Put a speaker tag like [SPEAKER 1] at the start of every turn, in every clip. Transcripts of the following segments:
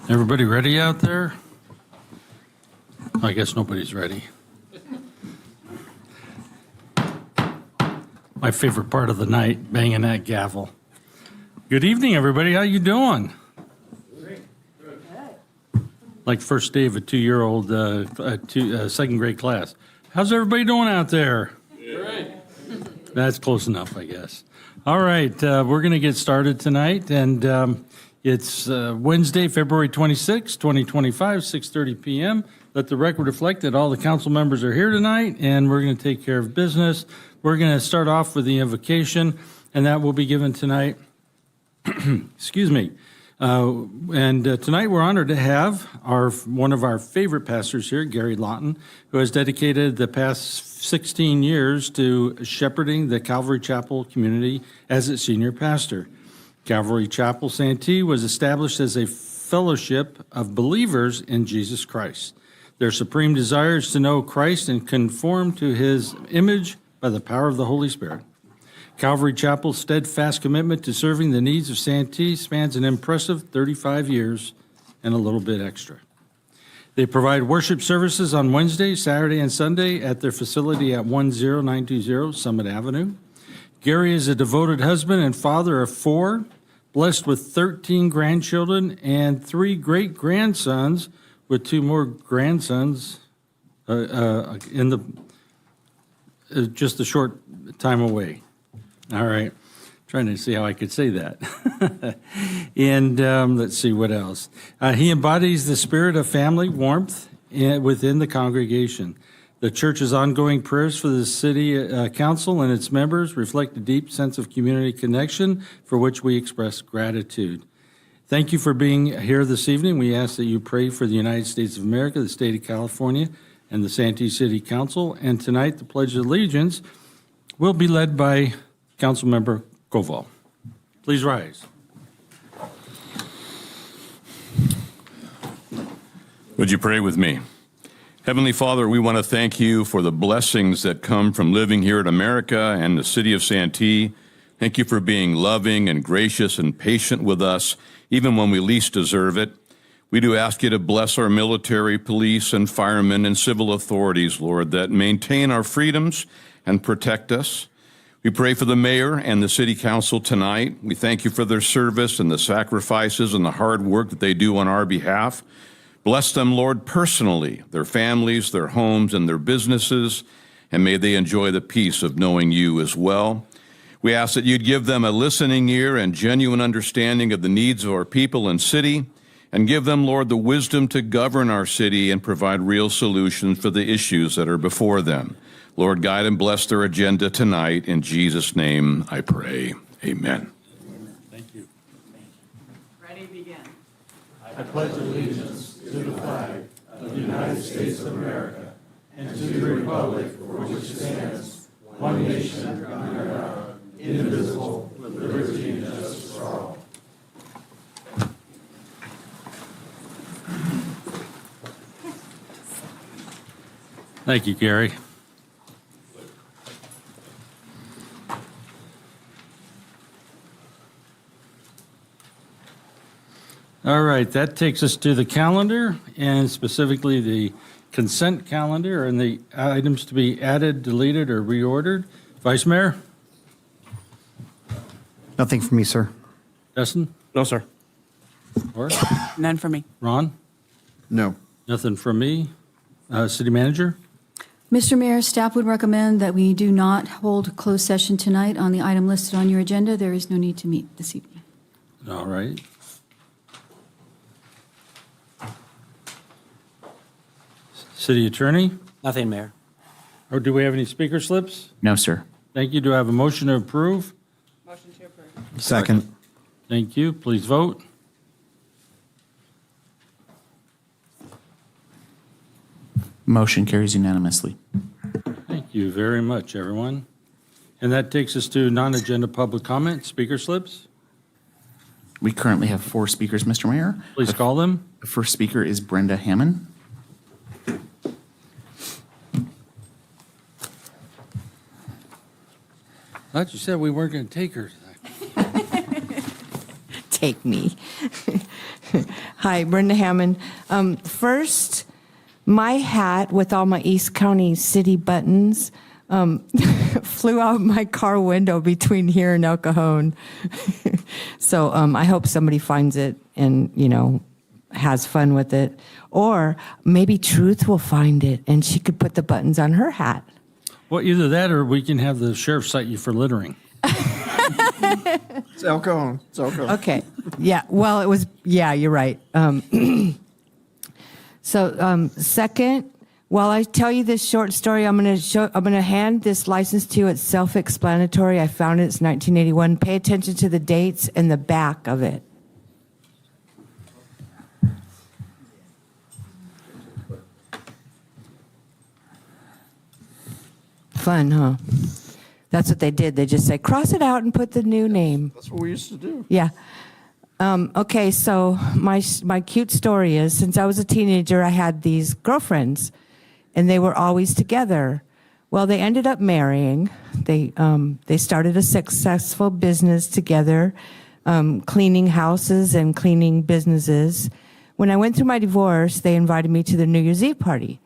[SPEAKER 1] Everybody ready out there? I guess nobody's ready. My favorite part of the night, banging that gavel. Good evening, everybody. How you doing? Like first day of a two-year-old second grade class. How's everybody doing out there? Great. That's close enough, I guess. All right, we're going to get started tonight, and it's Wednesday, February 26, 2025, 6:30 p.m. Let the record reflect that all the council members are here tonight, and we're going to take care of business. We're going to start off with the invocation, and that will be given tonight. Excuse me. Tonight we're honored to have one of our favorite pastors here, Gary Lawton, who has dedicated the past 16 years to shepherding the Calvary Chapel community as its senior pastor. Calvary Chapel Santee was established as a fellowship of believers in Jesus Christ. Their supreme desire is to know Christ and conform to his image by the power of the Holy Spirit. Calvary Chapel's steadfast commitment to serving the needs of Santee spans an impressive 35 years and a little bit extra. They provide worship services on Wednesday, Saturday, and Sunday at their facility at 10920 Summit Avenue. Gary is a devoted husband and father of 4, blessed with 13 grandchildren and 3 great-grandsons, with 2 more grandsons in just a short time away. All right, trying to see how I could say that. And let's see what else. He embodies the spirit of family warmth within the congregation. The church's ongoing prayers for the city council and its members reflect a deep sense of community connection for which we express gratitude. Thank you for being here this evening. We ask that you pray for the United States of America, the state of California, and the Santee City Council. And tonight, the Pledge of Allegiance will be led by Councilmember Koval. Please rise.
[SPEAKER 2] Would you pray with me? Heavenly Father, we want to thank you for the blessings that come from living here in America and the city of Santee. Thank you for being loving and gracious and patient with us, even when we least deserve it. We do ask you to bless our military, police, and firemen and civil authorities, Lord, that maintain our freedoms and protect us. We pray for the mayor and the city council tonight. We thank you for their service and the sacrifices and the hard work that they do on our behalf. Bless them, Lord, personally, their families, their homes, and their businesses, and may they enjoy the peace of knowing you as well. We ask that you'd give them a listening ear and genuine understanding of the needs of our people and city, and give them, Lord, the wisdom to govern our city and provide real solutions for the issues that are before them. Lord, guide and bless their agenda tonight. In Jesus' name I pray. Amen.
[SPEAKER 1] Thank you.
[SPEAKER 3] Ready, begin.
[SPEAKER 4] I pledge allegiance to the flag of the United States of America and to the republic for which it stands, one nation, under God, indivisible, with liberty and justice for all.
[SPEAKER 1] Thank you, Gary. All right, that takes us to the calendar, and specifically the consent calendar and the items to be added, deleted, or reordered. Vice Mayor?
[SPEAKER 5] Nothing for me, sir.
[SPEAKER 1] Justin?
[SPEAKER 6] No, sir.
[SPEAKER 1] Or
[SPEAKER 3] None for me.
[SPEAKER 1] Ron?
[SPEAKER 5] No.
[SPEAKER 1] Nothing from me. City Manager?
[SPEAKER 7] Mr. Mayor, staff would recommend that we do not hold a closed session tonight on the item listed on your agenda. There is no need to meet this evening.
[SPEAKER 1] All right. City Attorney?
[SPEAKER 6] Nothing, Mayor.
[SPEAKER 1] Or do we have any speaker slips?
[SPEAKER 8] No, sir.
[SPEAKER 1] Thank you. Do I have a motion to approve?
[SPEAKER 3] Motion to approve.
[SPEAKER 5] Second.
[SPEAKER 1] Thank you. Please vote.
[SPEAKER 8] Motion carries unanimously.
[SPEAKER 1] Thank you very much, everyone. And that takes us to non-agenda public comment, speaker slips.
[SPEAKER 8] We currently have 4 speakers, Mr. Mayor.
[SPEAKER 1] Please call them.
[SPEAKER 8] The first speaker is Brenda Hammond.
[SPEAKER 1] Thought you said we weren't going to take her.
[SPEAKER 9] Take me. Hi, Brenda Hammond. First, my hat with all my East County city buttons flew out my car window between here and El Cajon. So I hope somebody finds it and, has fun with it. Or maybe Truth will find it and she could put the buttons on her hat.
[SPEAKER 1] Well, either that or we can have the sheriff cite you for littering.
[SPEAKER 5] It's El Cajon. It's El Cajon.
[SPEAKER 9] Okay. Yeah. Well, it was. Yeah, you're right. Second, while I tell you this short story, I'm going to hand this license to you. It's self-explanatory. I found it. It's 1981. Pay attention to the dates and the back of it. Fun, huh? That's what they did. They just say, cross it out and put the new name.
[SPEAKER 5] That's what we used to do.
[SPEAKER 9] Yeah. Okay, so my cute story is, since I was a teenager, I had these girlfriends, and they were always together. Well, they ended up marrying. They started a successful business together, cleaning houses and cleaning businesses. When I went through my divorce, they invited me to the New Year's Eve party.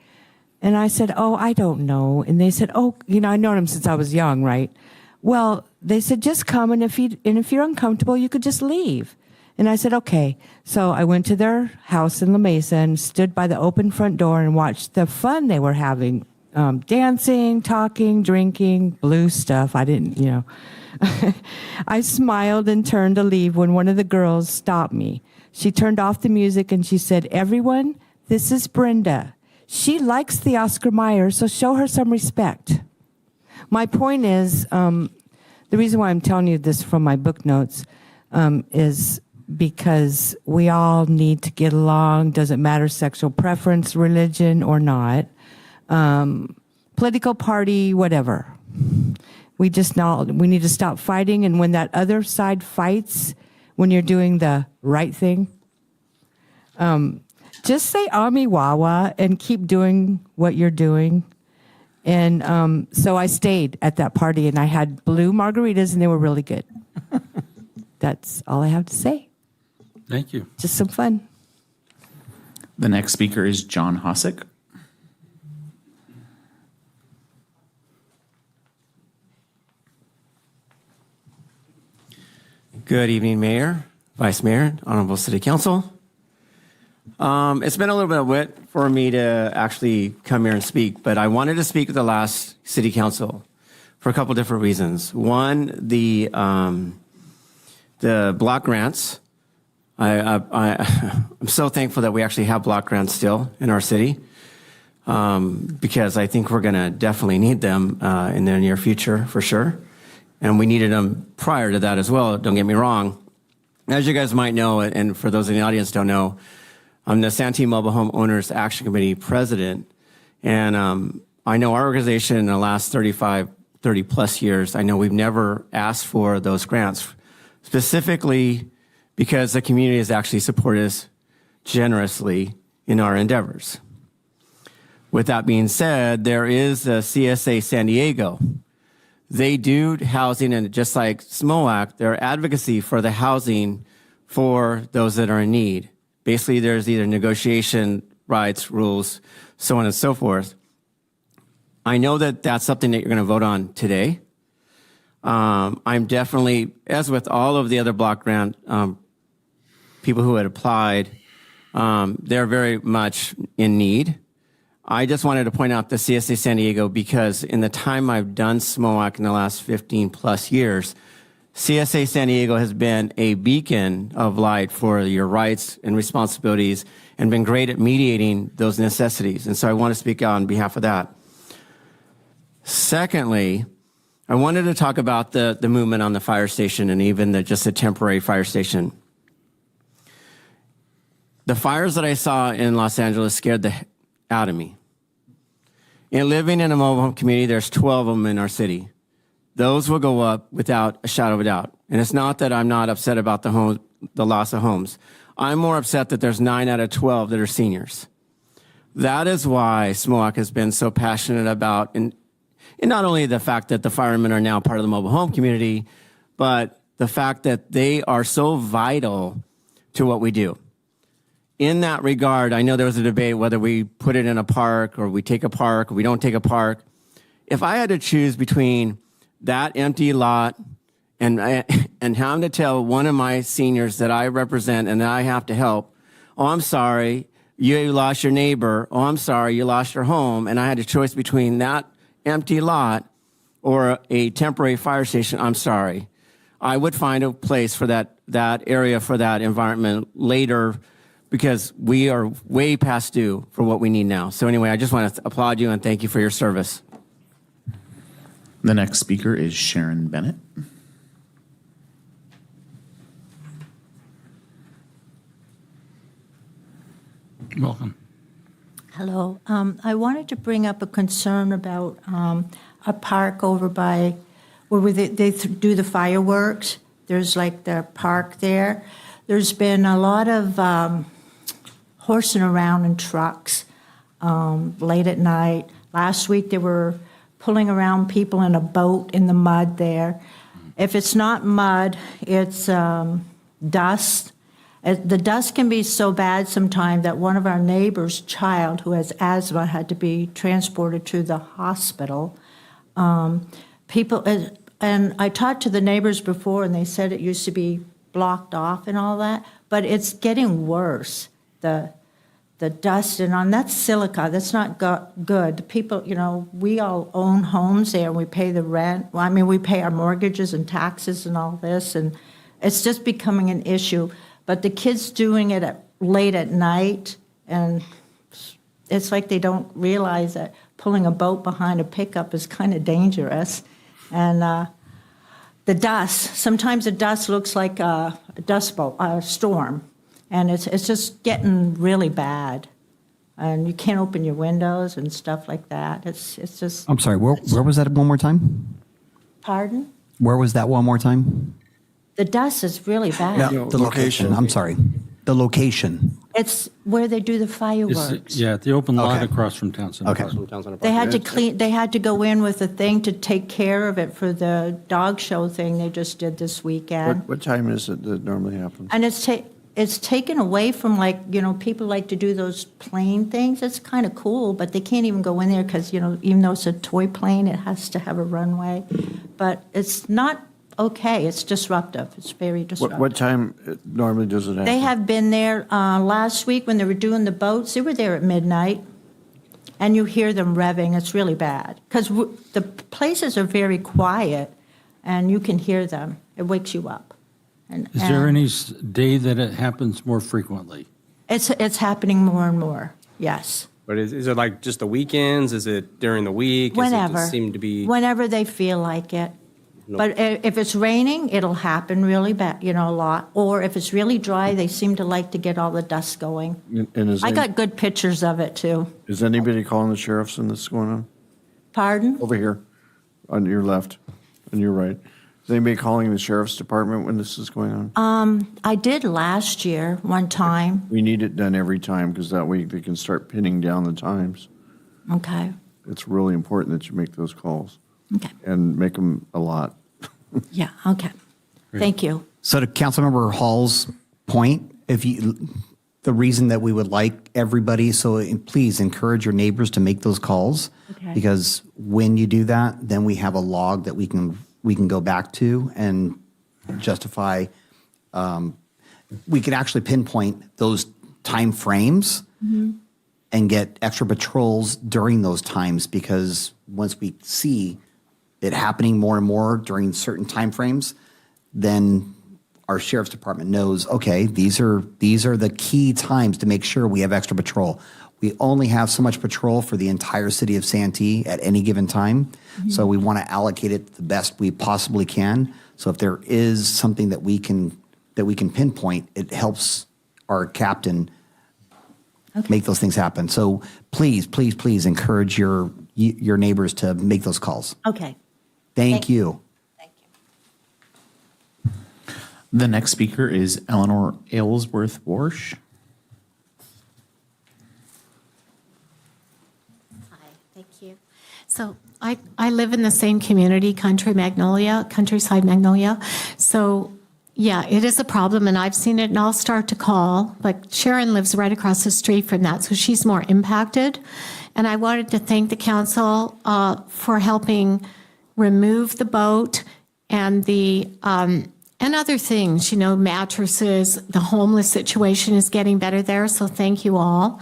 [SPEAKER 9] And I said, oh, I don't know. And they said, oh, I known them since I was young, right? Well, they said, just come, and if you're uncomfortable, you could just leave. And I said, okay. So I went to their house in La Mesa and stood by the open front door and watched the fun they were having, dancing, talking, drinking, blue stuff. I didn't, I smiled and turned to leave when one of the girls stopped me. She turned off the music and she said, everyone, this is Brenda. She likes the Oscar Mayer, so show her some respect. My point is, the reason why I'm telling you this from my book notes is because we all need to get along. Doesn't matter sexual preference, religion, or not. Political party, whatever. We need to stop fighting, and when that other side fights, when you're doing the right thing, just say Ami Wawa and keep doing what you're doing. And so I stayed at that party, and I had blue margaritas, and they were really good. That's all I have to say.
[SPEAKER 1] Thank you.
[SPEAKER 9] Just some fun.
[SPEAKER 8] The next speaker is John Hosick.
[SPEAKER 6] Good evening, Mayor, Vice Mayor, Honorable City Council. It's been a little bit of wit for me to actually come here and speak, but I wanted to speak at the last City Council for a couple different reasons. One, the block grants. I'm so thankful that we actually have block grants still in our city, because I think we're going to definitely need them in the near future for sure. And we needed them prior to that as well, don't get me wrong. As you guys might know, and for those in the audience don't know, I'm the Santee Mobile Home Owners Action Committee president. And I know our organization in the last 30 plus years, I know we've never asked for those grants, specifically because the community has actually supported us generously in our endeavors. With that being said, there is a CSA San Diego. They do housing, and just like SMOAC, their advocacy for the housing for those that are in need. Basically, there's either negotiation rights, rules, so on and so forth. I know that that's something that you're going to vote on today. I'm definitely, as with all of the other block grant people who had applied, they're very much in need. I just wanted to point out the CSA San Diego because in the time I've done SMOAC in the last 15 plus years, CSA San Diego has been a beacon of light for your rights and responsibilities and been great at mediating those necessities. And so I want to speak on behalf of that. Secondly, I wanted to talk about the movement on the fire station and even just a temporary fire station. The fires that I saw in Los Angeles scared the out of me. In living in a mobile home community, there's 12 of them in our city. Those will go up without a shadow of a doubt. And it's not that I'm not upset about the loss of homes. I'm more upset that there's 9 out of 12 that are seniors. That is why SMOAC has been so passionate about, and not only the fact that the firemen are now part of the mobile home community, but the fact that they are so vital to what we do. In that regard, I know there was a debate whether we put it in a park or we take a park or we don't take a park. If I had to choose between that empty lot and having to tell one of my seniors that I represent and that I have to help, oh, I'm sorry, you lost your neighbor. Oh, I'm sorry, you lost your home. And I had a choice between that empty lot or a temporary fire station, I'm sorry. I would find a place for that area, for that environment later, because we are way past due for what we need now. So anyway, I just want to applaud you and thank you for your service.
[SPEAKER 8] The next speaker is Sharon Bennett.
[SPEAKER 1] Welcome.
[SPEAKER 10] Hello. I wanted to bring up a concern about a park over by where they do the fireworks. There's like the park there. There's been a lot of horsing around in trucks late at night. Last week they were pulling around people in a boat in the mud there. If it's not mud, it's dust. The dust can be so bad sometimes that one of our neighbors' child who has asthma had to be transported to the hospital. People, and I talked to the neighbors before, and they said it used to be blocked off and all that, but it's getting worse. The dust and on that's silica. That's not good. The people, we all own homes there. And we pay the rent. Well, I mean, we pay our mortgages and taxes and all this, and it's just becoming an issue. But the kids doing it late at night, and it's like they don't realize that pulling a boat behind a pickup is kind of dangerous. And the dust, sometimes the dust looks like a dust bowl, a storm. And it's just getting really bad. And you can't open your windows and stuff like that. It's just...
[SPEAKER 5] I'm sorry, where was that one more time?
[SPEAKER 10] Pardon?
[SPEAKER 5] Where was that one more time?
[SPEAKER 10] The dust is really bad.
[SPEAKER 5] The location. I'm sorry. The location.
[SPEAKER 10] It's where they do the
[SPEAKER 1] It's,
[SPEAKER 10] fireworks.
[SPEAKER 1] yeah, at the open lot
[SPEAKER 5] Okay.
[SPEAKER 1] across from Town Center
[SPEAKER 5] Okay.
[SPEAKER 1] Park.
[SPEAKER 10] They had to clean. They had to go in with a thing to take care of it for the dog show thing they just did this weekend.
[SPEAKER 5] What time is it that normally happens?
[SPEAKER 10] And it's taken away from, like, people like to do those plane things. It's kind of cool, but they can't even go in there because, even though it's a toy plane, it has to have a runway. But it's not okay. It's disruptive. It's very disruptive.
[SPEAKER 5] What time normally does it happen?
[SPEAKER 10] They have been there last week when they were doing the boats. They were there at midnight, and you hear them revving. It's really bad because the places are very quiet, and you can hear them. It wakes you up.
[SPEAKER 1] Is there any day that it happens more frequently?
[SPEAKER 10] It's happening more and more. Yes.
[SPEAKER 11] But is it like just the weekends? Is it during the week? Does it
[SPEAKER 10] Whenever.
[SPEAKER 11] just seem to be?
[SPEAKER 10] Whenever they feel like it.
[SPEAKER 11] No.
[SPEAKER 10] But if it's raining, it'll happen really bad, a lot. Or if it's really dry, they seem to like to get all the dust going.
[SPEAKER 5] And
[SPEAKER 10] I got good pictures of it, too.
[SPEAKER 5] is anybody calling the sheriffs when this is going on?
[SPEAKER 10] Pardon?
[SPEAKER 5] Over here, on your left, on your right. Is anybody calling the sheriff's department when this is going on?
[SPEAKER 10] I did last year, one time.
[SPEAKER 5] We need it done every time because that way they can start pinning down the times.
[SPEAKER 10] Okay.
[SPEAKER 5] It's really important that you make those calls
[SPEAKER 10] Okay.
[SPEAKER 5] and make them a lot.
[SPEAKER 10] Yeah, okay. Thank you.
[SPEAKER 8] So to Councilmember Hall's point, the reason that we would like everybody, so please encourage your neighbors to make those calls.
[SPEAKER 10] Okay.
[SPEAKER 8] Because when you do that, then we have a log that we can go back to and justify. We can actually pinpoint those time frames and get extra patrols during those times, because once we see it happening more and more during certain time frames, then our sheriff's department knows, okay, these are the key times to make sure we have extra patrol. We only have so much patrol for the entire city of Santee at any given time, so we want to allocate it the best we possibly can. So if there is something that we can pinpoint, it helps our captain make those things happen. So please, please, please encourage your neighbors to make those calls.
[SPEAKER 10] Okay.
[SPEAKER 8] Thank you.
[SPEAKER 10] Thank you.
[SPEAKER 8] The next speaker is Eleanor Aylesworth Warsh.
[SPEAKER 12] Hi, thank you. So I live in the same community, Countryside Magnolia. So yeah, it is a problem, and I've seen it, and I'll start to call. But Sharon lives right across the street from that, so she's more impacted. And I wanted to thank the council for helping remove the boat and the and other things, mattresses. The homeless situation is getting better there, so thank you all.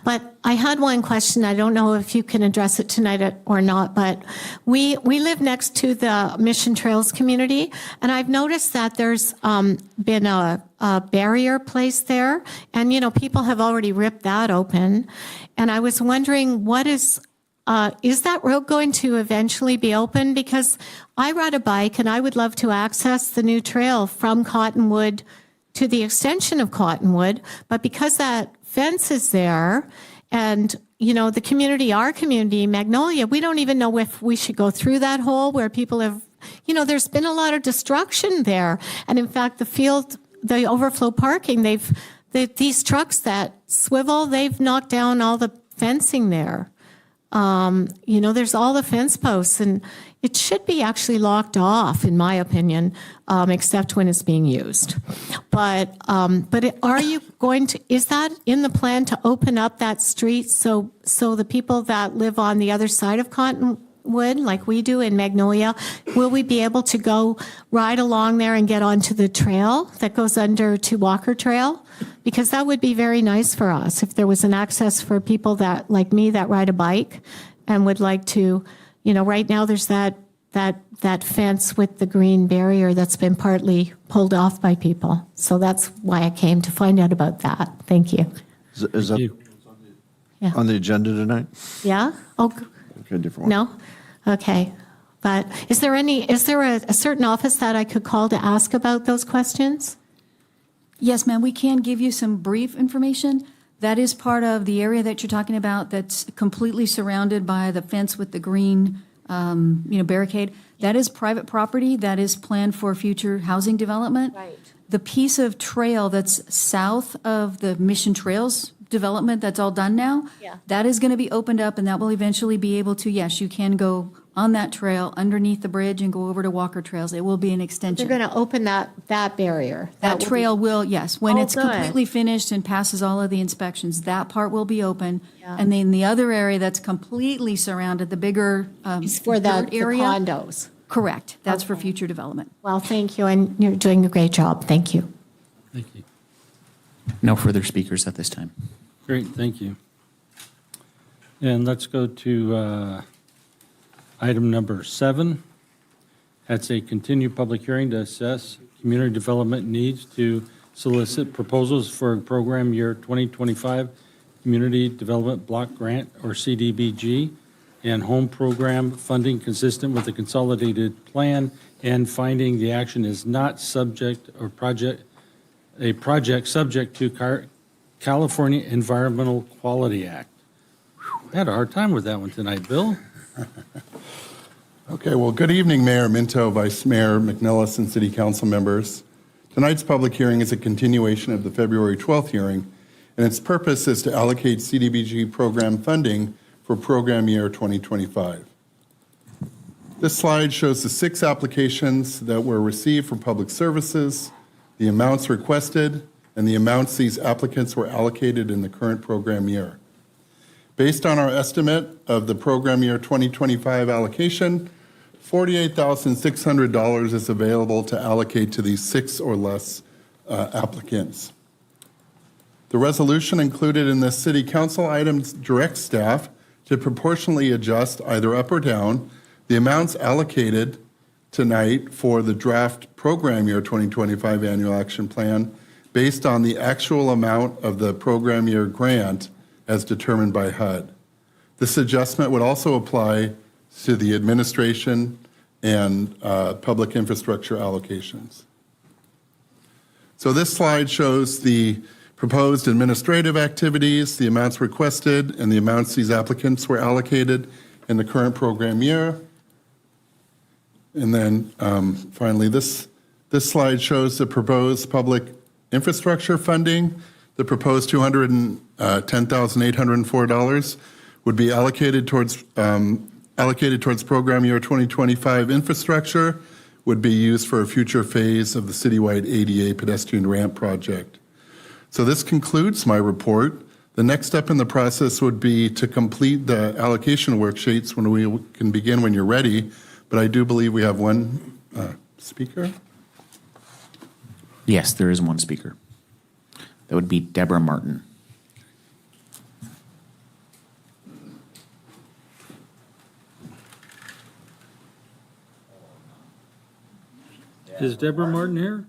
[SPEAKER 12] But I had one question. I don't know if you can address it tonight or not, but we live next to the Mission Trails community, and I've noticed that there's been a barrier placed there, and, people have already ripped that open. And I was wondering, is that road going to eventually be open? Because I ride a bike and I would love to access the new trail from Cottonwood to the extension of Cottonwood. But because that fence is there and, the community, our community, Magnolia, we don't even know if we should go through that hole where people have, there's been a lot of destruction there. And in fact, the overflow parking, these trucks that swivel, they've knocked down all the fencing there. There's all the fence posts, and it should be actually locked off, in my opinion, except when it's being used. But are you going to? Is that in the plan to open up that street so the people that live on the other side of Cottonwood, like we do in Magnolia, will we be able to go ride along there and get onto the trail that goes under to Walker Trail? Because that would be very nice for us if there was an access for people that, like me, that ride a bike and would like to, right now there's that fence with the green barrier that's been partly pulled off by people. So that's why I came to find out about that. Thank you.
[SPEAKER 5] Is that
[SPEAKER 12] Yeah.
[SPEAKER 5] on the agenda tonight?
[SPEAKER 12] Yeah? Oh,
[SPEAKER 5] Okay, different one.
[SPEAKER 12] no? Okay. But is there a certain office that I could call to ask about those questions?
[SPEAKER 7] Yes, ma'am, we can give you some brief information. That is part of the area that you're talking about that's completely surrounded by the fence with the green, barricade. That is private property that is planned for future housing development.
[SPEAKER 12] Right.
[SPEAKER 7] The piece of trail that's south of the Mission Trails development that's all done now,
[SPEAKER 12] Yeah.
[SPEAKER 7] that is going to be opened up, and that will eventually be able to, yes, you can go on that trail underneath the bridge and go over to Walker Trails. It will be an
[SPEAKER 12] They're
[SPEAKER 7] extension.
[SPEAKER 12] going to open that barrier.
[SPEAKER 7] That
[SPEAKER 12] will be-
[SPEAKER 7] trail will, yes, when
[SPEAKER 12] Oh,
[SPEAKER 7] it's
[SPEAKER 12] good.
[SPEAKER 7] completely finished and passes all of the inspections, that part will be open.
[SPEAKER 12] Yeah.
[SPEAKER 7] And then the other area that's completely surrounded, the bigger
[SPEAKER 12] It's for the
[SPEAKER 7] dirt area.
[SPEAKER 12] condos.
[SPEAKER 7] Correct. That's for
[SPEAKER 12] Okay.
[SPEAKER 7] future development.
[SPEAKER 12] Well, thank you, and you're doing a great job. Thank you.
[SPEAKER 1] Thank you.
[SPEAKER 13] No further speakers at this time.
[SPEAKER 1] Great, thank you. And let's go to item number 7. That's a continued public hearing to assess community development needs to solicit proposals for program year 2025 Community Development Block Grant, or CDBG, and home program funding consistent with the consolidated plan, and finding the action is not subject or project subject to California Environmental Quality Act. Whew, I had a hard time with that one tonight, Bill.
[SPEAKER 4] Okay, well, good evening, Mayor Minto, Vice Mayor McNillis, and City Council members. Tonight's public hearing is a continuation of the February 12th hearing, and its purpose is to allocate CDBG program funding for program year 2025. This slide shows the 6 applications that were received for public services, the amounts requested, and the amounts these applicants were allocated in the current program year. Based on our estimate of the program year 2025 allocation, $48,600 is available to allocate to these 6 or less applicants. The resolution included in this City Council items directs staff to proportionally adjust, either up or down, the amounts allocated tonight for the draft program year 2025 annual action plan based on the actual amount of the program year grant as determined by HUD. This adjustment would also apply to the administration and public infrastructure allocations. So this slide shows the proposed administrative activities, the amounts requested, and the amounts these applicants were allocated in the current program year. And then finally, this slide shows the proposed public infrastructure funding. The proposed $210,804 would be allocated towards program year 2025 infrastructure, would be used for a future phase of the citywide ADA pedestrian ramp project. So this concludes my report. The next step in the process would be to complete the allocation worksheets when we can begin when you're ready. But I do believe we have one speaker.
[SPEAKER 13] Yes, there is one speaker. That would be Deborah Martin.
[SPEAKER 1] Is Deborah Martin here?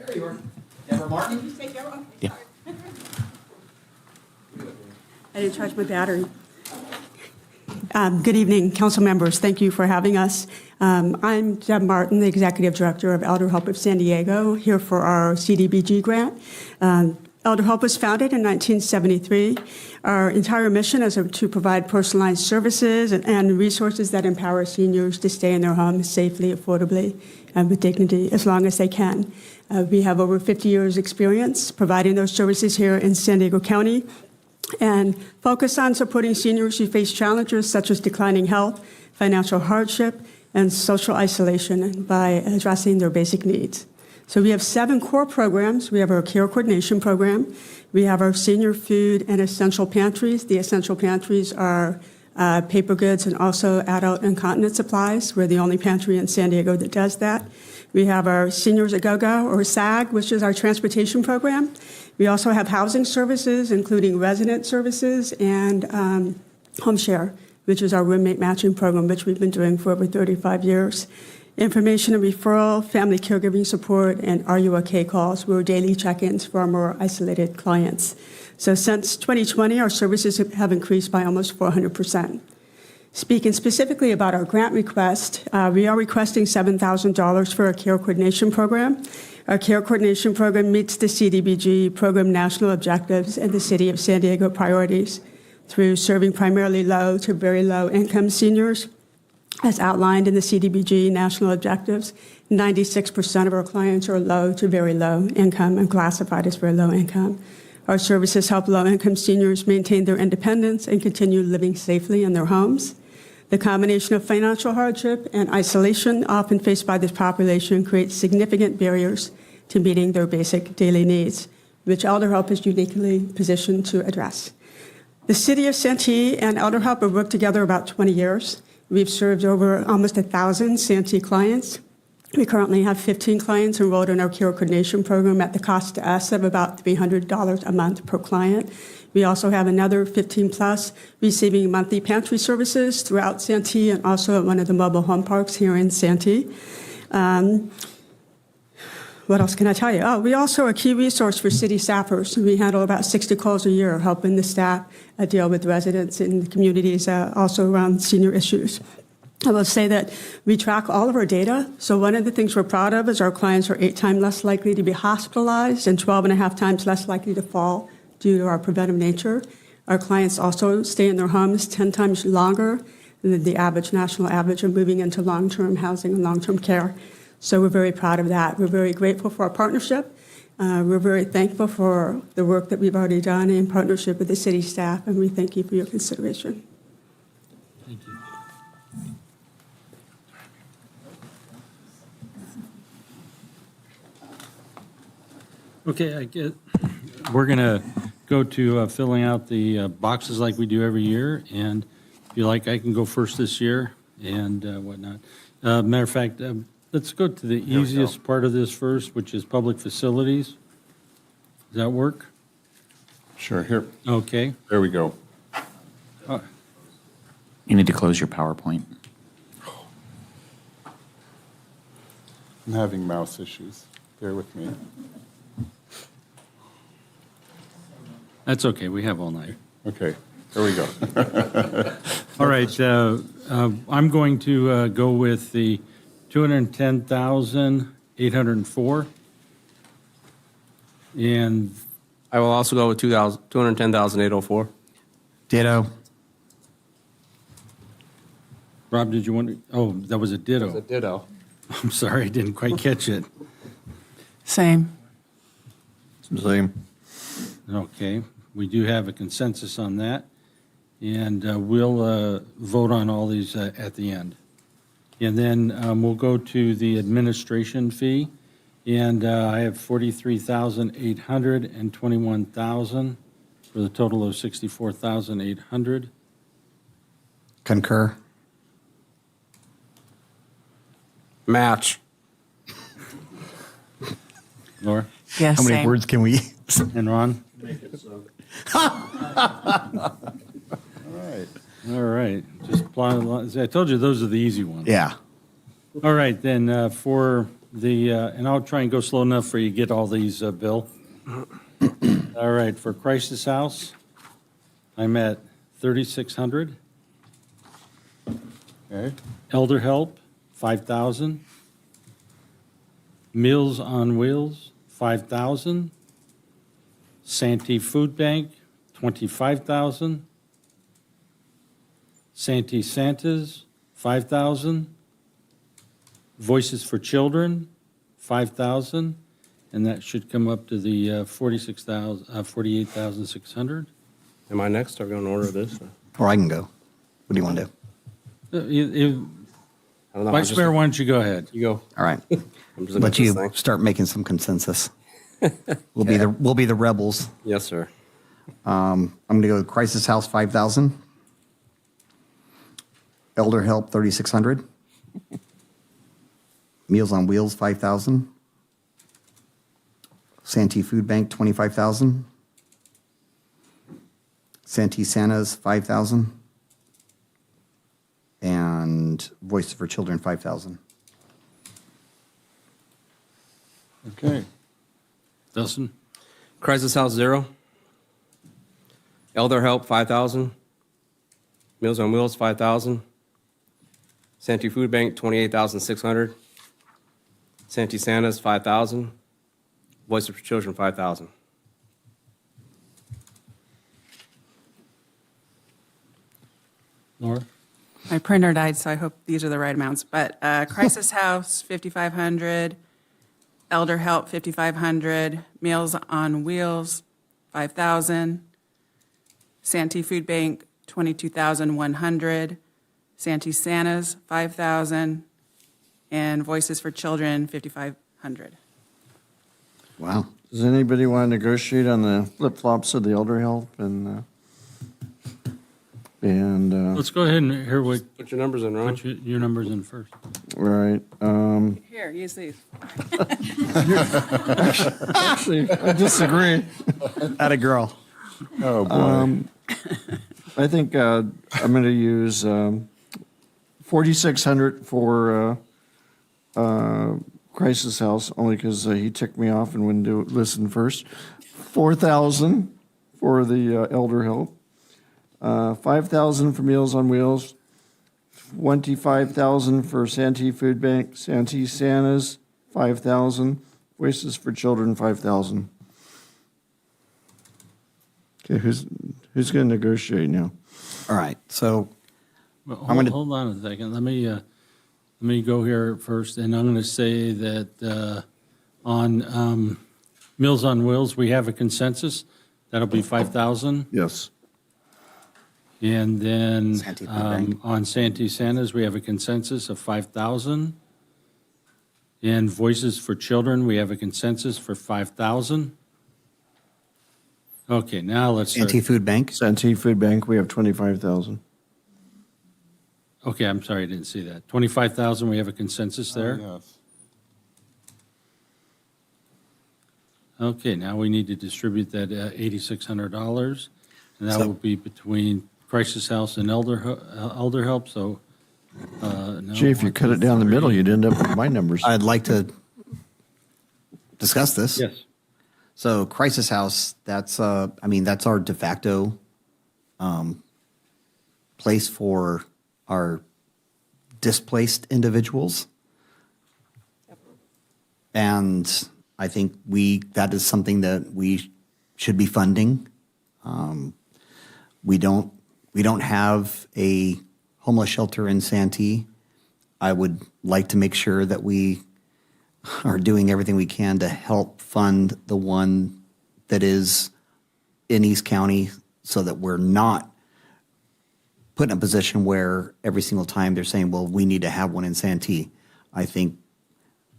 [SPEAKER 13] There you are. Deborah Martin? Yeah.
[SPEAKER 14] I didn't charge my battery. Good evening, council members. Thank you for having us. I'm Deb Martin, the Executive Director of Elder Help of San Diego, here for our CDBG grant. Elder Help was founded in 1973. Our entire mission is to provide personalized services and resources that empower seniors to stay in their homes safely, affordably, and with dignity as long as they can. We have over 50 years' experience providing those services here in San Diego County, and focus on supporting seniors who face challenges such as declining health, financial hardship, and social isolation by addressing their basic needs. So we have 7 core programs. We have our care coordination program. We have our senior food and essential pantries. The essential pantries are paper goods and also adult incontinence supplies. We're the only pantry in San Diego that does that. We have our Seniors A Go-Go, or SAG, which is our transportation program. We also have housing services, including resident services and home share, which is our roommate matching program, which we've been doing for over 35 years. Information and referral, family caregiving support, and Are You OK calls were daily check-ins for our more isolated clients. So since 2020, our services have increased by almost 400%. Speaking specifically about our grant request, we are requesting $7,000 for our care coordination program. Our care coordination program meets the CDBG program national objectives and the City of San Diego priorities through serving primarily low to very low income seniors. As outlined in the CDBG national objectives, 96% of our clients are low to very low income and classified as very low income. Our services help low-income seniors maintain their independence and continue living safely in their homes. The combination of financial hardship and isolation often faced by this population creates significant barriers to meeting their basic daily needs, which ElderHelp is uniquely positioned to address. The City of Santee and ElderHelp have worked together about 20 years. We've served over almost 1,000 Santee clients. We currently have 15 clients enrolled in our care coordination program at the cost to us of about $300 a month per client. We also have another 15 plus receiving monthly pantry services throughout Santee and also at one of the mobile home parks here in Santee. What else can I tell you? Oh, we also are a key resource for city staffers. We handle about 60 calls a year helping the staff deal with residents in the communities, also around senior issues. I will say that we track all of our data. So one of the things we're proud of is our clients are 8 times less likely to be hospitalized and 12.5 times less likely to fall due to our preventive nature. Our clients also stay in their homes 10 times longer than the average national average of moving into long-term housing and long-term care. So we're very proud of that. We're very grateful for our partnership. We're very thankful for the work that we've already done in partnership with the city staff, and we thank you for your consideration.
[SPEAKER 1] Thank you. Okay, we're going to go to filling out the boxes like we do every year, and if you like, I can go first this year and whatnot. Matter of fact, let's go to the easiest part of this first, which is public facilities. Does that work?
[SPEAKER 13] Sure, here.
[SPEAKER 1] Okay.
[SPEAKER 13] There we go. You need to close your PowerPoint.
[SPEAKER 15] I'm having mouse issues. Bear with me.
[SPEAKER 1] That's okay. We have all night.
[SPEAKER 15] Okay, there we go.
[SPEAKER 1] All right. I'm going to go with the 210,804. And
[SPEAKER 11] I will also go with 210,804.
[SPEAKER 8] Ditto.
[SPEAKER 1] Rob, did you want to? Oh, that was a ditto.
[SPEAKER 11] It's a ditto.
[SPEAKER 1] I'm sorry, I didn't quite catch it.
[SPEAKER 3] Same.
[SPEAKER 5] Same.
[SPEAKER 1] Okay, we do have a consensus on that, and we'll vote on all these at the end. And then we'll go to the administration fee, and I have 43,800 and 21,000 for the total of 64,800.
[SPEAKER 8] Concur.
[SPEAKER 11] Match.
[SPEAKER 1] Laura?
[SPEAKER 3] Yes,
[SPEAKER 8] How many
[SPEAKER 3] same.
[SPEAKER 8] words can we use?
[SPEAKER 1] And Ron?
[SPEAKER 15] All right.
[SPEAKER 1] All right, just plot along. I told you those are the easy ones.
[SPEAKER 8] Yeah.
[SPEAKER 1] All right, then for the, and I'll try and go slow enough for you to get all these, Bill. All right, for Crisis House, I'm at 3,600.
[SPEAKER 15] Okay.
[SPEAKER 1] Elder Help, 5,000. Meals on Wheels, 5,000. Santee Food Bank, 25,000. Santee Santas, 5,000. Voices for Children, 5,000. And that should come up to the 48,600.
[SPEAKER 11] Am I next? Are we going to order this?
[SPEAKER 8] Or I can go. What do you want to do?
[SPEAKER 11] I don't know.
[SPEAKER 1] Vice Mayor, why don't you go ahead?
[SPEAKER 11] You go.
[SPEAKER 8] All right.
[SPEAKER 11] I'm just looking
[SPEAKER 8] Let
[SPEAKER 11] at this
[SPEAKER 8] you
[SPEAKER 11] thing.
[SPEAKER 8] start making some consensus. We'll be the rebels.
[SPEAKER 11] Yes, sir.
[SPEAKER 8] I'm going to go with Crisis House 5,000. Elder Help 3,600. Meals on Wheels 5,000. Santee Food Bank 25,000. Santee Santas 5,000. And Voices for Children 5,000.
[SPEAKER 15] Okay.
[SPEAKER 1] Dustin?
[SPEAKER 11] Crisis House 0. Elder Help 5,000. Meals on Wheels 5,000. Santee Food Bank 28,600. Santee Santas 5,000. Voices for Children 5,000.
[SPEAKER 1] Laura?
[SPEAKER 3] My printer died, so I hope these are the right amounts. But Crisis House, 5,500. Elder Help, 5,500. Meals on Wheels, 5,000. Santee Food Bank, 22,100. Santee Santas, 5,000. And Voices for Children, 5,500.
[SPEAKER 8] Wow.
[SPEAKER 5] Does anybody want to negotiate on the flip-flops of the elder help and
[SPEAKER 1] Let's go ahead and hear what,
[SPEAKER 11] Put your numbers in, Ron.
[SPEAKER 1] put your numbers in first.
[SPEAKER 5] right?
[SPEAKER 3] Here, use these.
[SPEAKER 5] Actually, I disagree.
[SPEAKER 8] Atta girl.
[SPEAKER 15] Oh, boy.
[SPEAKER 5] I think I'm going to use 4,600 for Crisis House, only because he ticked me off and wouldn't listen first. 4,000 for the elder help. 5,000 for Meals on Wheels. 25,000 for Santee Food Bank. Santee Santas, 5,000. Voices for Children, 5,000. Okay, who's going to negotiate now?
[SPEAKER 8] All right. So
[SPEAKER 1] Well,
[SPEAKER 8] I'm gonna-
[SPEAKER 1] hold on a second. Let me go here first, and I'm going to say that on Meals on Wheels, we have a consensus. That'll be 5,000.
[SPEAKER 5] Yes.
[SPEAKER 1] And then
[SPEAKER 8] Santee Food Bank.
[SPEAKER 1] on Santee Santas, we have a consensus of 5,000. And Voices for Children, we have a consensus for 5,000. Okay, now let's start.
[SPEAKER 8] Santee Food Bank.
[SPEAKER 5] Santee Food Bank, we have 25,000.
[SPEAKER 1] Okay, I'm sorry, I didn't see that. 25,000, we have a consensus there.
[SPEAKER 15] Yes.
[SPEAKER 1] Okay, now we need to distribute that $8,600, and that
[SPEAKER 8] So-
[SPEAKER 1] will be between Crisis House and Elder Help, so, no.
[SPEAKER 5] Gee, if you
[SPEAKER 1] 1,
[SPEAKER 5] cut
[SPEAKER 1] 2,
[SPEAKER 5] it down the middle,
[SPEAKER 1] 3.
[SPEAKER 5] you'd end up with my numbers.
[SPEAKER 8] I'd like to discuss this.
[SPEAKER 1] Yes.
[SPEAKER 8] So Crisis House, that's that's our de facto place for our displaced individuals. And I think that is something that we should be funding. We don't have a homeless shelter in Santee. I would like to make sure that we are doing everything we can to help fund the one that is in East County so that we're not put in a position where every single time they're saying, well, we need to have one in Santee. I think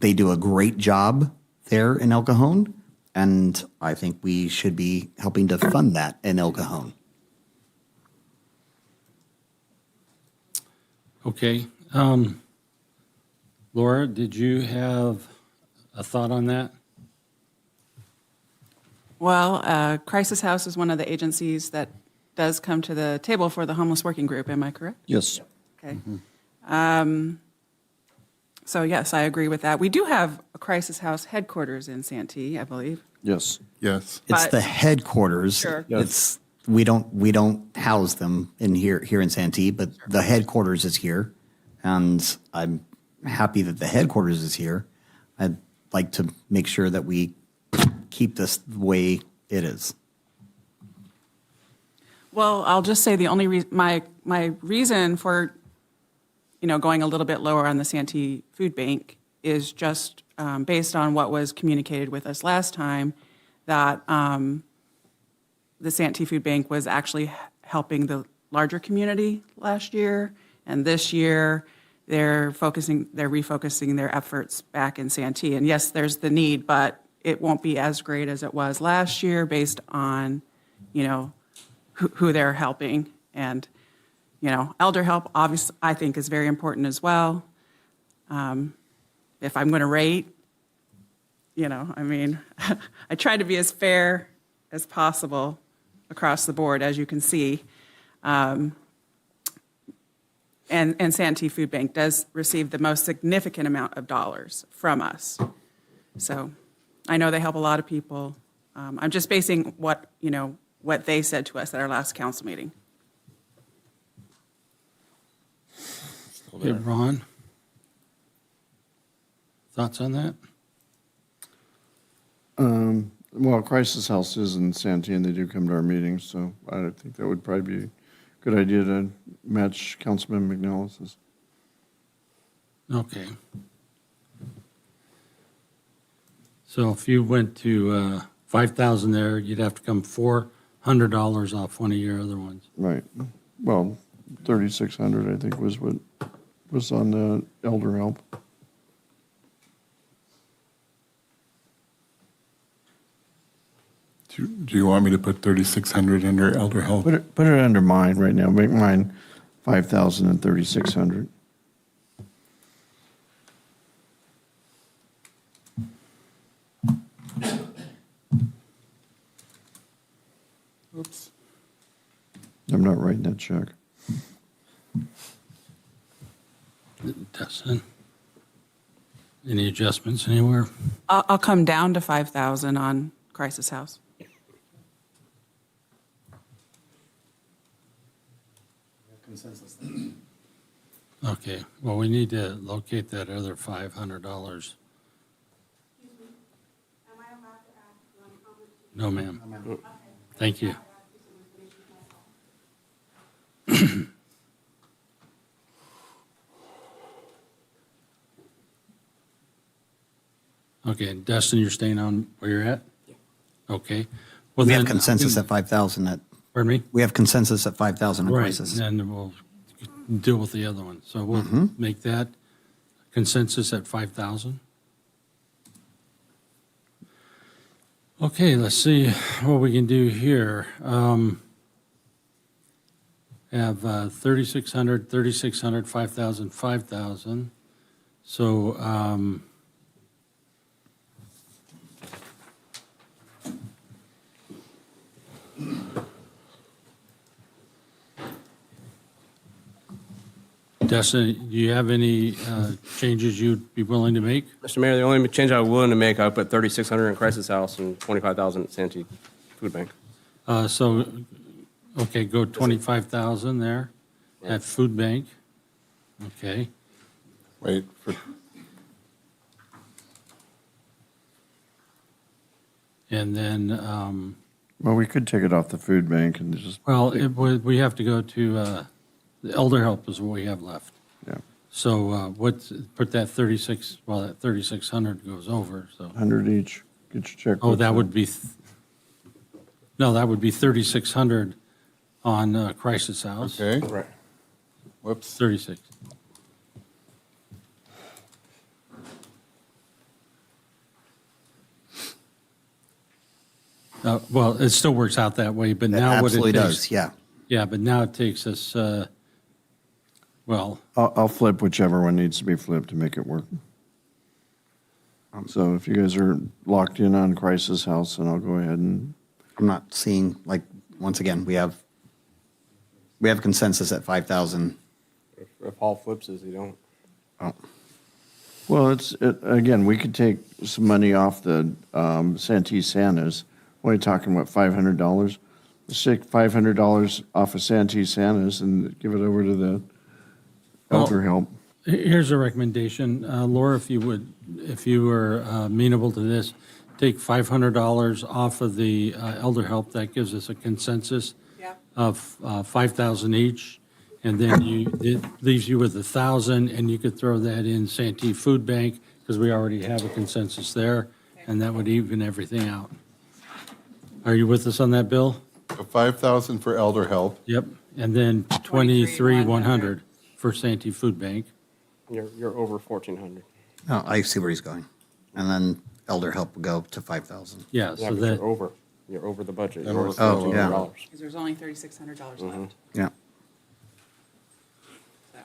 [SPEAKER 8] they do a great job there in El Cajon, and I think we should be helping to fund that in El Cajon.
[SPEAKER 1] Okay. Laura, did you have a thought on that?
[SPEAKER 3] Well, Crisis House is one of the agencies that does come to the table for the homeless working group. Am I correct?
[SPEAKER 5] Yes.
[SPEAKER 3] Okay. So yes, I agree with that. We do have a Crisis House headquarters in Santee, I believe.
[SPEAKER 5] Yes.
[SPEAKER 15] Yes.
[SPEAKER 8] It's
[SPEAKER 3] But-
[SPEAKER 8] the headquarters.
[SPEAKER 3] Sure.
[SPEAKER 8] It's we don't house them in here in Santee, but the headquarters is here, and I'm happy that the headquarters is here. I'd like to make sure that we keep this the way it is.
[SPEAKER 3] Well, I'll just say the only my reason for going a little bit lower on the Santee Food Bank is just based on what was communicated with us last time, that the Santee Food Bank was actually helping the larger community last year, and this year they're refocusing their efforts back in Santee. And yes, there's the need, but it won't be as great as it was last year based on, who they're helping. And, elder help, obviously, I think is very important as well. If I'm going to rate, I try to be as fair as possible across the board, as you can see. And Santee Food Bank does receive the most significant amount of dollars from us. So I know they help a lot of people. I'm just basing what they said to us at our last council meeting.
[SPEAKER 1] Hey, Ron? Thoughts on that?
[SPEAKER 5] Well, Crisis House is in Santee, and they do come to our meetings, so I think that would probably be good idea to match Councilman McNellis's.
[SPEAKER 1] Okay. So if you went to 5,000 there, you'd have to come $400 off one of your other ones.
[SPEAKER 5] Right. Well, 3,600, I think, was what was on the elder help.
[SPEAKER 15] Do you want me to put 3,600 under elder help?
[SPEAKER 5] Put it under mine right now. Make mine 5,000 and 3,600.
[SPEAKER 15] Oops.
[SPEAKER 5] I'm not writing that check.
[SPEAKER 1] Dustin? Any adjustments anywhere?
[SPEAKER 3] I'll come down to 5,000 on Crisis House.
[SPEAKER 8] Consensus.
[SPEAKER 1] Okay, well, we need to locate that other $500. No, ma'am. Thank you. Okay, and Dustin, you're staying on where you're at? Yeah. Okay. Well,
[SPEAKER 8] We have
[SPEAKER 1] then-
[SPEAKER 8] consensus at 5,000 at,
[SPEAKER 1] Pardon me?
[SPEAKER 8] we have consensus at 5,000 on
[SPEAKER 1] Right,
[SPEAKER 8] crisis.
[SPEAKER 1] and we'll deal with the other one. So we'll make that consensus at 5,000. Okay, let's see what we can do here. Have 3,600, 3,600, 5,000, 5,000. So Dustin, do you have any changes you'd be willing to make?
[SPEAKER 11] Mr. Mayor, the only change I was willing to make, I would put 3,600 in Crisis House and 25,000 at Santee Food Bank.
[SPEAKER 1] So, okay, go 25,000 there at Food Bank. Okay.
[SPEAKER 15] Wait for,
[SPEAKER 1] And then,
[SPEAKER 5] Well, we could take it off the food bank and just.
[SPEAKER 1] well, we have to go to, the elder help is what we have left.
[SPEAKER 5] Yeah,
[SPEAKER 1] So put that 36, well, that 3,600 goes over, so.
[SPEAKER 5] 100 each. Get your check.
[SPEAKER 1] Oh, that would be, no, that would be 3,600 on Crisis House.
[SPEAKER 15] okay,
[SPEAKER 11] Right.
[SPEAKER 15] whoops.
[SPEAKER 1] 36. Well, it still works out that way, but
[SPEAKER 8] It
[SPEAKER 1] now what it
[SPEAKER 8] absolutely
[SPEAKER 1] takes.
[SPEAKER 8] does, yeah.
[SPEAKER 1] Yeah, but now it takes us, well,
[SPEAKER 5] I'll flip whichever one needs to be flipped to make it work. So if you guys are locked in on Crisis House, then I'll go ahead and,
[SPEAKER 8] I'm not seeing, like, once again, we have consensus at 5,000.
[SPEAKER 11] If Paul flips us, you don't.
[SPEAKER 8] Oh,
[SPEAKER 5] well, again, we could take some money off the Santee Santas. What are you talking, what, $500? Let's take $500 off of Santee Santas and give it over to the elder help.
[SPEAKER 1] here's a recommendation. Laura, if you were amenable to this, take $500 off of the elder help. That gives us a consensus of 5,000 each. And then it leaves you with 1,000, and you could throw that in Santee Food Bank, because we already have a consensus there, and that would even everything out. Are you with us on that, Bill?
[SPEAKER 15] 5,000 for elder help.
[SPEAKER 1] Yep. And then 23,100 for Santee Food Bank.
[SPEAKER 11] You're over 1,400.
[SPEAKER 8] no, I see where he's going. And then elder help will go to 5,000.
[SPEAKER 1] Yeah,
[SPEAKER 11] Yeah,
[SPEAKER 1] so
[SPEAKER 11] but
[SPEAKER 1] that,
[SPEAKER 11] you're over the budget.
[SPEAKER 15] And
[SPEAKER 11] You're
[SPEAKER 15] we're
[SPEAKER 11] over
[SPEAKER 15] still-
[SPEAKER 8] Oh, yeah.
[SPEAKER 11] $1,400.
[SPEAKER 3] Because there's only $3,600 left.
[SPEAKER 8] Yeah.
[SPEAKER 3] So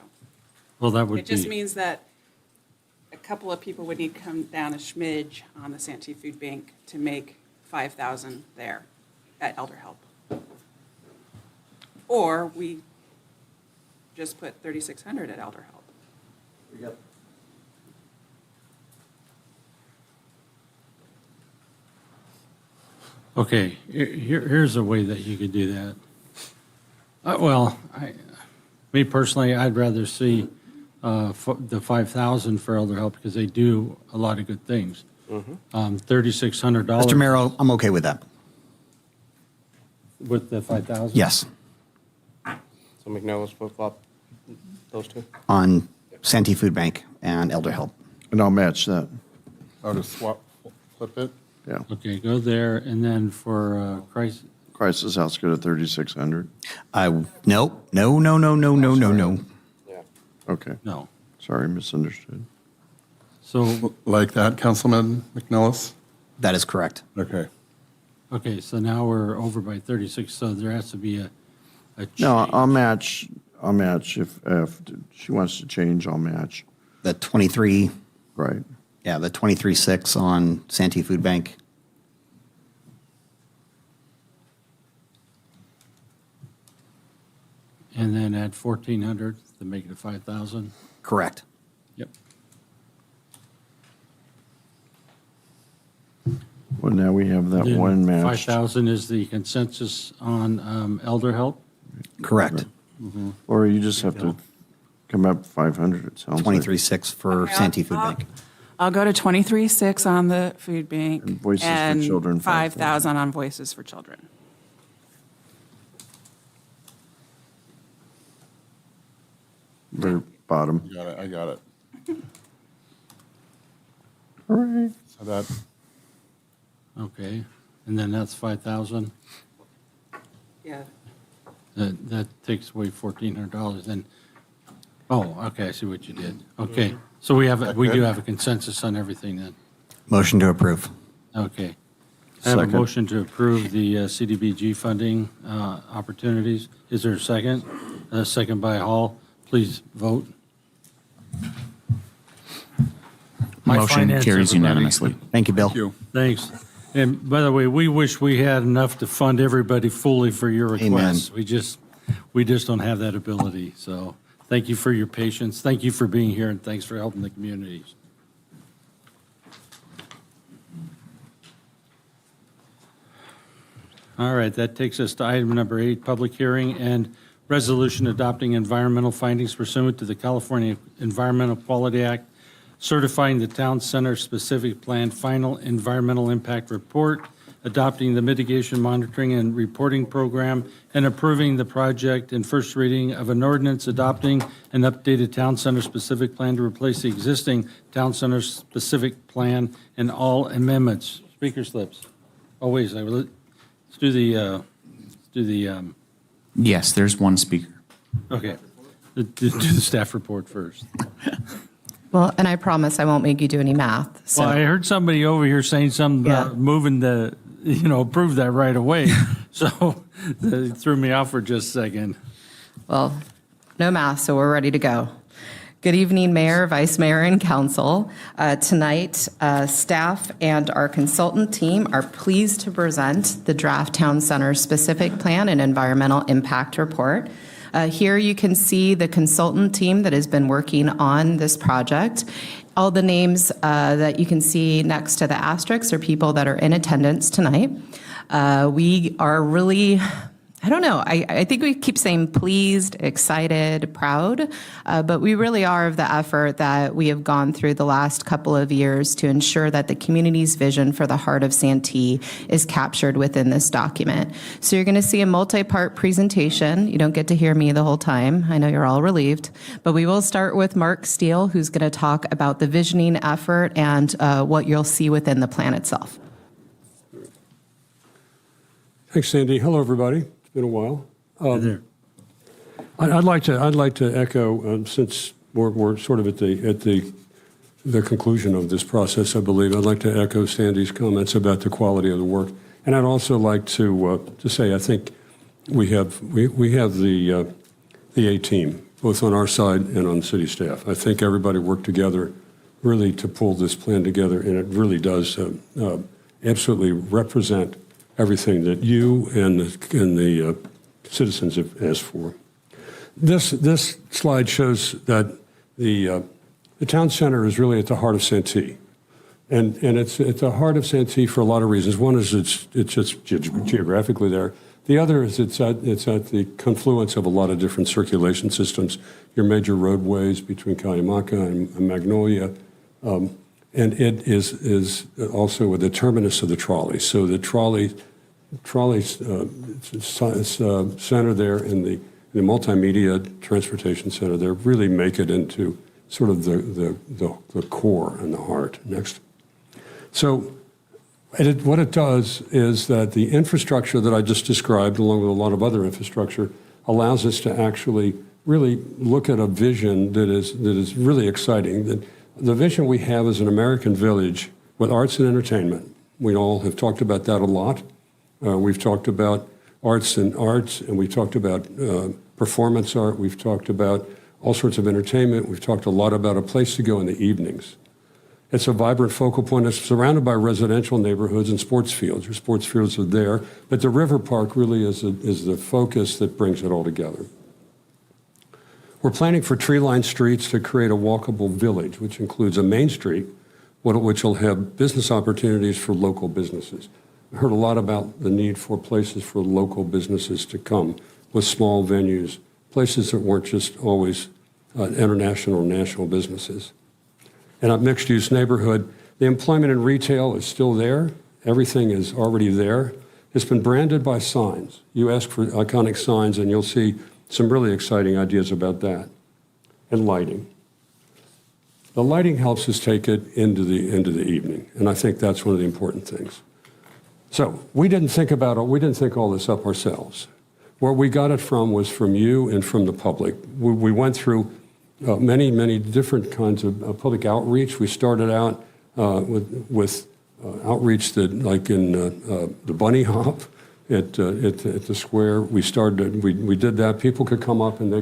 [SPEAKER 1] well, that would
[SPEAKER 3] it just
[SPEAKER 1] be,
[SPEAKER 3] means that a couple of people would need to come down a smidge on the Santee Food Bank to make 5,000 there at elder help. Or we just put 3,600 at elder help.
[SPEAKER 1] okay, here's a way that you could do that. Me personally, I'd rather see the 5,000 for elder help, because they do a lot of good things. $3,600.
[SPEAKER 8] Mr. Mayor, I'm okay with that.
[SPEAKER 1] With the 5,000?
[SPEAKER 8] Yes.
[SPEAKER 11] So McNella's flip-flop those two?
[SPEAKER 8] On Santee Food Bank and Elder Help.
[SPEAKER 5] And I'll match that.
[SPEAKER 15] Oh, to flip it?
[SPEAKER 5] Yeah.
[SPEAKER 1] Okay, go there, and then for Christ,
[SPEAKER 5] Crisis House, go to 3,600.
[SPEAKER 8] No.
[SPEAKER 11] Yeah.
[SPEAKER 5] Okay.
[SPEAKER 1] no.
[SPEAKER 5] Sorry, misunderstood.
[SPEAKER 1] So,
[SPEAKER 15] Like that, Councilman McNellis?
[SPEAKER 8] That is correct.
[SPEAKER 15] Okay.
[SPEAKER 1] okay, so now we're over by 36, so there has to be a change.
[SPEAKER 5] No, I'll match. If she wants to change, I'll match.
[SPEAKER 8] The 23,
[SPEAKER 5] Right.
[SPEAKER 8] yeah, the 23.6 on Santee Food Bank.
[SPEAKER 1] And then add 1,400 to make it a 5,000.
[SPEAKER 8] Correct.
[SPEAKER 1] Yep.
[SPEAKER 5] Well, now we have that one match.
[SPEAKER 1] 5,000 is the consensus on elder help?
[SPEAKER 8] Correct.
[SPEAKER 5] Or you just have to come up 500, it sounds like.
[SPEAKER 8] 23.6 for Santee Food Bank.
[SPEAKER 3] I'll go to 23.6 on the food bank.
[SPEAKER 5] And Voices for Children,
[SPEAKER 3] 5,000 on Voices for Children.
[SPEAKER 5] Very bottom.
[SPEAKER 15] I got it.
[SPEAKER 5] All right.
[SPEAKER 15] So that,
[SPEAKER 1] Okay, and then that's 5,000.
[SPEAKER 3] Yeah.
[SPEAKER 1] That takes away $1,400, then, oh, okay, I see what you did. Okay, so we do have a consensus on everything then.
[SPEAKER 8] Motion to approve.
[SPEAKER 1] Okay. I have a
[SPEAKER 5] Second.
[SPEAKER 1] motion to approve the CDBG funding opportunities. Is there a second? A second by Hall. Please vote. My
[SPEAKER 13] Motion
[SPEAKER 1] finance,
[SPEAKER 13] carries
[SPEAKER 1] everybody.
[SPEAKER 13] unanimously.
[SPEAKER 8] Thank you, Bill.
[SPEAKER 15] thank you.
[SPEAKER 1] Thanks. And by the way, we wish we had enough to fund everybody fully for your requests. We just don't have that ability. So thank you for your patience. Thank you for being here, and thanks for helping the communities. All right, that takes us to item number 8, public hearing and resolution adopting environmental findings pursuant to the California Environmental Quality Act, certifying the town center specific plan final environmental impact report, adopting the mitigation monitoring and reporting program, and approving the project in first reading of an ordinance adopting an updated town center specific plan to replace the existing town center specific plan and all amendments. Speaker slips. Oh, wait, let's do the,
[SPEAKER 13] Yes, there's one speaker.
[SPEAKER 1] okay, do the staff report first.
[SPEAKER 16] Well, and I promise I won't make you do any math. So.
[SPEAKER 1] Well, I heard somebody over here saying something about moving the, approve that right away. So it threw me off for just a second.
[SPEAKER 16] Well, no math, so we're ready to go. Good evening, Mayor, Vice Mayor, and Council. Tonight, staff and our consultant team are pleased to present the Draft Town Center Specific Plan and Environmental Impact Report. Here you can see the consultant team that has been working on this project. All the names that you can see next to the asterisks are people that are in attendance tonight. We are really, I don't know, I think we keep saying pleased, excited, proud, but we really are of the effort that we have gone through the last couple of years to ensure that the community's vision for the heart of Santee is captured within this document. So you're going to see a multi-part presentation. You don't get to hear me the whole time. I know you're all relieved, but we will start with Mark Steele, who's going to talk about the visioning effort and what you'll see within the plan itself.
[SPEAKER 17] Thanks, Sandy. Hello, everybody. It's been a while.
[SPEAKER 1] There.
[SPEAKER 17] I'd like to echo, since we're sort of at the conclusion of this process, I believe. I'd like to echo Sandy's comments about the quality of the work, and I'd also like to say I think we have the A team both on our side and on city staff. I think everybody worked together really to pull this plan together, and it really does absolutely represent everything that you and the citizens have asked for. This slide shows that the town center is really at the heart of Santee, and it's at the heart of Santee for a lot of reasons. One is it's just geographically there. The other is it's at the confluence of a lot of different circulation systems. Your major roadways between Cuyamaca and Magnolia, and it is also the terminus of the trolley. So the trolley center there, and the multimedia transportation center there really make it into sort of the core and the heart. Next. So what it does is that the infrastructure that I just described, along with a lot of other infrastructure, allows us to actually really look at a vision that is really exciting. The vision we have is an American village with arts and entertainment. We all have talked about that a lot. We've talked about arts, and we've talked about performance art. We've talked about all sorts of entertainment. We've talked a lot about a place to go in the evenings. It's a vibrant focal point. It's surrounded by residential neighborhoods and sports fields. Your sports fields are there, but the river park really is the focus that brings it all together. We're planning for tree-lined streets to create a walkable village, which includes a main street, which will have business opportunities for local businesses. I heard a lot about the need for places for local businesses to come with small venues, places that weren't just always international or national businesses. In a mixed-use neighborhood, the employment in retail is still there. Everything is already there. It's been branded by signs. You ask for iconic signs, and you'll see some really exciting ideas about that. And lighting. The lighting helps us take it into the evening, and I think that's one of the important things. So we didn't think all this up ourselves. Where we got it from was from you and from the public. We went through many different kinds of public outreach. We started out with outreach that, like in the bunny hop at the square. We did that. People could come up and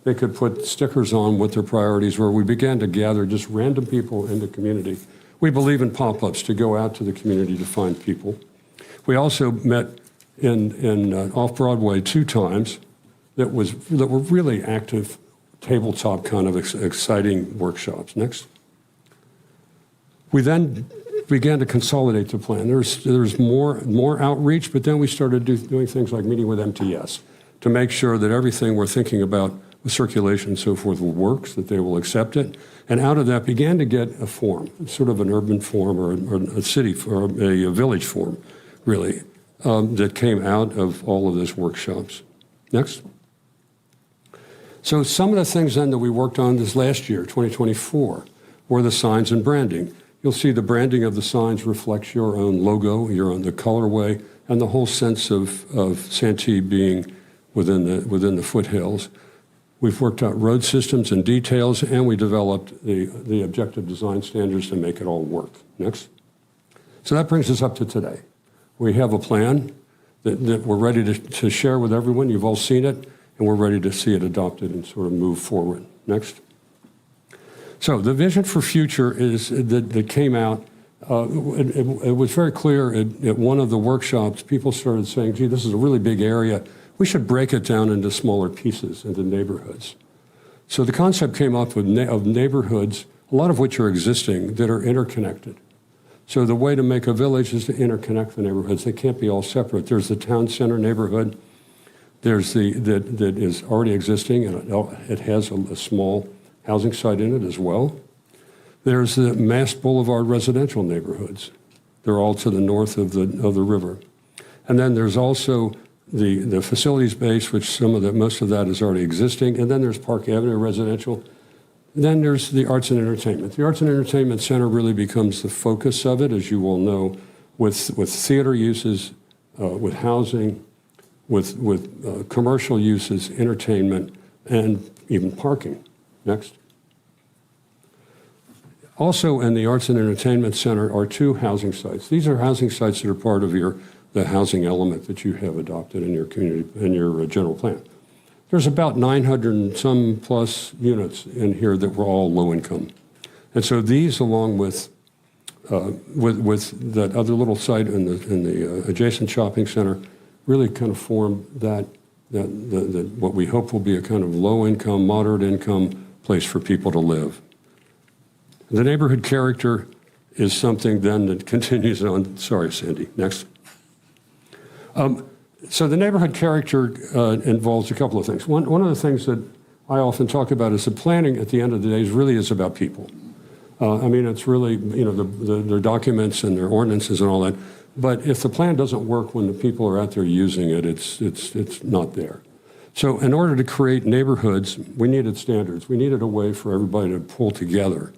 [SPEAKER 17] they could put stickers on what their priorities were. We began to gather just random people in the community. We believe in pop-ups to go out to the community to find people. We also met in off-Broadway 2 times that were really active tabletop kind of exciting workshops. Next. We then began to consolidate the plan. There's more outreach, but then we started doing things like meeting with MTS to make sure that everything we're thinking about with circulation and so forth works, that they will accept it. And out of that began to get a form, sort of an urban form or a city or a village form, really, that came out of all of those workshops. Next. So some of the things then that we worked on this last year, 2024, were the signs and branding. You'll see the branding of the signs reflects your own logo, the colorway, and the whole sense of Santee being within the foothills. We've worked out road systems and details, and we developed the objective design standards to make it all work. Next. So that brings us up to today. We have a plan that we're ready to share with everyone. You've all seen it. And we're ready to see it adopted and sort of move forward. Next. So the vision for future is that came out. It was very clear at one of the workshops. People started saying, "Gee, this is a really big area. We should break it down into smaller pieces, into neighborhoods." So the concept came up of neighborhoods, a lot of which are existing, that are interconnected. So the way to make a village is to interconnect the neighborhoods. They can't be all separate. There's the town center neighborhood. There's that is already existing, and it has a small housing site in it as well. There's the Mass Boulevard residential neighborhoods. They're all to the north of the river. And then there's also the facilities base, which most of that is already existing. And then there's Park Avenue residential. And then there's the arts and entertainment. The Arts and Entertainment Center really becomes the focus of it, as you all know, with theater uses, with housing, with commercial uses, entertainment, and even parking. Next. Also in the Arts and Entertainment Center are 2 housing sites. These are housing sites that are part of the housing element that you have adopted in your community, in your general plan. There's about 900 and some plus units in here that were all low income. And so these, along with that other little site in the adjacent shopping center, really kind of form that what we hope will be a kind of low-income, moderate-income place for people to live. The neighborhood character is something then that continues on. Sorry, Sandy. Next. So the neighborhood character involves a couple of things. One of the things that I often talk about is the planning at the end of the day really is about people. I mean, it's really, their documents and their ordinances and all that. But if the plan doesn't work when the people are out there using it, it's not there. So in order to create neighborhoods, we needed standards. We needed a way for everybody to pull together.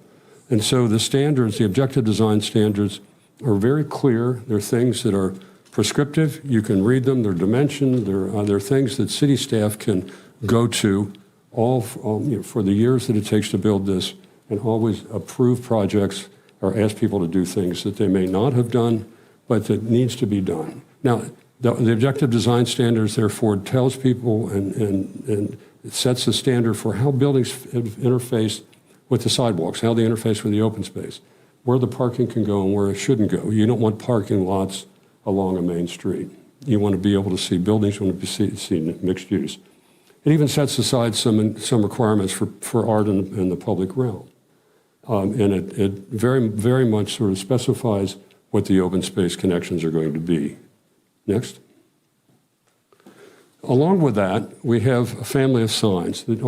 [SPEAKER 17] And so the standards, the objective design standards, are very clear. They're things that are prescriptive. You can read them. They're dimensioned. They're things that city staff can go to all for the years that it takes to build this, and always approve projects or ask people to do things that they may not have done, but that needs to be done. Now, the objective design standards, therefore, tells people and it sets the standard for how buildings interface with the sidewalks, how they interface with the open space, where the parking can go and where it shouldn't go. You don't want parking lots along a main street. You want to be able to see buildings, you want to see mixed use. It even sets aside some requirements for art in the public realm. And it very, very much sort of specifies what the open space connections are going to be. Next. Along with that, we have a family of signs that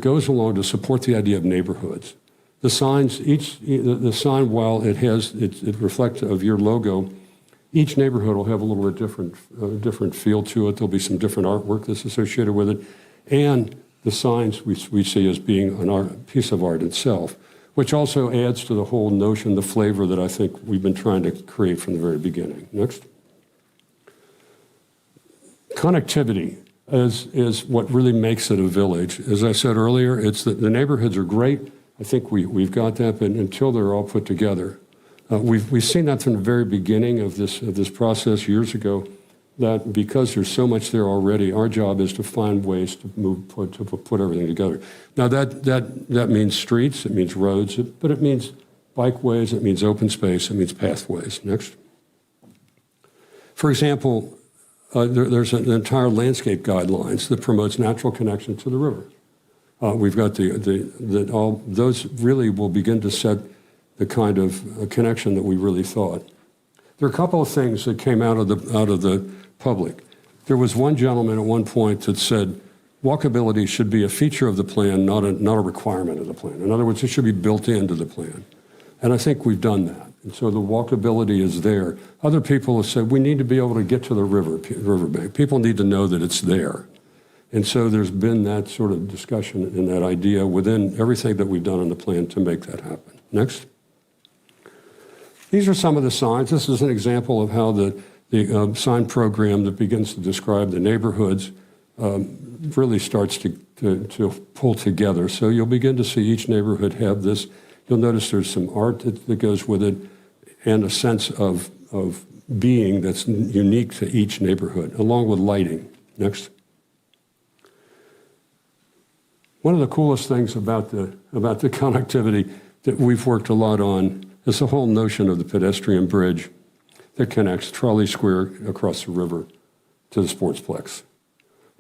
[SPEAKER 17] goes along to support the idea of neighborhoods. The signs, the sign, while it reflects of your logo, each neighborhood will have a little bit different feel to it. There'll be some different artwork that's associated with it. And the signs we see as being a piece of art itself, which also adds to the whole notion, the flavor that I think we've been trying to create from the very beginning. Next. Connectivity is what really makes it a village. As I said earlier, it's the neighborhoods are great. I think we've got that, but until they're all put together. We've seen that from the very beginning of this process years ago, that because there's so much there already, our job is to find ways to put everything together. Now that means streets, it means roads, but it means bikeways, it means open space, it means pathways. Next. For example, there's an entire landscape guidelines that promotes natural connection to the river. We've got all those really will begin to set the kind of connection that we really thought. There are a couple of things that came out of the public. There was one gentleman at one point that said walkability should be a feature of the plan, not a requirement of the plan. In other words, it should be built into the plan. And I think we've done that. And so the walkability is there. Other people have said we need to be able to get to the riverbank. People need to know that it's there. And so there's been that sort of discussion and that idea within everything that we've done in the plan to make that happen. Next. These are some of the signs. This is an example of how the sign program that begins to describe the neighborhoods really starts to pull together. So you'll begin to see each neighborhood have this. You'll notice there's some art that goes with it and a sense of being that's unique to each neighborhood, along with lighting. Next. One of the coolest things about the connectivity that we've worked a lot on is the whole notion of the pedestrian bridge that connects Trolley Square across the river to the Sportsplex.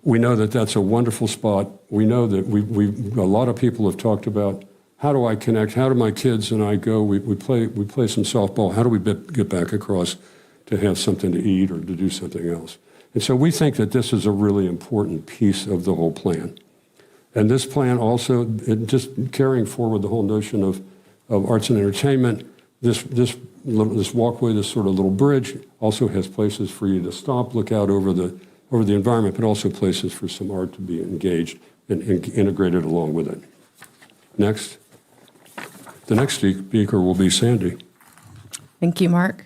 [SPEAKER 17] We know that that's a wonderful spot. We know that a lot of people have talked about, how do I connect? How do my kids and I go? We play some softball. How do we get back across to have something to eat or to do something else? And so we think that this is a really important piece of the whole plan. And this plan also, just carrying forward the whole notion of arts and entertainment, this walkway, this sort of little bridge, also has places for you to stop, look out over the environment, but also places for some art to be engaged and integrated along with it. Next. The next speaker will be Santee.
[SPEAKER 16] Thank you, Mark.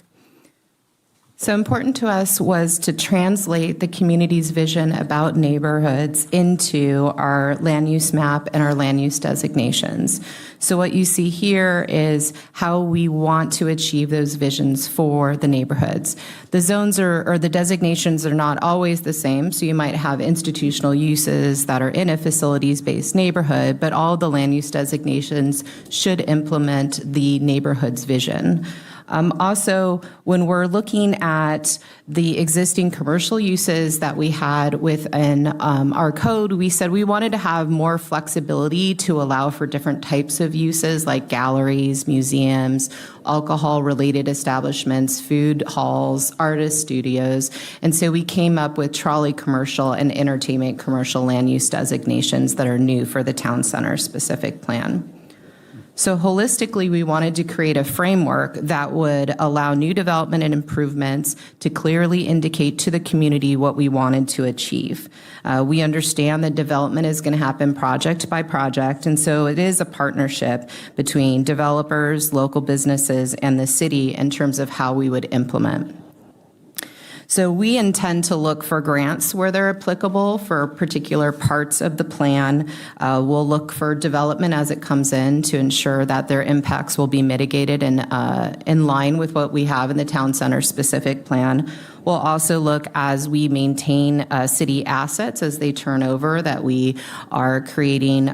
[SPEAKER 16] So important to us was to translate the community's vision about neighborhoods into our land use map and our land use designations. So what you see here is how we want to achieve those visions for the neighborhoods. The zones or the designations are not always the same, so you might have institutional uses that are in a facilities-based neighborhood, but all the land use designations should implement the neighborhood's vision. Also, when we're looking at the existing commercial uses that we had within our code, we said we wanted to have more flexibility to allow for different types of uses like galleries, museums, alcohol-related establishments, food halls, artist studios. And so we came up with trolley commercial and entertainment commercial land use designations that are new for the town center specific plan. So holistically, we wanted to create a framework that would allow new development and improvements to clearly indicate to the community what we wanted to achieve. We understand that development is going to happen project by project, and so it is a partnership between developers, local businesses, and the city in terms of how we would implement. So we intend to look for grants where they're applicable for particular parts of the plan. We'll look for development as it comes in to ensure that their impacts will be mitigated and in line with what we have in the town center specific plan. We'll also look as we maintain city assets as they turn over, that we are creating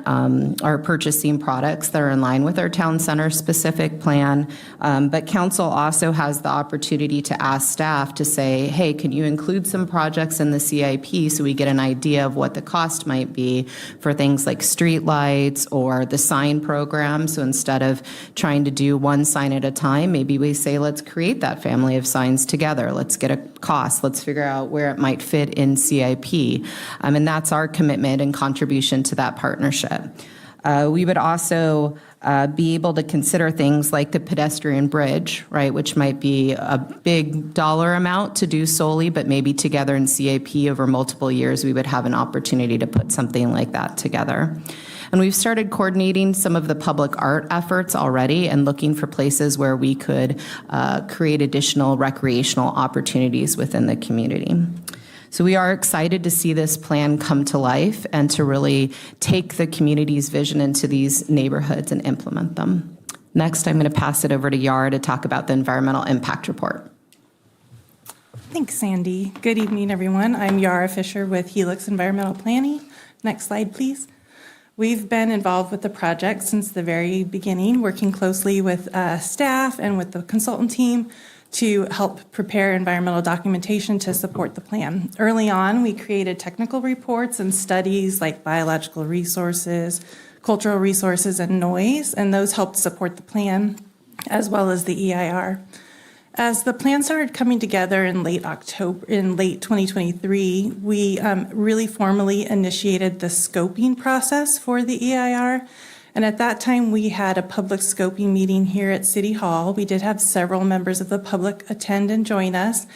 [SPEAKER 16] or purchasing products that are in line with our town center specific plan. But council also has the opportunity to ask staff to say, hey, can you include some projects in the CIP so we get an idea of what the cost might be for things like street lights or the sign program. So instead of trying to do one sign at a time, maybe we say, let's create that family of signs together. Let's get a cost. Let's figure out where it might fit in CIP. And that's our commitment and contribution to that partnership. We would also be able to consider things like the pedestrian bridge, right, which might be a big dollar amount to do solely, but maybe together in CIP over multiple years, we would have an opportunity to put something like that together. And we've started coordinating some of the public art efforts already and looking for places where we could create additional recreational opportunities within the community. So we are excited to see this plan come to life and to really take the community's vision into these neighborhoods and implement them. Next, I'm going to pass it over to Yara to talk about the environmental impact report.
[SPEAKER 18] Thanks, Sandy. Good evening, everyone. I'm Yara Fisher with Helix Environmental Planning. Next slide, please. We've been involved with the project since the very beginning, working closely with staff and with the consultant team to help prepare environmental documentation to support the plan. Early on, we created technical reports and studies like biological resources, cultural resources, and noise, and those helped support the plan as well as the EIR. As the plan started coming together in late 2023, we really formally initiated the scoping process for the EIR. And at that time, we had a public scoping meeting here at City Hall. We did have several members of the public attend and join us.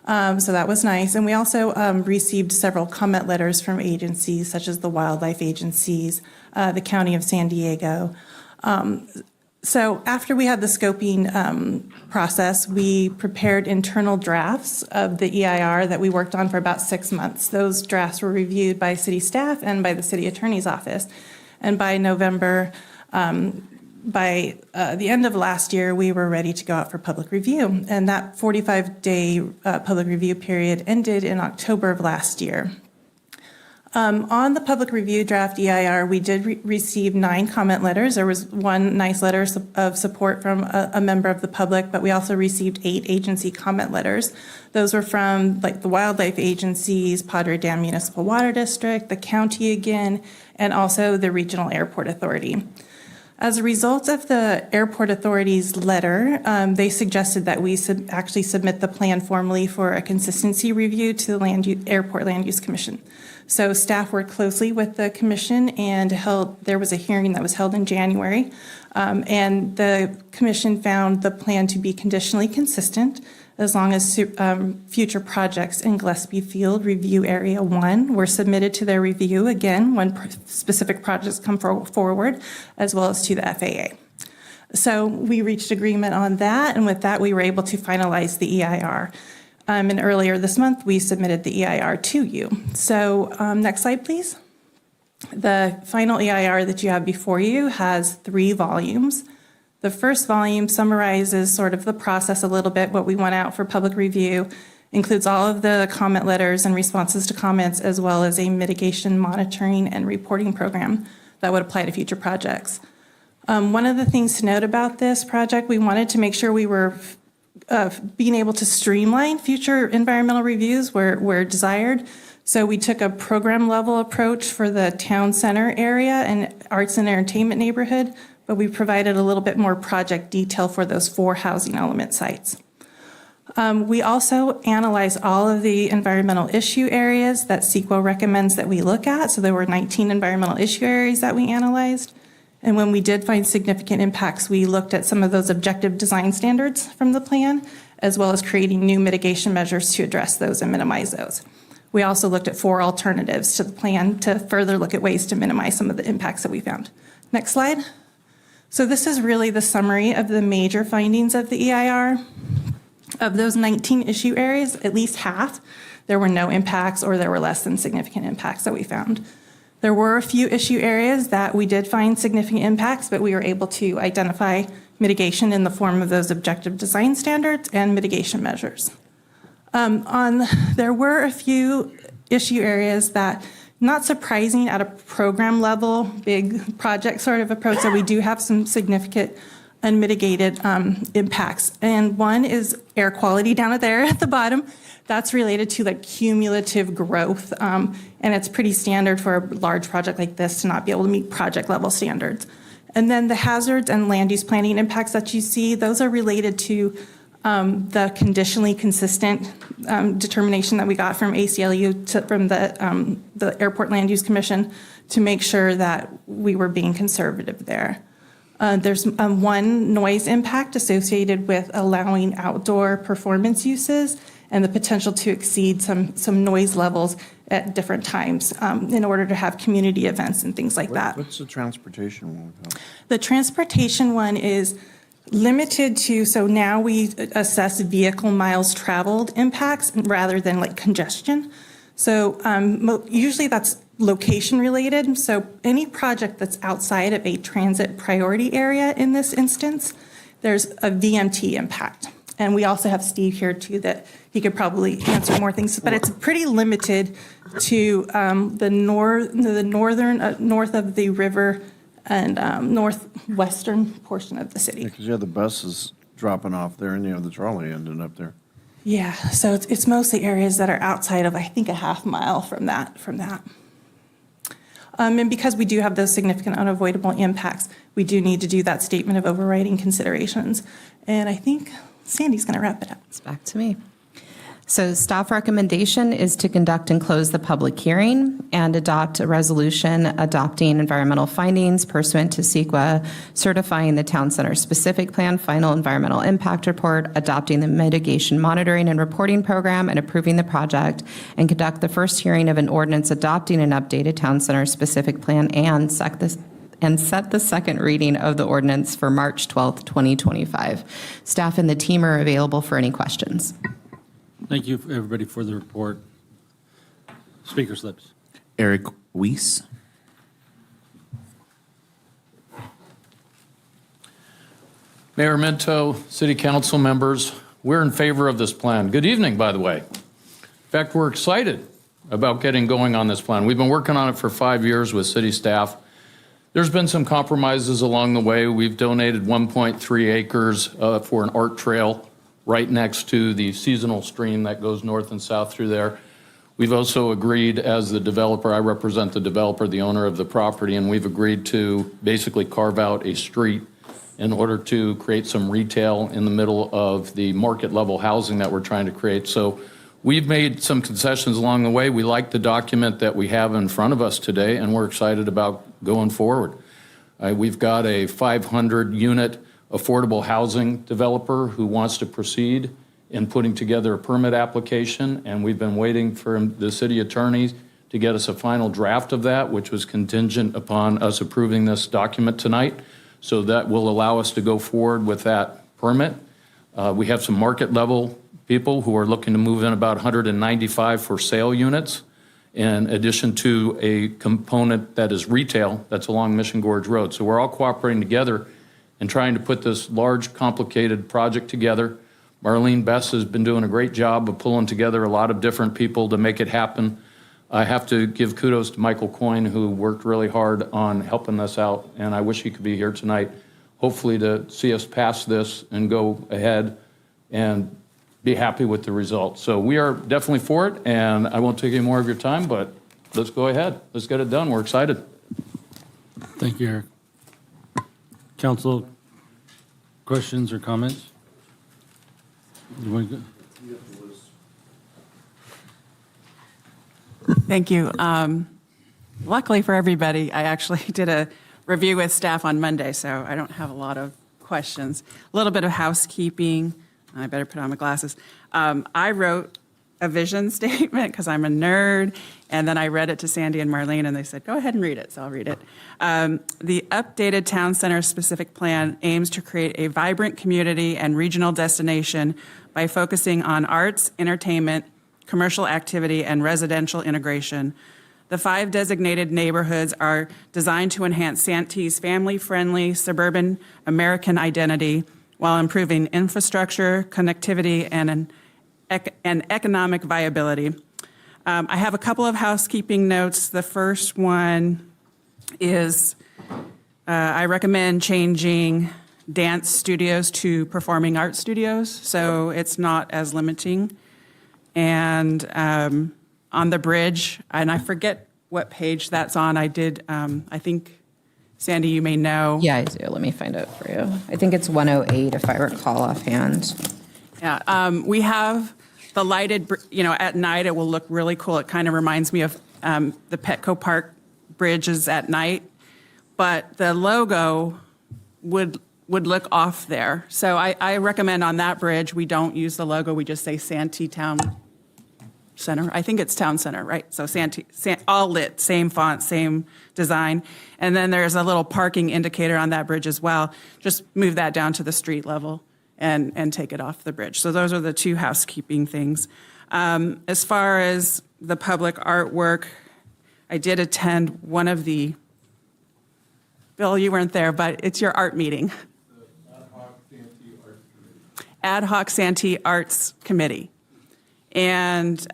[SPEAKER 18] So that was nice. And we also received several comment letters from agencies such as the wildlife agencies, the County of San Diego. So after we had the scoping process, we prepared internal drafts of the EIR that we worked on for about 6 months. Those drafts were reviewed by city staff and by the city attorney's office. And by November, by the end of last year, we were ready to go out for public review. And that 45-day public review period ended in October of last year. On the public review draft EIR, we did receive 9 comment letters. There was one nice letter of support from a member of the public, but we also received 8 agency comment letters. Those were from like the wildlife agencies, Padre Dam Municipal Water District, the county again, and also the Regional Airport Authority. As a result of the Airport Authority's letter, they suggested that we actually submit the plan formally for a consistency review to the Airport Land Use Commission. So staff worked closely with the commission and there was a hearing that was held in January, and the commission found the plan to be conditionally consistent as long as future projects in Gillespie Field Review Area 1 were submitted to their review, again, when specific projects come forward, as well as to the FAA. So we reached agreement on that, and with that, we were able to finalize the EIR. And earlier this month, we submitted the EIR to you. So next slide, please. The final EIR that you have before you has 3 volumes. The first volume summarizes sort of the process a little bit, what we went out for public review, includes all of the comment letters and responses to comments, as well as a mitigation monitoring and reporting program that would apply to future projects. One of the things to note about this project, we wanted to make sure we were being able to streamline future environmental reviews where desired. So we took a program level approach for the town center area and arts and entertainment neighborhood, but we provided a little bit more project detail for those 4 housing element sites. We also analyzed all of the environmental issue areas that CEQA recommends that we look at. So there were 19 environmental issue areas that we analyzed. And when we did find significant impacts, we looked at some of those objective design standards from the plan, as well as creating new mitigation measures to address those and minimize those. We also looked at 4 alternatives to the plan to further look at ways to minimize some of the impacts that we found. Next slide. So this is really the summary of the major findings of the EIR. Of those 19 issue areas, at least half, there were no impacts or there were less than significant impacts that we found. There were a few issue areas that we did find significant impacts, but we were able to identify mitigation in the form of those objective design standards and mitigation measures. There were a few issue areas that, not surprising at a program level, big project sort of approach, that we do have some significant unmitigated impacts. And one is air quality down at there at the bottom. That's related to like cumulative growth. And it's pretty standard for a large project like this to not be able to meet project level standards. And then the hazards and land use planning impacts that you see, those are related to the conditionally consistent determination that we got from ACLU, from the Airport Land Use Commission, to make sure that we were being conservative there. There's one noise impact associated with allowing outdoor performance uses and the potential to exceed some noise levels at different times in order to have community events and things like that.
[SPEAKER 5] What's the transportation one?
[SPEAKER 18] The transportation one is limited to, so now we assess vehicle miles traveled impacts rather than like congestion. So usually that's location related. So any project that's outside of a transit priority area in this instance, there's a VMT impact. And we also have Steve here too, that he could probably answer more things, but it's pretty limited to the north of the river and northwestern portion of the city.
[SPEAKER 5] Because you have the buses dropping off there and you have the trolley ending up there.
[SPEAKER 18] Yeah, so it's mostly areas that are outside of, I think, a half mile from that. And because we do have those significant unavoidable impacts, we do need to do that statement of overriding considerations. And I think Sandy's going to wrap it up.
[SPEAKER 16] It's back to me. So staff recommendation is to conduct and close the public hearing and adopt a resolution adopting environmental findings pursuant to CEQA, certifying the town center specific plan final environmental impact report, adopting the mitigation monitoring and reporting program, and approving the project, and conduct the first hearing of an ordinance adopting an updated town center specific plan and set the second reading of the ordinance for March 12th, 2025. Staff and the team are available for any questions.
[SPEAKER 1] Thank you, everybody, for the report. Speaker slips.
[SPEAKER 13] Eric Weiss.
[SPEAKER 19] Mayor Minto, City Council members, we're in favor of this plan. Good evening, by the way. In fact, we're excited about getting going on this plan. We've been working on it for 5 years with city staff. There's been some compromises along the way. We've donated 1.3 acres for an art trail right next to the seasonal stream that goes north and south through there. We've also agreed, as the developer, I represent the developer, the owner of the property, and we've agreed to basically carve out a street in order to create some retail in the middle of the market level housing that we're trying to create. So we've made some concessions along the way. We like the document that we have in front of us today, and we're excited about going forward. We've got a 500 unit affordable housing developer who wants to proceed in putting together a permit application, and we've been waiting for the city attorney to get us a final draft of that, which was contingent upon us approving this document tonight. So that will allow us to go forward with that permit. We have some market level people who are looking to move in about 195 for sale units, in addition to a component that is retail that's along Mission Gorge Road. So we're all cooperating together and trying to put this large, complicated project together. Marlene Bess has been doing a great job of pulling together a lot of different people to make it happen. I have to give kudos to Michael Coyne, who worked really hard on helping us out, and I wish he could be here tonight, hopefully to see us pass this and go ahead and be happy with the results. So we are definitely for it, and I won't take any more of your time, but let's go ahead. Let's get it done. We're excited.
[SPEAKER 1] Thank you, Eric. Council, questions or comments? You want to go?
[SPEAKER 3] Thank you. Luckily for everybody, I actually did a review with staff on Monday, so I don't have a lot of questions. A little bit of housekeeping. I better put on my glasses. I wrote a vision statement because I'm a nerd, and then I read it to Sandy and Marlene, and they said, go ahead and read it, so I'll read it. The updated town center specific plan aims to create a vibrant community and regional destination by focusing on arts, entertainment, commercial activity, and residential integration. The 5 designated neighborhoods are designed to enhance Santee's family-friendly suburban American identity while improving infrastructure, connectivity, and economic viability. I have a couple of housekeeping notes. The first one is I recommend changing dance studios to performing arts studios, so it's not as limiting. And on the bridge, and I forget what page that's on. I did, I think, Sandy, you may know.
[SPEAKER 16] Yeah, I do. Let me find it for you. I think it's 108 if I recall offhand.
[SPEAKER 3] Yeah, we have the lighted, at night it will look really cool. It kind of reminds me of the Petco Park bridges at night, but the logo would look off there. So I recommend on that bridge we don't use the logo. We just say Santee Town Center. I think it's Town Center, right? So Santee, all lit, same font, same design. And then there's a little parking indicator on that bridge as well. Just move that down to the street level and take it off the bridge. So those are the 2 housekeeping things. As far as the public artwork, I did attend one of the, Bill, you weren't there, but it's your art meeting. Ad hoc Santee Arts Committee. And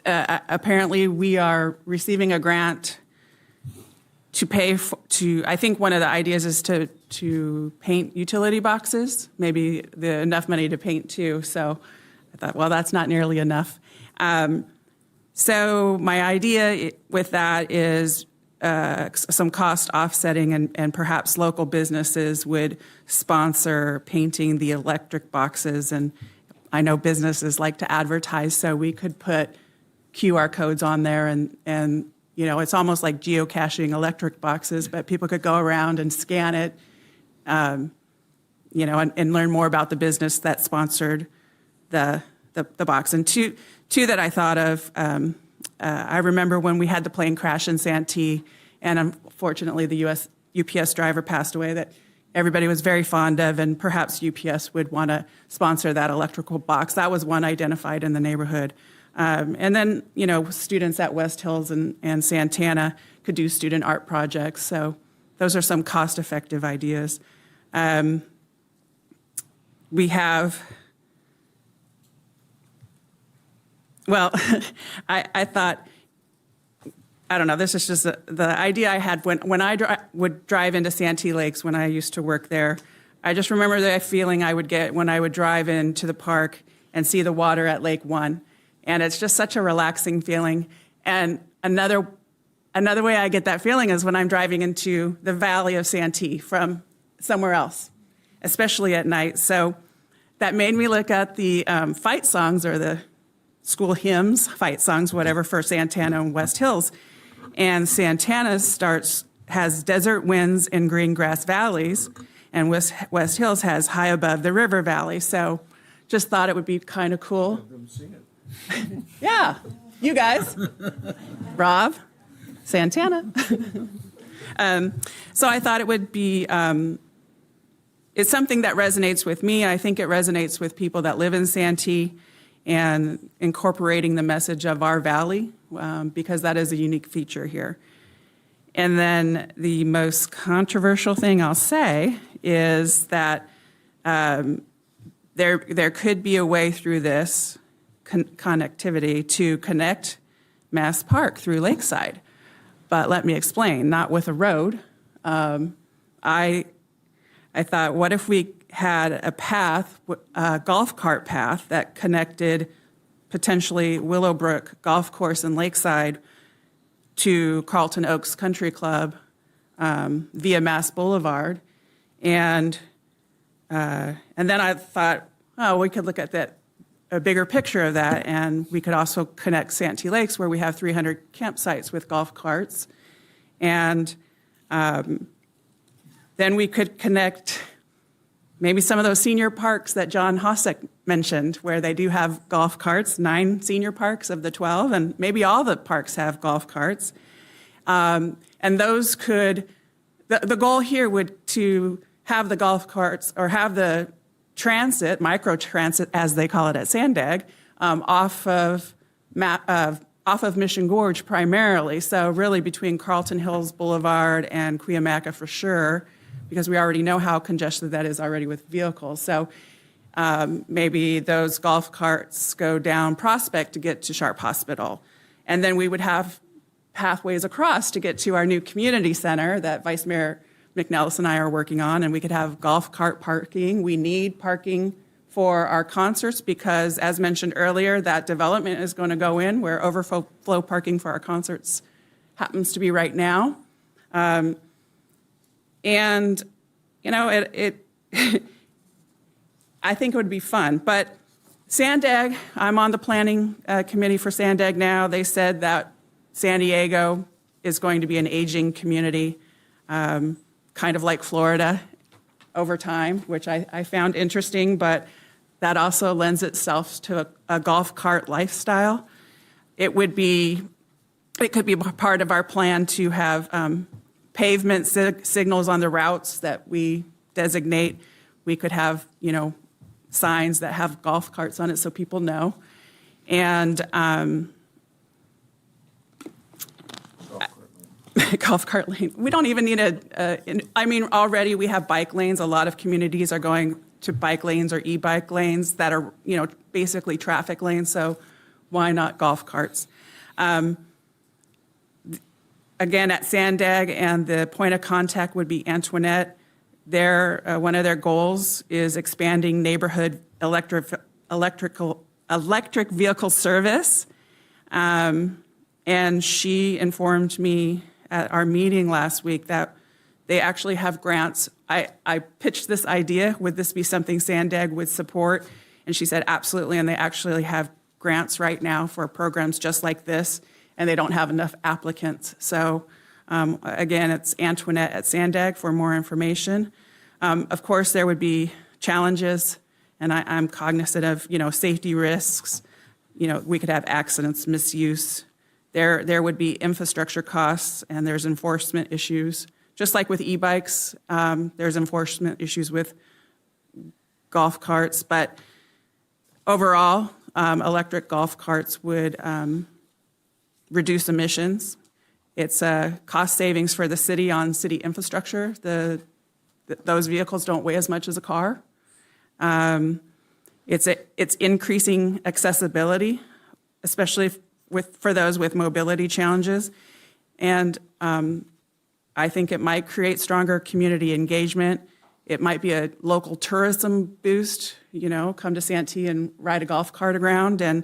[SPEAKER 3] apparently we are receiving a grant to pay I think one of the ideas is to paint utility boxes, maybe enough money to paint 2. So I thought, well, that's not nearly enough. So my idea with that is some cost offsetting, and perhaps local businesses would sponsor painting the electric boxes. And I know businesses like to advertise, so we could put QR codes on there and it's almost like geocaching electric boxes, but people could go around and scan it, and learn more about the business that sponsored the box. And two that I thought of, I remember when we had the plane crash in Santee, and unfortunately the UPS driver passed away, that everybody was very fond of, and perhaps UPS would want to sponsor that electrical box. That was one identified in the neighborhood. And then, students at West Hills and Santana could do student art projects. So those are some cost-effective ideas. We have, well, I thought, I don't know, this is just the idea I had when I would drive into Santee Lakes when I used to work there. I just remember the feeling I would get when I would drive into the park and see the water at Lake One. And it's just such a relaxing feeling. And another way I get that feeling is when I'm driving into the valley of Santee from somewhere else, especially at night. So that made me look at the fight songs, or the school hymns, fight songs, whatever, for Santana and West Hills. And Santana has desert winds in green grass valleys, and West Hills has high above the river valley. So just thought it would be kind of cool. Yeah, you guys. Rob, Santana. So I thought it would be, it's something that resonates with me. I think it resonates with people that live in Santee, and incorporating the message of our valley, because that is a unique feature here. And then the most controversial thing I'll say is that there could be a way through this connectivity to connect Mass Park through Lakeside. But let me explain, not with a road. I thought, what if we had a path, a golf cart path that connected potentially Willowbrook Golf Course and Lakeside to Carlton Oaks Country Club via Mass Boulevard. And then I thought, oh, we could look at a bigger picture of that, and we could also connect Santee Lakes, where we have 300 campsites with golf carts, And then we could connect maybe some of those senior parks that John Hossack mentioned, where they do have golf carts, 9 senior parks of the 12, and maybe all the parks have golf carts. And those could, the goal here would to have the golf carts or have the transit, micro transit as they call it at Sandag, off of Mission Gorge primarily. So really between Carlton Hills Boulevard and Cuyamaca for sure, because we already know how congested that is already with vehicles. So maybe those golf carts go down Prospect to get to Sharp Hospital. And then we would have pathways across to get to our new community center that Vice Mayor McNellis and I are working on, and we could have golf cart parking. We need parking for our concerts because, as mentioned earlier, that development is going to go in where overflow parking for our concerts happens to be right now. And, you know, I think it would be fun. But Sandag, I'm on the planning committee for Sandag now. They said that San Diego is going to be an aging community, kind of like Florida over time, which I found interesting, but that also lends itself to a golf cart lifestyle. It could be part of our plan to have pavement signals on the routes that we designate. We could have, you know, signs that have golf carts on it so people know. And golf cart lane. We don't even need already we have bike lanes. A lot of communities are going to bike lanes or e-bike lanes that are, you know, basically traffic lanes. So why not golf carts? Again, at Sandag, and the point of contact would be Antoinette. One of their goals is expanding neighborhood electric vehicle service. And she informed me at our meeting last week that they actually have grants. I pitched this idea, would this be something Sandag would support? And she said, absolutely, and they actually have grants right now for programs just like this, and they don't have enough applicants. So again, it's Antoinette at Sandag for more information. Of course, there would be challenges, and I'm cognizant of, you know, safety risks. You know, we could have accidents, misuse. There would be infrastructure costs, and there's enforcement issues. Just like with e-bikes, there's enforcement issues with golf carts. But overall, electric golf carts would reduce emissions. It's cost savings for the city on city infrastructure. Those vehicles don't weigh as much as a car. It's increasing accessibility, especially for those with mobility challenges. And I think it might create stronger community engagement. It might be a local tourism boost, you know, come to Santee and ride a golf cart around. And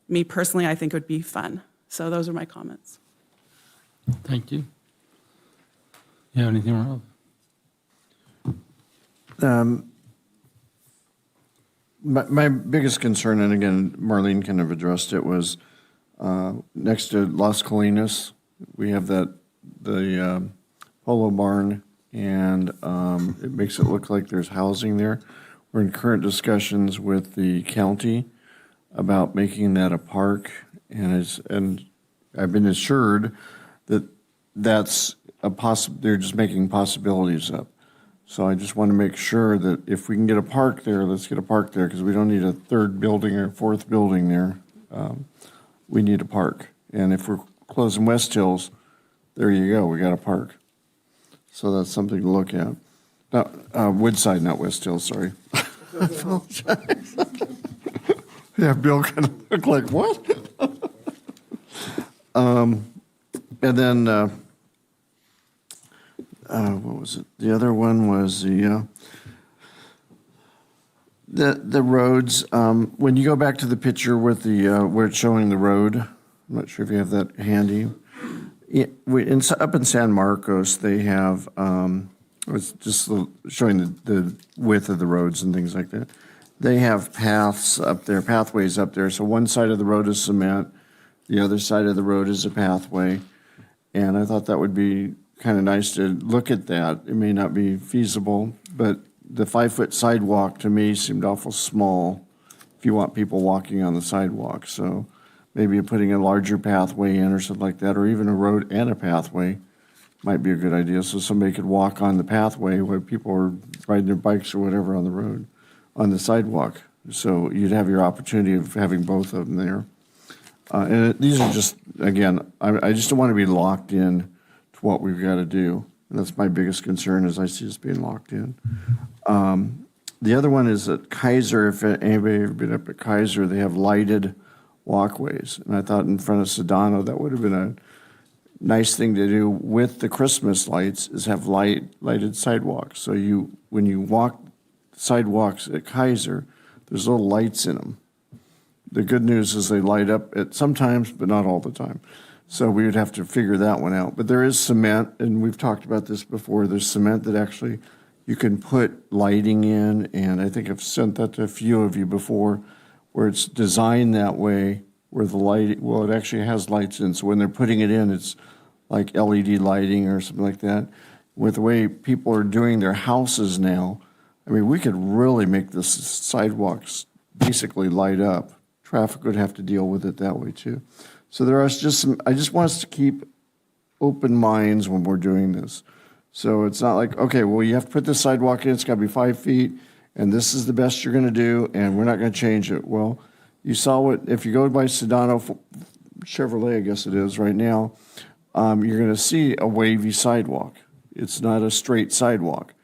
[SPEAKER 3] me personally, I think it would be fun. So those are my comments.
[SPEAKER 1] Thank you. You have anything, Rob?
[SPEAKER 5] My biggest concern, and again, Marlene kind of addressed it, was next to Las Colinas, we have the polo barn, and it makes it look like there's housing there. We're in current discussions with the county about making that a park, and I've been assured that they're just making possibilities up. So I just want to make sure that if we can get a park there, let's get a park there, because we don't need a third building or fourth building there. We need a park. And if we're closing West Hills, there you go, we got a park. So that's something to look at. Woodside, not West Hills, sorry. I apologize. Yeah, Bill kind of looked like, what? And then, what was it? The other one was the roads. When you go back to the picture with where it's showing the road, I'm not sure if you have that handy. Up in San Marcos, they have, it's just showing the width of the roads and things like that. They have paths up there, pathways up there. So one side of the road is cement, the other side of the road is a pathway. And I thought that would be kind of nice to look at that. It may not be feasible, but the 5-foot sidewalk to me seemed awful small if you want people walking on the sidewalk. So maybe putting a larger pathway in or something like that, or even a road and a pathway might be a good idea. So somebody could walk on the pathway where people are riding their bikes or whatever on the road, on the sidewalk. So you'd have your opportunity of having both of them there. These are just, again, I just don't want to be locked in to what we've got to do. And that's my biggest concern, is I see us being locked in. The other one is at Kaiser. If anybody ever been up at Kaiser, they have lighted walkways. And I thought in front of Sedano, that would have been a nice thing to do with the Christmas lights, is have lighted sidewalks. So when you walk sidewalks at Kaiser, there's little lights in them. The good news is they light up at sometimes, but not all the time. So we would have to figure that one out. But there is cement, and we've talked about this before. There's cement that actually you can put lighting in, and I think I've sent that to a few of you before, where it's designed that way, where the light, well, it actually has lights in. So when they're putting it in, it's like LED lighting or something like that. With the way people are doing their houses now, I mean, we could really make the sidewalks basically light up. Traffic would have to deal with it that way too. So there are just some, I just want us to keep open minds when we're doing this. So it's not like, okay, well, you have to put this sidewalk in, it's got to be 5 feet, and this is the best you're going to do, and we're not going to change it. Well, you saw what, if you go by Sedano Chevrolet, I guess it is right now, you're going to see a wavy sidewalk. It's not a straight sidewalk.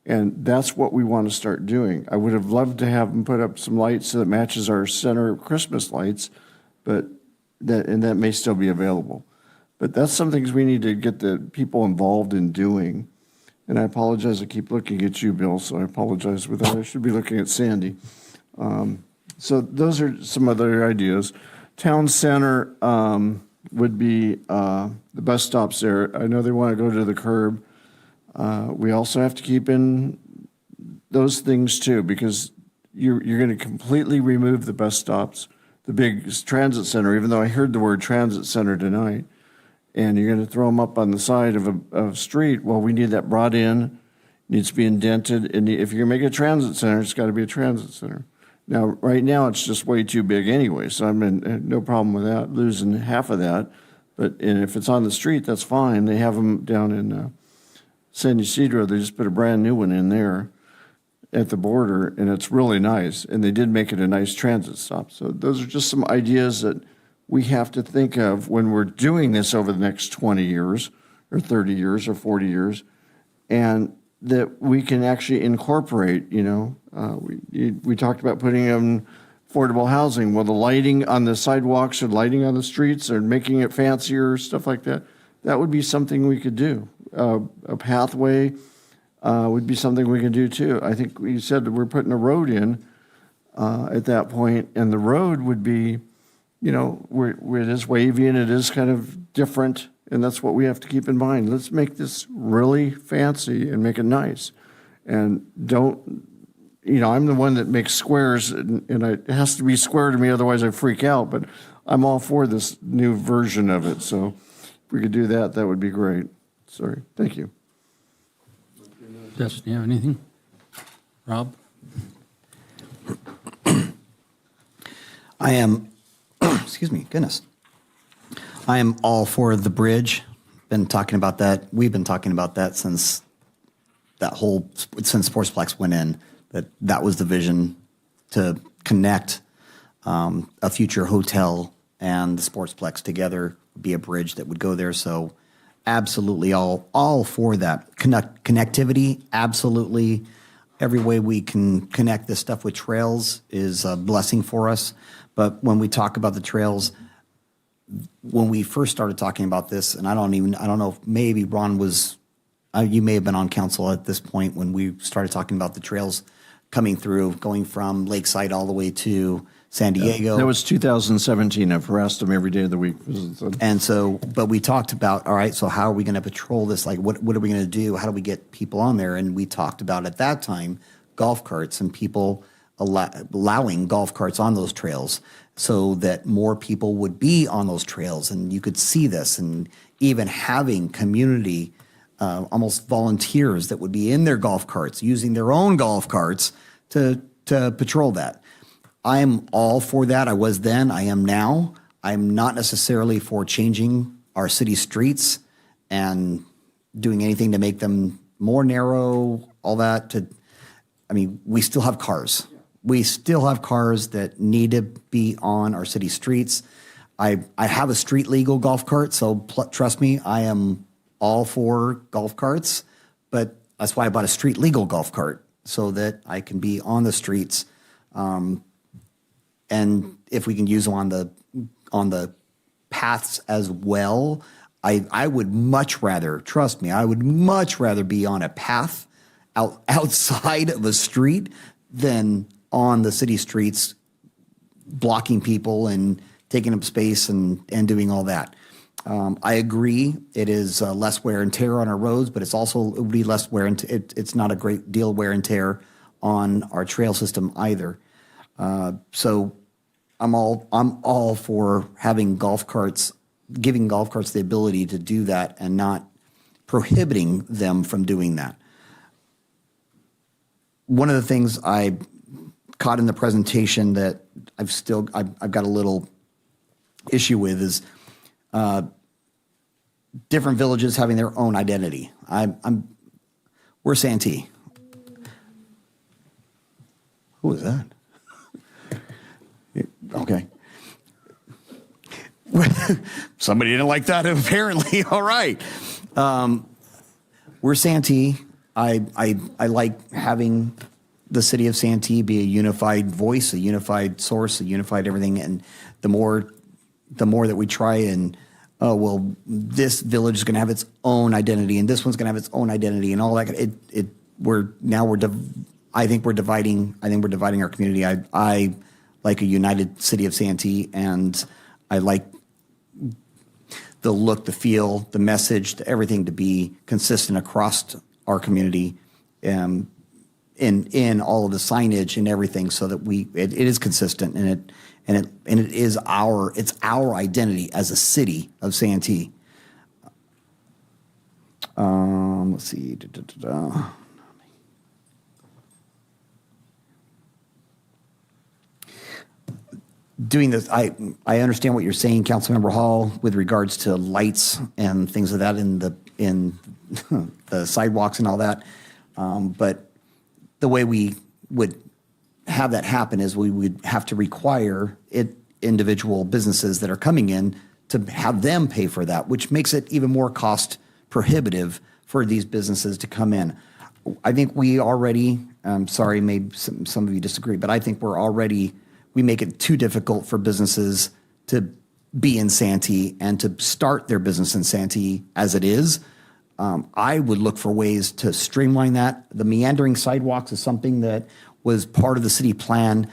[SPEAKER 5] And that's what we want to start doing. I would have loved to have them put up some lights that matches our center Christmas lights, but that may still be available. But that's some things we need to get the people involved in doing. And I apologize, I keep looking at you, Bill, so I apologize with that. I should be looking at Sandy. So those are some other ideas. Town center would be the bus stops there. I know they want to go to the curb. We also have to keep in those things too, because you're going to completely remove the bus stops, the big transit center, even though I heard the word transit center tonight, and you're going to throw them up on the side of a street. Well, we need that brought in, needs to be indented, and if you're going to make a transit center, it's got to be a transit center. Now, right now, it's just way too big anyway, so I'm in no problem with that, losing half of that. And if it's on the street, that's fine. They have them down in San Ysidro. They just put a brand new one in there at the border, and it's really nice. And they did make it a nice transit stop. So those are just some ideas that we have to think of when we're doing this over the next 20 years or 30 years or 40 years, and that we can actually incorporate. We talked about putting in affordable housing. Well, the lighting on the sidewalks or lighting on the streets or making it fancier, stuff like that, that would be something we could do. A pathway would be something we can do too. I think we said that we're putting a road in at that point, and the road would be, where it is wavy and it is kind of different, and that's what we have to keep in mind. Let's make this really fancy and make it nice, and don't. I'm the one that makes squares, and it has to be square to me, otherwise I freak out. But I'm all for this new version of it. So if we could do that, that would be great. Sorry. Thank you.
[SPEAKER 1] Jess, do you have anything? Rob?
[SPEAKER 8] I am, excuse me, goodness. I am all for the bridge. Been talking about that. We've been talking about that since Sportsplex went in, that was the vision, to connect a future hotel and the Sportsplex together, be a bridge that would go there. So absolutely all for that. Connectivity, absolutely. Every way we can connect this stuff with trails is a blessing for us. But when we talk about the trails, when we first started talking about this, and I don't know if maybe Ron was, you may have been on council at this point when we started talking about the trails coming through, going from Lakeside all the way to San Diego.
[SPEAKER 5] That was 2017. I've harassed them every day of the week.
[SPEAKER 8] And so, but we talked about, all right, so how are we going to patrol this? Like, what are we going to do? How do we get people on there? And we talked about, at that time, golf carts and people allowing golf carts on those trails so that more people would be on those trails. And you could see this, and even having community almost volunteers that would be in their golf carts, using their own golf carts to patrol that. I'm all for that. I was then, I am now. I'm not necessarily for changing our city streets and doing anything to make them more narrow, all that. We still have cars. We still have cars that need to be on our city streets. I have a street legal golf cart, so trust me, I am all for golf carts, but that's why I bought a street legal golf cart, so that I can be on the streets. And if we can use them on the paths as well, I would much rather, trust me, I would much rather be on a path outside of a street than on the city streets, blocking people and taking up space and doing all that. I agree, it is less wear and tear on our roads, but it would be less wear and it's not a great deal wear and tear on our trail system either. So I'm all for having golf carts, giving golf carts the ability to do that and not prohibiting them from doing that. One of the things I caught in the presentation that I've got a little issue with is different villages having their own identity. We're Santee. Who was that? Okay. Somebody didn't like that, apparently. All right. We're Santee. I like having the city of Santee be a unified voice, a unified source, a unified everything. And the more that we try and, this village is going to have its own identity, and this one's going to have its own identity, and all that. I think we're dividing our community. I like a united city of Santee, and I like the look, the feel, the message, everything to be consistent across our community, in all of the signage and everything, so that it is consistent, and it is our identity as a city of Santee. Let's see. Doing this, I understand what you're saying, Councilmember Hall, with regards to lights and things of that in the sidewalks and all that. But the way we would have that happen is we would have to require individual businesses that are coming in to have them pay for that, which makes it even more cost prohibitive for these businesses to come in. I think we already, I'm sorry, maybe some of you disagree, but I think we make it too difficult for businesses to be in Santee and to start their business in Santee as it is. I would look for ways to streamline that. The meandering sidewalks is something that was part of the city plan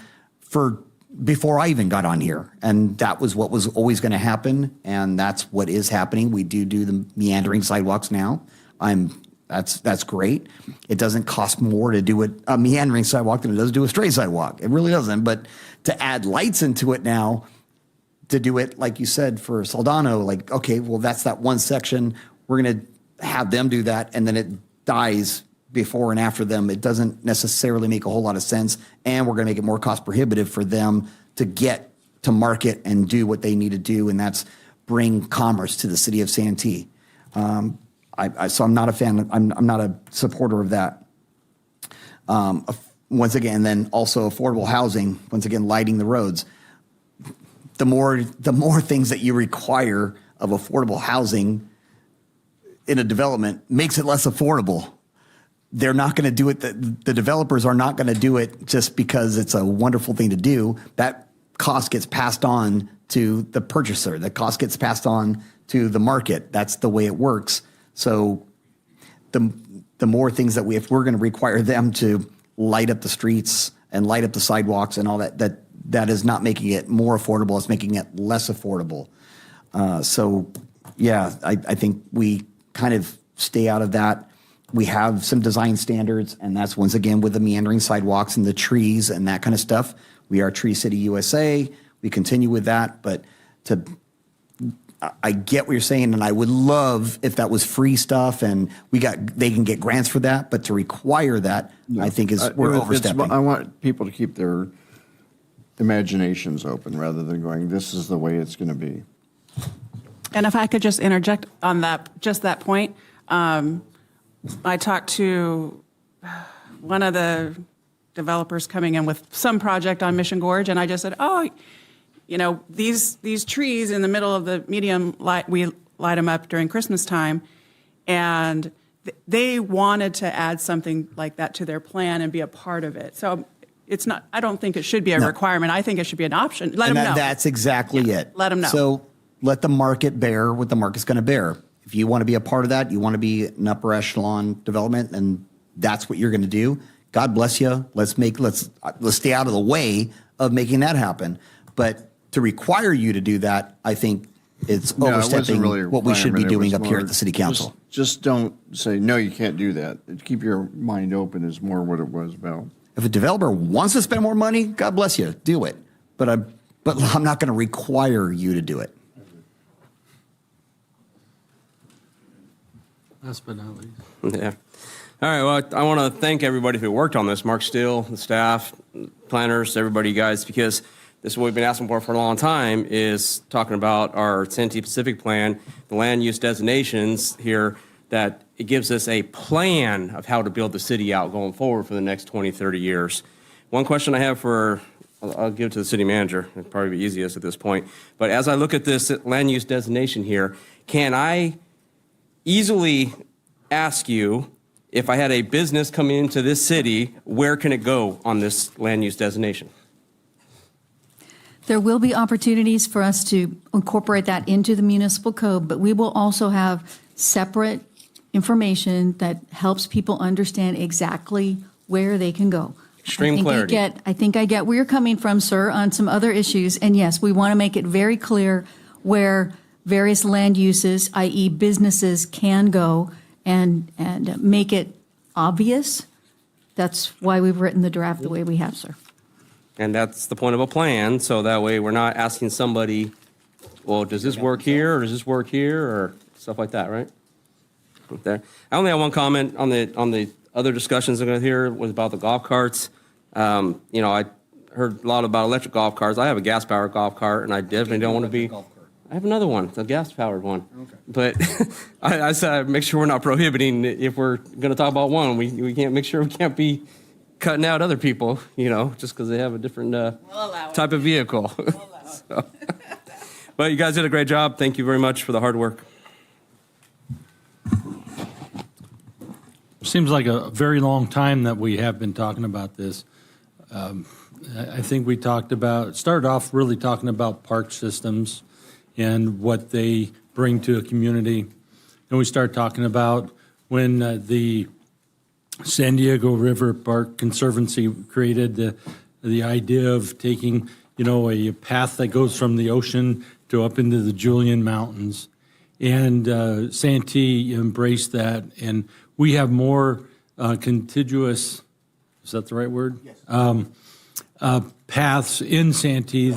[SPEAKER 8] before I even got on here. And that was what was always going to happen. And that's what is happening. We do the meandering sidewalks now. That's great. It doesn't cost more to do a meandering sidewalk than it does to do a straight sidewalk. It really doesn't. But to add lights into it now, to do it, like you said, for Soldano, okay, well, that's that one section. We're going to have them do that, and then it dies before and after them. It doesn't necessarily make a whole lot of sense, and we're going to make it more cost prohibitive for them to get to market and do what they need to do, and that's bring commerce to the city of Santee. So I'm not a fan. I'm not a supporter of that. Once again, then also affordable housing. Once again, lighting the roads. The more things that you require of affordable housing in a development makes it less affordable. They're not going to do it. The developers are not going to do it just because it's a wonderful thing to do. That cost gets passed on to the purchaser. The cost gets passed on to the market. That's the way it works. So the more things that if we're going to require them to light up the streets and light up the sidewalks and all that is not making it more affordable. It's making it less affordable. So yeah, I think we kind of stay out of that. We have some design standards, and that's once again with the meandering sidewalks and the trees and that kind of stuff. We are Tree City USA. We continue with that, but I get what you're saying, and I would love if that was free stuff and they can get grants for that, but to require that, I think we're overstepping.
[SPEAKER 5] I want people to keep their imaginations open rather than going, this is the way it's going to be.
[SPEAKER 3] And if I could just interject on that point, I talked to one of the developers coming in with some project on Mission Gorge, and I just said, oh, these trees in the middle of the medium light, we light them up during Christmas time, and they wanted to add something like that to their plan and be a part of it. So it's not. I don't think it should be a requirement. I think it should be an option. Let them know.
[SPEAKER 8] That's exactly it.
[SPEAKER 3] Let them know.
[SPEAKER 8] So let the market bear what the market's going to bear. If you want to be a part of that, you want to be an upper echelon development, and that's what you're going to do. God bless you. Let's stay out of the way of making that happen. But to require you to do that, I think it's overstepping what we should be doing up here at the city council.
[SPEAKER 5] Just don't say, no, you can't do that. Keep your mind open is more what it was about.
[SPEAKER 8] If a developer wants to spend more money, God bless you, do it. But I'm not going to require you to do it.
[SPEAKER 1] Last but not least.
[SPEAKER 11] Yeah. All right, well, I want to thank everybody who worked on this, Mark Steele, the staff, planners, everybody, you guys, because this is what we've been asking for a long time, is talking about our Santee Pacific plan, the land use designations here, that it gives us a plan of how to build the city out going forward for the next 20, 30 years. One question I have I'll give it to the city manager, it'd probably be easiest at this point, but as I look at this land use designation here, can I easily ask you, if I had a business coming into this city, where can it go on this land use designation?
[SPEAKER 7] There will be opportunities for us to incorporate that into the municipal code, but we will also have separate information that helps people understand exactly where they can go.
[SPEAKER 11] Extreme clarity.
[SPEAKER 7] I think I get where you're coming from, sir, on some other issues. And yes, we want to make it very clear where various land uses, i.e. businesses, can go and make it obvious. That's why we've written the draft the way we have, sir.
[SPEAKER 11] And that's the point of a plan, so that way we're not asking somebody, well, does this work here, or does this work here, or stuff like that, right? There. I only have one comment on the other discussions I'm going to hear was about the golf carts. I heard a lot about electric golf carts. I have a gas-powered golf cart, and I definitely don't want to be. I have another one, a gas-powered one. Okay. But I said make sure we're not prohibiting. If we're going to talk about one, we can't make sure we can't be cutting out other people, just because they have a different type of vehicle. So. But you guys did a great job. Thank you very much for the hard work.
[SPEAKER 1] Seems like a very long time that we have been talking about this. I think we started off really talking about park systems and what they bring to a community. And we started talking about when the San Diego River Park Conservancy created the idea of taking, a path that goes from the ocean to up into the Julian Mountains. And Santee embraced that. And we have more contiguous, is that the right word? Yes. Paths in Santee,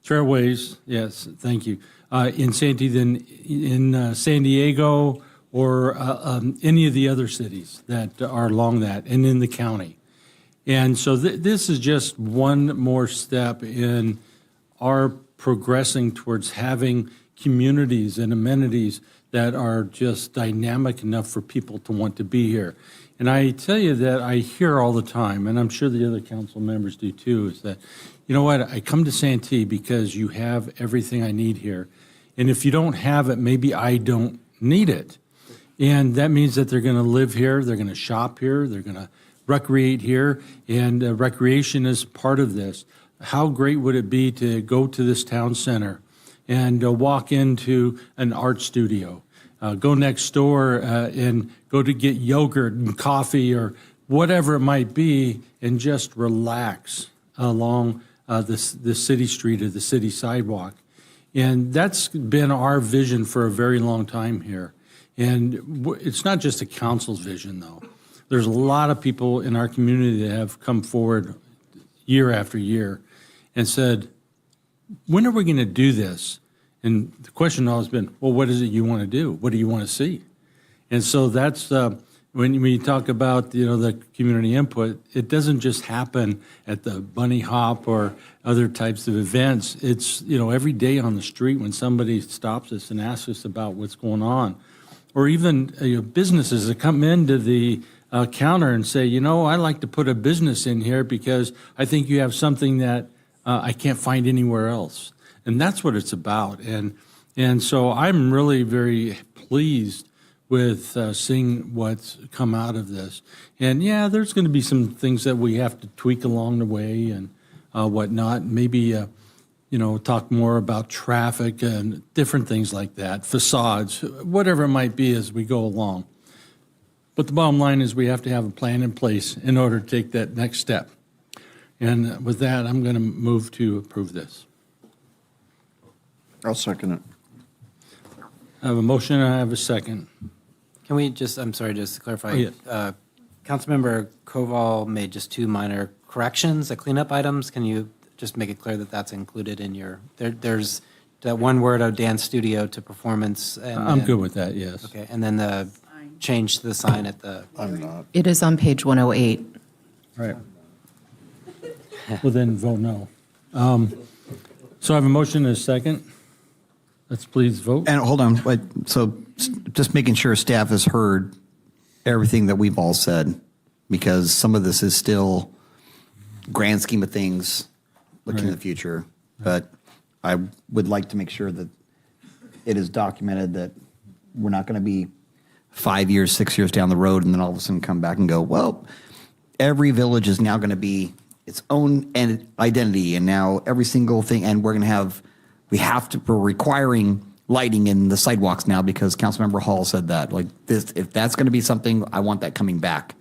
[SPEAKER 1] trailways, yes, thank you, in Santee than in San Diego or any of the other cities that are along that and in the county. And so this is just one more step in our progressing towards having communities and amenities that are just dynamic enough for people to want to be here. And I tell you that I hear all the time, and I'm sure the other council members do too, is that, you know what, I come to Santee because you have everything I need here. And if you don't have it, maybe I don't need it. And that means that they're going to live here, they're going to shop here, they're going to recreate here, and recreation is part of this. How great would it be to go to this town center and walk into an art studio, go next door and go to get yogurt and coffee or whatever it might be, and just relax along the city street or the city sidewalk. And that's been our vision for a very long time here. And it's not just the council's vision, though. There's a lot of people in our community that have come forward year after year and said, when are we going to do this? And the question has always been, well, what is it you want to do? What do you want to see? And so that's when you talk about the community input, it doesn't just happen at the bunny hop or other types of events. It's every day on the street when somebody stops us and asks us about what's going on, or even businesses that come into the counter and say, I'd like to put a business in here because I think you have something that I can't find anywhere else. And that's what it's about. And so I'm really very pleased with seeing what's come out of this. And yeah, there's going to be some things that we have to tweak along the way and whatnot. Maybe, talk more about traffic and different things like that, facades, whatever it might be as we go along. But the bottom line is we have to have a plan in place in order to take that next step. And with that, I'm going to move to approve this.
[SPEAKER 5] I'll second it.
[SPEAKER 1] I have a motion and I have a second.
[SPEAKER 20] Can we just, I'm sorry, just to clarify.
[SPEAKER 1] Oh, yeah.
[SPEAKER 20] Councilmember Koval made just 2 minor corrections, cleanup items. Can you just make it clear that that's included in your, there's that one word of dance studio to performance. And
[SPEAKER 1] I'm
[SPEAKER 20] then-
[SPEAKER 1] good with that, yes.
[SPEAKER 20] Okay, and then the change to the sign at the.
[SPEAKER 5] I'm not.
[SPEAKER 16] It is on page 108.
[SPEAKER 1] Right. Well, then vote no. So I have a motion and a second. Let's please vote.
[SPEAKER 8] And hold on, so just making sure staff has heard everything that we've all said, because some of this is still grand scheme of things, looking to the future. But I would like to make sure that it is documented that we're not going to be 5 years, 6 years down the road, and then all of a sudden come back and go, well, every village is now going to be its own identity, and now every single thing, and we're requiring lighting in the sidewalks now because Councilmember Hall said that. Like this, if that's going to be something, I want that coming back.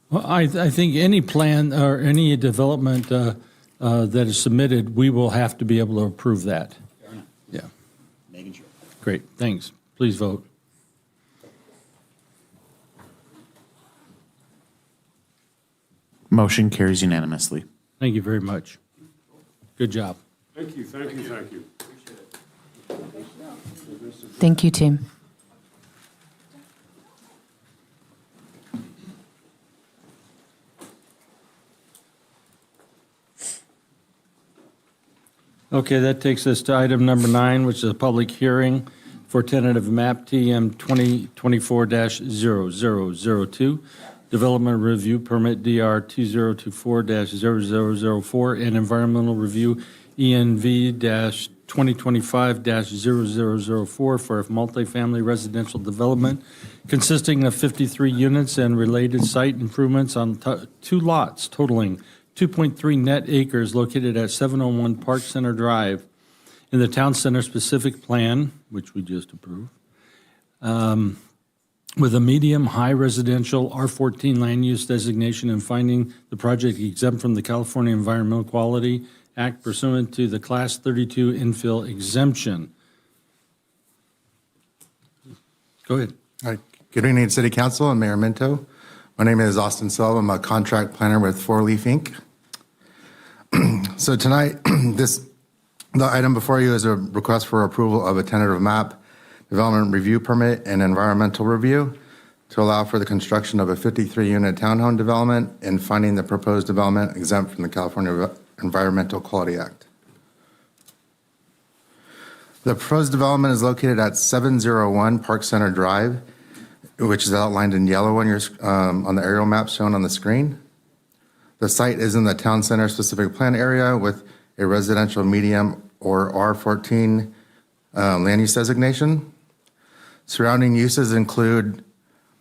[SPEAKER 1] Well, I think any plan or any development that is submitted, we will have to be able to approve that. Yeah.
[SPEAKER 8] Making sure.
[SPEAKER 1] Great, thanks. Please vote.
[SPEAKER 13] Motion carries unanimously.
[SPEAKER 1] Thank you very much. Good job.
[SPEAKER 17] Thank you, thank you, thank you.
[SPEAKER 16] Thank you, team.
[SPEAKER 1] Okay, that takes us to item number 9, which is a public hearing for tentative map TM 2024-0002, development review permit DR 2024-0004, and environmental review ENV-2025-0004 for a multifamily residential development consisting of 53 units and related site improvements on 2 lots totaling 2.3 net acres located at 701 Park Center Drive in the Town Center Specific Plan, which we just approved, with a medium-high residential R14 land use designation and finding the project exempt from the California Environmental Quality Act pursuant to the Class 32 infill exemption. Go ahead.
[SPEAKER 21] All right. Good evening, City Council and Mayor Minto. My name is Austin Silva. I'm a contract planner with Four Leaf Inc. So tonight, the item before you is a request for approval of a tentative map, development review permit, and environmental review to allow for the construction of a 53-unit townhome development and finding the proposed development exempt from the California Environmental Quality Act. The proposed development is located at 701 Park Center Drive, which is outlined in yellow on on the aerial map shown on the screen. The site is in the Town Center Specific Plan area with a residential medium or R14 land use designation. Surrounding uses include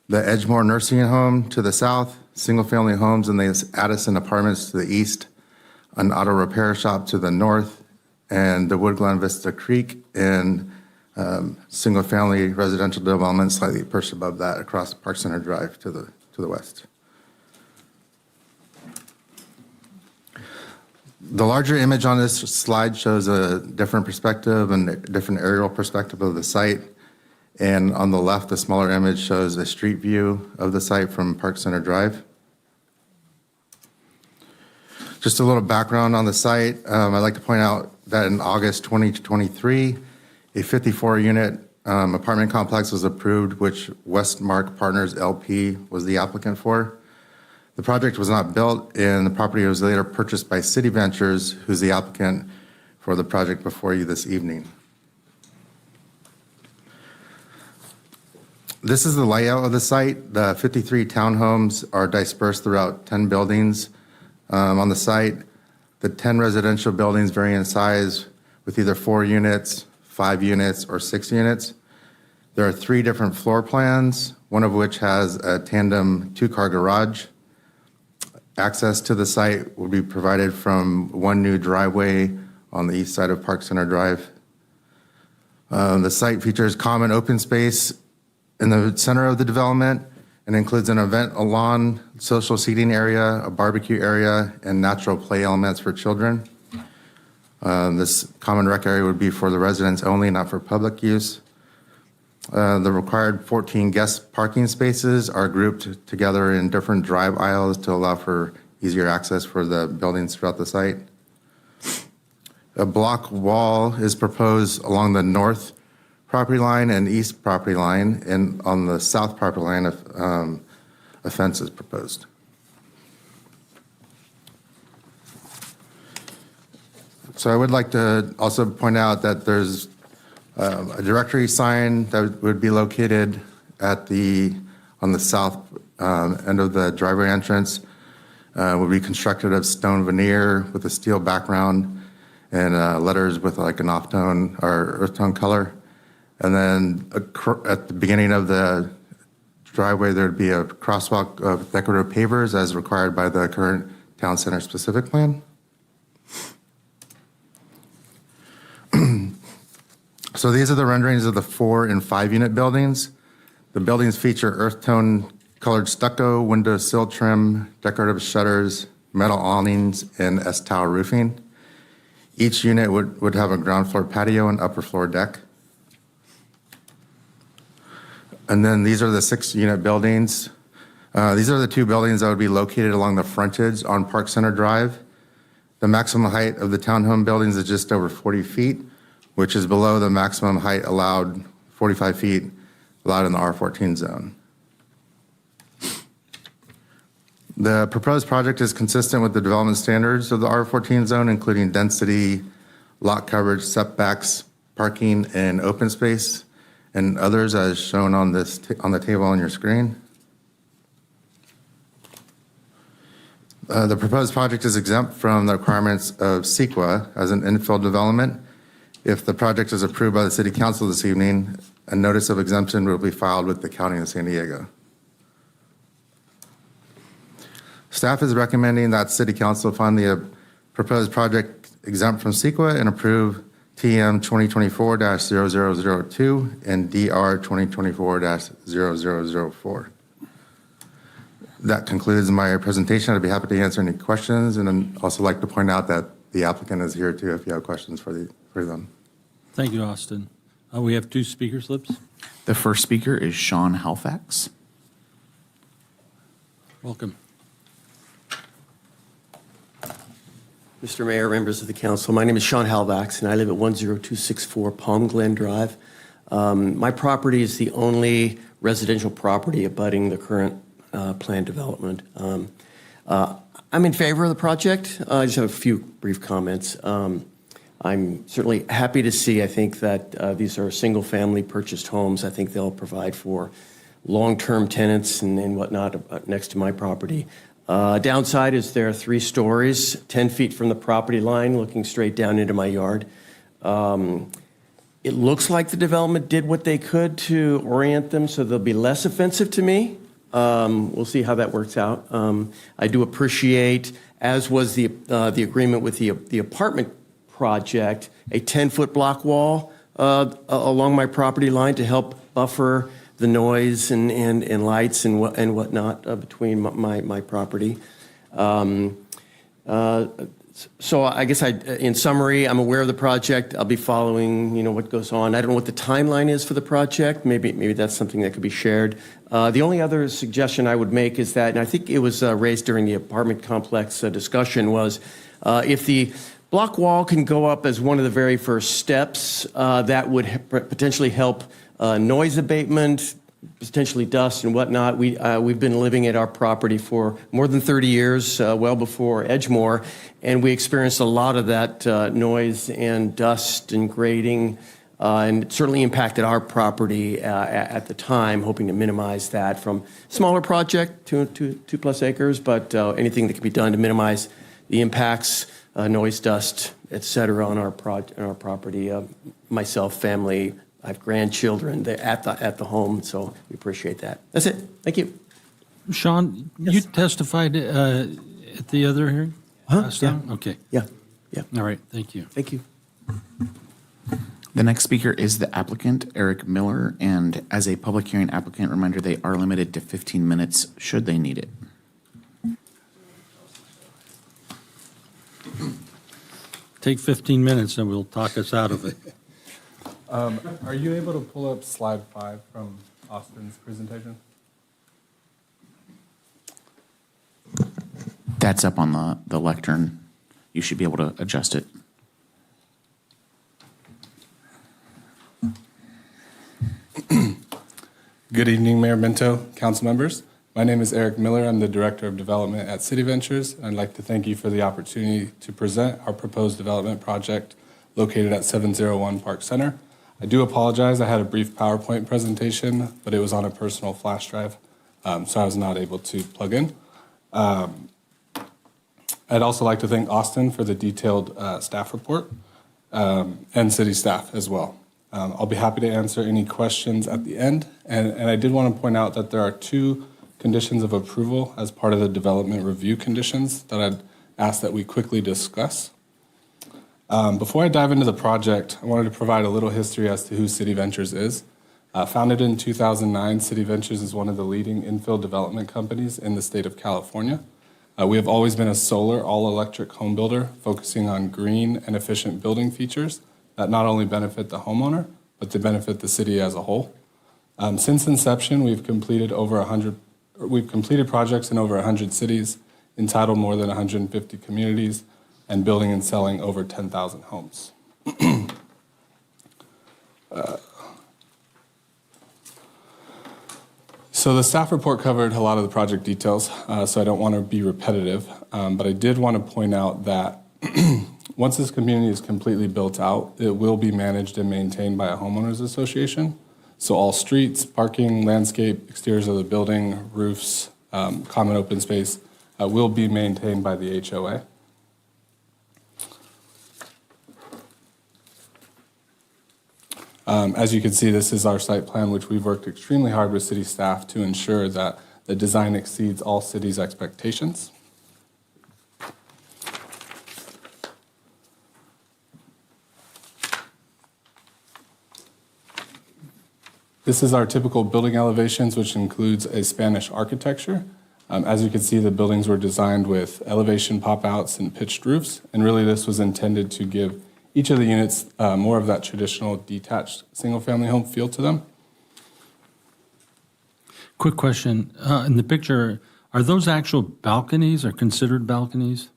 [SPEAKER 21] the Edgemore Nursing Home to the south, single-family homes in the Addison Apartments to the east, an auto repair shop to the north, and the Woodglen Vista Creek and single-family residential development slightly perched above that across Park Center Drive to the west. The larger image on this slide shows a different perspective and a different aerial perspective of the site. And on the left, the smaller image shows a street view of the site from Park Center Drive. Just a little background on the site. I'd like to point out that in August 2023, A 54-unit apartment complex was approved, which Westmark Partners LP was the applicant for. The project was not built, and the property was later purchased by City Ventures, who's the applicant for the project before you this evening. This is the layout of the site. The 53 townhomes are dispersed throughout 10 buildings on the site. The 10 residential buildings vary in size with either 4 units, 5 units, or 6 units. There are 3 different floor plans, one of which has a tandem 2-car garage. Access to the site will be provided from one new driveway on the east side of Park Center Drive. The site features common open space in the center of the development and includes an event lawn, social seating area, a barbecue area, and natural play elements for children. This common rec area would be for the residents only, not for public use. The required 14 guest parking spaces are grouped together in different drive aisles to allow for easier access for the buildings throughout the site. A block wall is proposed along the north property line and east property line, and on the south property line, a fence is proposed. So I would like to also point out that there's a directory sign that would be located on the south end of the driveway entrance. Would be constructed of stone veneer with a steel background and letters with like an off-tone or earth tone color. And then at the beginning of the driveway, there'd be a crosswalk of decorative pavers as required by the current town center specific plan. So these are the renderings of the 4 and 5 unit buildings. The buildings feature earth tone colored stucco, window sill trim, decorative shutters, metal awnings, and S-tile roofing. Each unit would have a ground floor patio and upper floor deck. And then these are the 6 unit buildings. These are the 2 buildings that would be located along the frontage on Park Center Drive. The maximum height of the townhome buildings is just over 40 feet, which is below the maximum height allowed, 45 feet, allowed in the R14 zone. The proposed project is consistent with the development standards of the R14 zone, including density, lot coverage, setbacks, parking, and open space, and others as shown on the table on your screen. The proposed project is exempt from the requirements of CEQA as an infill development. If the project is approved by the City Council this evening, a notice of exemption will be filed with the County of San Diego. Staff is recommending that City Council find the proposed project exempt from CEQA and approve TM 2024-0002 and DR 2024-0004. That concludes my presentation. I'd be happy to answer any questions, and I'd also like to point out that the applicant is here too if you have questions for them.
[SPEAKER 1] Thank you, Austin. We have 2 speaker slips.
[SPEAKER 13] The first speaker is Sean Halifax.
[SPEAKER 1] Welcome.
[SPEAKER 2] Mr. Mayor, members of the council, my name is Sean Halifax, and I live at 10264 Palm Glen Drive. My property is the only residential property abutting the current planned development. I'm in favor of the project. I just have a few brief comments. I'm certainly happy to see, I think that these are single-family purchased homes. I think they'll provide for long-term tenants and whatnot next to my property. Downside is there are 3 stories, 10 feet from the property line, looking straight down into my yard. It looks like the development did what they could to orient them so they'll be less offensive to me. We'll see how that works out. I do appreciate, as was the agreement with the apartment project, a 10-foot block wall along my property line to help buffer the noise and lights and whatnot between my property. So I guess in summary, I'm aware of the project. I'll be following, what goes on. I don't know what the timeline is for the project. Maybe that's something that could be shared. The only other suggestion I would make is that, and I think it was raised during the apartment complex discussion, was if the Block wall can go up as one of the very first steps. That would potentially help noise abatement, potentially dust and whatnot. We've been living at our property for more than 30 years, well before Edgemoor, and we experienced a lot of that noise and dust and grating, and it certainly impacted our property at the time, hoping to minimize that from smaller project, 2+ acres, but anything that can be done to minimize the impacts, noise, dust, et cetera, on our property. Myself, family, I have grandchildren at the home, so we appreciate that. That's it. Thank you.
[SPEAKER 1] Sean, you testified at the other hearing? Last time? Okay.
[SPEAKER 2] Yeah.
[SPEAKER 1] All right, thank you.
[SPEAKER 2] Thank you.
[SPEAKER 13] The next speaker is the applicant, Eric Miller, and as a public hearing applicant, reminder, they are limited to 15 minutes should they need it.
[SPEAKER 1] Take 15 minutes and we'll talk us out of it.
[SPEAKER 15] Are you able to pull up slide 5 from Austin's presentation?
[SPEAKER 13] That's up on the lectern. You should be able to adjust it.
[SPEAKER 15] Good evening, Mayor Minto, council members. My name is Eric Miller. I'm the Director of Development at City Ventures. I'd like to thank you for the opportunity to present our proposed development project located at 701 Park Center. I do apologize. I had a brief PowerPoint presentation, but it was on a personal flash drive, so I was not able to plug in. I'd also like to thank Austin for the detailed staff report and city staff as well. I'll be happy to answer any questions at the end. And I did want to point out that there are 2 conditions of approval as part of the development review conditions that I'd ask that we quickly discuss. Before I dive into the project, I wanted to provide a little history as to who City Ventures is. Founded in 2009, City Ventures is one of the leading infill development companies in the state of California. We have always been a solar, all-electric home builder focusing on green and efficient building features that not only benefit the homeowner, but they benefit the city as a whole. Since inception, we've completed projects in over 100 cities, entitled more than 150 communities, and building and selling over 10,000 homes. So the staff report covered a lot of the project details, so I don't want to be repetitive, but I did want to point out that once this community is completely built out, it will be managed and maintained by a homeowners association. So all streets, parking, landscape, exteriors of the building, roofs, common open space will be maintained by the HOA. As you can see, this is our site plan, which we've worked extremely hard with city staff to ensure that the design exceeds all city's expectations. This is our typical building elevations, which includes a Spanish architecture. As you can see, the buildings were designed with elevation pop-outs and pitched roofs, and really this was intended to give each of the units more of that traditional detached single-family home feel to them.
[SPEAKER 1] Quick question. In the picture, are those actual balconies or considered balconies?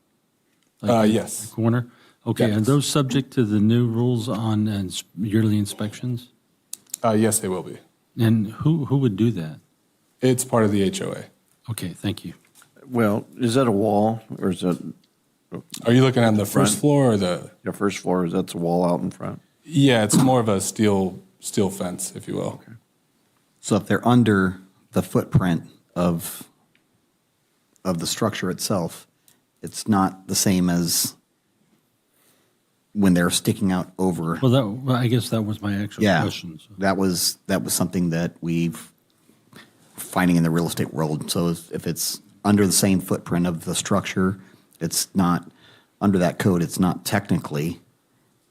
[SPEAKER 15] Yes.
[SPEAKER 1] The corner? Okay,
[SPEAKER 15] Yes.
[SPEAKER 1] are those subject to the new rules on yearly inspections?
[SPEAKER 15] Yes, they will be.
[SPEAKER 1] And who would do that?
[SPEAKER 15] It's part of the HOA.
[SPEAKER 1] Okay, thank you.
[SPEAKER 5] Well, is that a wall or is that?
[SPEAKER 15] Are you looking at the first floor or the?
[SPEAKER 5] The first floor, is that's a wall out in front?
[SPEAKER 15] Yeah, it's more of a steel fence, if you will.
[SPEAKER 8] Okay. So if they're under the footprint of the structure itself, it's not the same as when they're sticking out over.
[SPEAKER 1] Well, I guess that was my actual question. So.
[SPEAKER 8] That was something that we've finding in the real estate world. So if it's under the same footprint of the structure, it's not under that code. It's not technically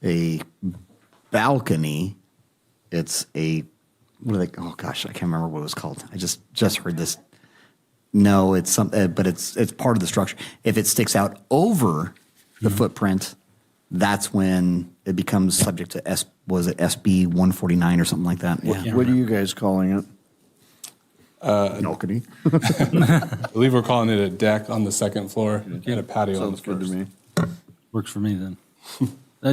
[SPEAKER 8] a balcony. It's a what are they? Oh gosh, I can't remember what it was called. I just heard this. No, it's something, but it's part of the structure. If it sticks out over the footprint, that's when it becomes subject to SB 149 or something like that. Yeah.
[SPEAKER 5] What are you guys calling it?
[SPEAKER 8] Balcony.
[SPEAKER 15] I believe we're calling it a deck on the second floor and a patio on the
[SPEAKER 5] Sounds good
[SPEAKER 15] first.
[SPEAKER 5] to me.
[SPEAKER 1] Works for me then.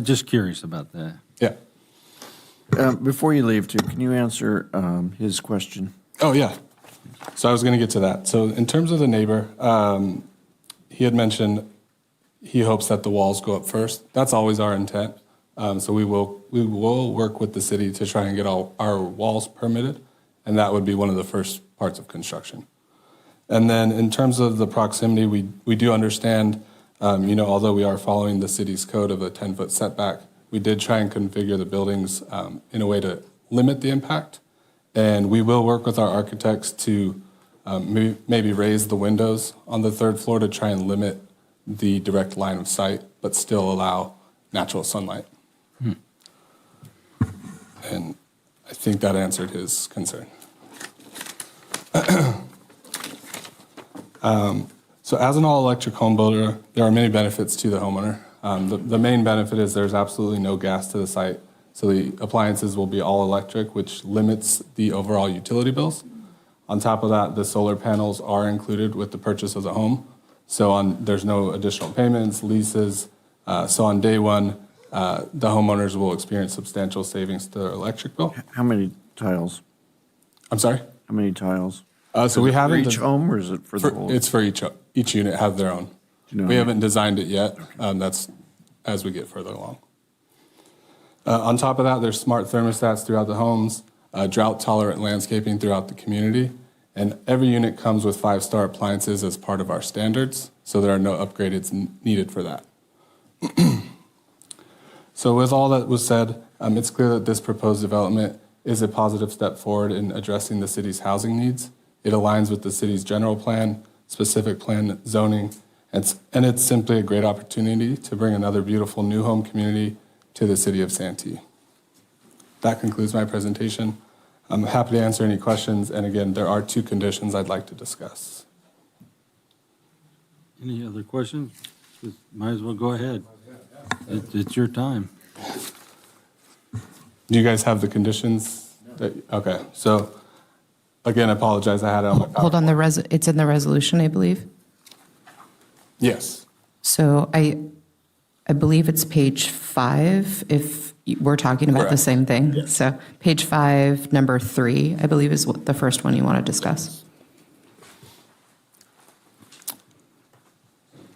[SPEAKER 1] Just curious about that.
[SPEAKER 15] Yeah.
[SPEAKER 5] Before you leave, too, can you answer his question?
[SPEAKER 15] Oh, yeah. So I was going to get to that. So in terms of the neighbor, he had mentioned he hopes that the walls go up first. That's always our intent. So we will work with the city to try and get all our walls permitted, and that would be one of the first parts of construction. And then in terms of the proximity, we do understand, although we are following the city's code of a 10-foot setback, we did try and configure the buildings in a way to limit the impact. And we will work with our architects to maybe raise the windows on the third floor to try and limit the direct line of sight, but still allow natural sunlight. And I think that answered his concern. So as an all-electric home builder, there are many benefits to the homeowner. The main benefit is there's absolutely no gas to the site, so the appliances will be all electric, which limits the overall utility bills. On top of that, the solar panels are included with the purchase of the home, so there's no additional payments, leases. So on day one, the homeowners will experience substantial savings to their electric bill.
[SPEAKER 5] How many tiles?
[SPEAKER 15] I'm sorry?
[SPEAKER 5] How many tiles?
[SPEAKER 15] So we haven't.
[SPEAKER 5] For each home, or is it for the whole?
[SPEAKER 15] It's for each unit have their own.
[SPEAKER 5] Do you know
[SPEAKER 15] We
[SPEAKER 5] how
[SPEAKER 15] haven't designed it yet. That's as we get further along. On top of that, there's smart thermostats throughout the homes, drought-tolerant landscaping throughout the community, and every unit comes with 5-star appliances as part of our standards, so there are no upgrades needed for that. So with all that was said, it's clear that this proposed development is a positive step forward in addressing the city's housing needs. It aligns with the city's general plan, specific plan zoning, and it's simply a great opportunity to bring another beautiful new home community to the city of Santee. That concludes my presentation. I'm happy to answer any questions, and again, there are 2 conditions I'd like to discuss.
[SPEAKER 1] Any other questions? Might as well go ahead. It's your time.
[SPEAKER 15] Do you guys have the conditions? Okay, so again, I apologize, I had it on my
[SPEAKER 16] Hold on, it's in the resolution, I believe.
[SPEAKER 15] Yes.
[SPEAKER 16] So I believe it's page 5, if we're talking about the
[SPEAKER 15] Correct.
[SPEAKER 16] same thing. So page 5, number 3, I believe is the first one you want to discuss.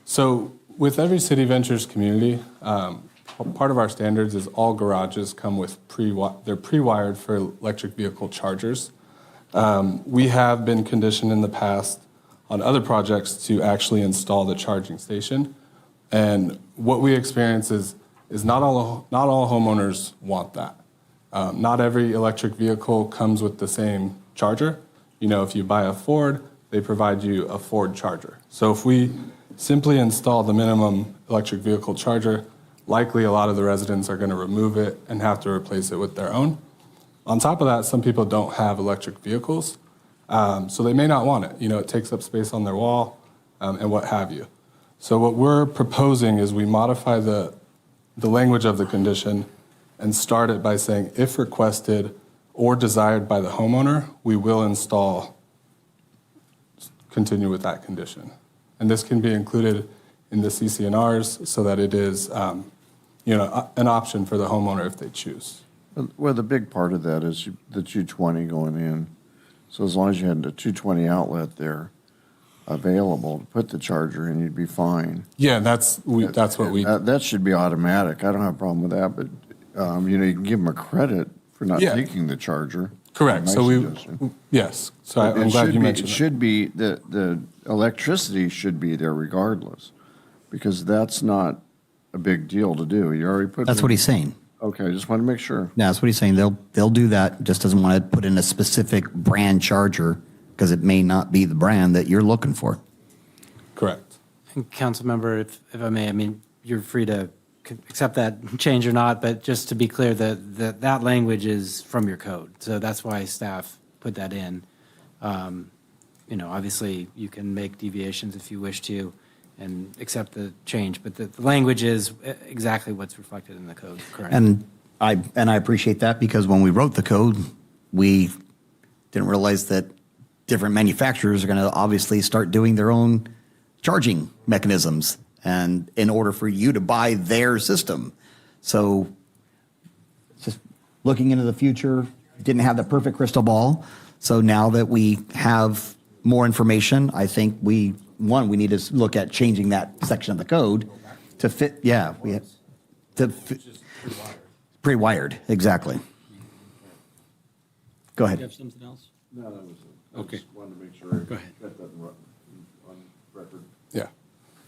[SPEAKER 15] So with every City Ventures community, part of our standards is all garages come with they're pre-wired for electric vehicle chargers. We have been conditioned in the past on other projects to actually install the charging station. And what we experience is not all homeowners want that. Not every electric vehicle comes with the same charger. If you buy a Ford, they provide you a Ford charger. So if we simply install the minimum electric vehicle charger, likely a lot of the residents are going to remove it and have to replace it with their own. On top of that, some people don't have electric vehicles, so they may not want it. It takes up space on their wall and what have you. So what we're proposing is we modify the language of the condition and start it by saying, if requested or desired by the homeowner, we will continue with that condition. And this can be included in the CCNRs so that it is, an option for the homeowner if they choose.
[SPEAKER 5] Well, the big part of that is the 220 going in. So as long as you had the 220 outlet there available to put the charger in, you'd be fine.
[SPEAKER 15] Yeah, that's what we.
[SPEAKER 5] That should be automatic. I don't have a problem with that, but you can give them a credit for not taking the charger.
[SPEAKER 15] Correct.
[SPEAKER 5] Nice
[SPEAKER 15] So
[SPEAKER 5] suggestion.
[SPEAKER 15] yes. So I'm glad you mentioned
[SPEAKER 5] it.
[SPEAKER 15] that.
[SPEAKER 5] Should be the electricity should be there regardless, because that's not a big deal to do. You already put.
[SPEAKER 8] That's what he's saying.
[SPEAKER 5] Okay, I just want to make sure.
[SPEAKER 8] Yeah, that's what he's saying. They'll do that. Just doesn't want to put in a specific brand charger because it may not be the brand that you're looking for.
[SPEAKER 15] Correct.
[SPEAKER 20] And council member, if I may, you're free to accept that change or not, but just to be clear, that language is from your code. So that's why staff put that in. Obviously you can make deviations if you wish to and accept the change, but the language is exactly what's reflected in the code, correct?
[SPEAKER 8] And I appreciate that, because when we wrote the code, we didn't realize that different manufacturers are going to obviously start doing their own charging mechanisms and in order for you to buy their system. So just looking into the future, didn't have the perfect crystal ball. So now that we have more information, I think we need to look at changing that section of the code to fit, pre-wired, exactly. Go ahead.
[SPEAKER 1] You have something else?
[SPEAKER 5] No, that was it.
[SPEAKER 1] Okay.
[SPEAKER 5] Just wanted to make sure.
[SPEAKER 1] Go ahead.
[SPEAKER 5] Got that on record.
[SPEAKER 15] Yeah.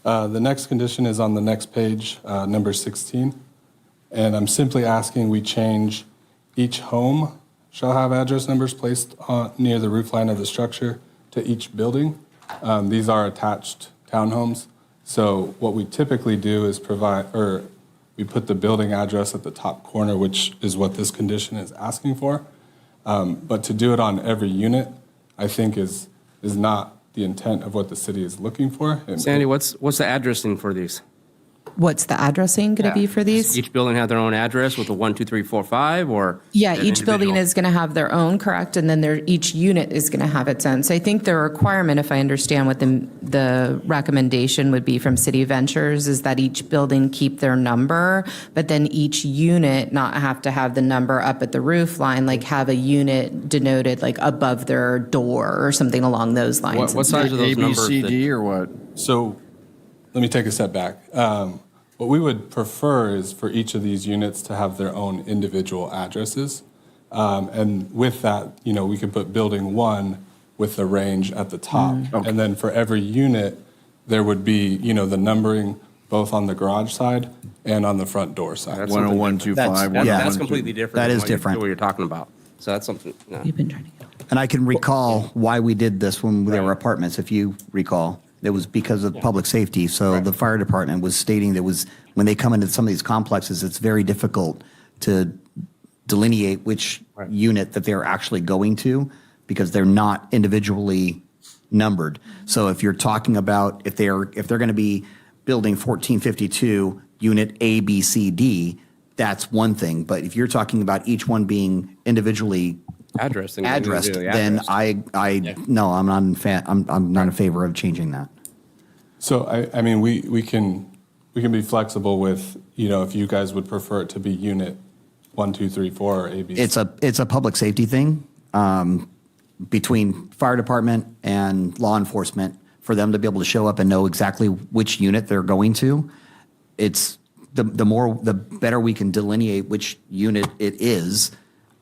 [SPEAKER 15] The next condition is on the next page, number 16. And I'm simply asking we change each home shall have address numbers placed near the roof line of the structure to each building. These are attached townhomes. So what we typically do is we put the building address at the top corner, which is what this condition is asking for. But to do it on every unit, I think is not the intent of what the city is looking for.
[SPEAKER 11] Sandy, what's the addressing for these?
[SPEAKER 16] What's the addressing going to be for these?
[SPEAKER 11] Does each building have their own address with a 1, 2, 3, 4, 5, or?
[SPEAKER 16] Yeah,
[SPEAKER 11] an
[SPEAKER 16] each building
[SPEAKER 11] individual?
[SPEAKER 16] is going to have their own, correct? And then each unit is going to have its own. So I think the requirement, if I understand what the recommendation would be from City Ventures, is that each building keep their number, but then each unit not have to have the number up at the roof line, like have a unit denoted like above their door or something along those lines.
[SPEAKER 11] What size are those
[SPEAKER 5] A, B,
[SPEAKER 11] numbers?
[SPEAKER 5] C,
[SPEAKER 11] that-
[SPEAKER 5] D, or what?
[SPEAKER 15] So let me take a step back. What we would prefer is for each of these units to have their own individual addresses. And with that, we can put building 1 with the range at the top. And then for every unit, there would be, the numbering both on the garage side and on the front door side.
[SPEAKER 11] That's
[SPEAKER 5] 10125.
[SPEAKER 11] That's completely different.
[SPEAKER 8] That
[SPEAKER 11] than
[SPEAKER 8] is
[SPEAKER 11] what you're-
[SPEAKER 8] different.
[SPEAKER 11] What you're talking about. So that's something. No.
[SPEAKER 16] You've been trying to get.
[SPEAKER 8] And I can recall why we did this when there were apartments, if you recall. It was because of public safety. So the fire department was stating that when they come into some of these complexes, it's very difficult to delineate which unit that they're actually going to because they're not individually numbered. So if you're talking about if they're going to be building 1452 unit A, B, C, D, that's one thing. But if you're talking about each one being individually
[SPEAKER 11] addressed,
[SPEAKER 8] then no, I'm not in favor of changing that.
[SPEAKER 15] So I mean, we can be flexible with, if you guys would prefer it to be unit 1, 2, 3, 4, or A, B, C.
[SPEAKER 8] It's a public safety thing between fire department and law enforcement for them to be able to show up and know exactly which unit they're going to. It's the better we can delineate which unit it is,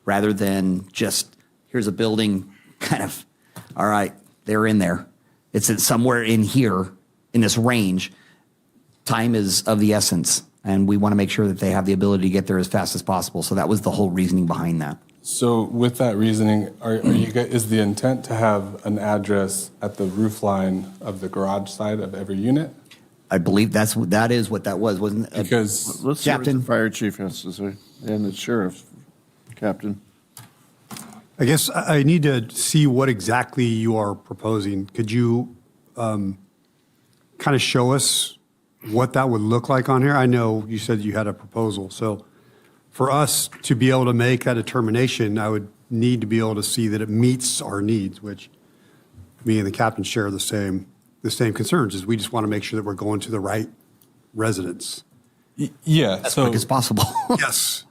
[SPEAKER 8] rather than just here's a building kind of, all right, they're in there. It's somewhere in here in this range. Time is of the essence, and we want to make sure that they have the ability to get there as fast as possible. So that was the whole reasoning behind that.
[SPEAKER 15] So with that reasoning, is the intent to have an address at the roof line of the garage side of every unit?
[SPEAKER 8] I believe that is what that was, wasn't it?
[SPEAKER 15] Because
[SPEAKER 5] Let's see what
[SPEAKER 8] Captain?
[SPEAKER 5] the fire chief has to say, and the sheriff, Captain.
[SPEAKER 17] I guess I need to see what exactly you are proposing. Could you kind of show us what that would look like on here? I know you said you had a proposal. So for us to be able to make that determination, I would need to be able to see that it meets our needs, which me and the captain share the same concerns, is we just want to make sure that we're going to the right residents.
[SPEAKER 15] Yeah.
[SPEAKER 8] As quick as possible.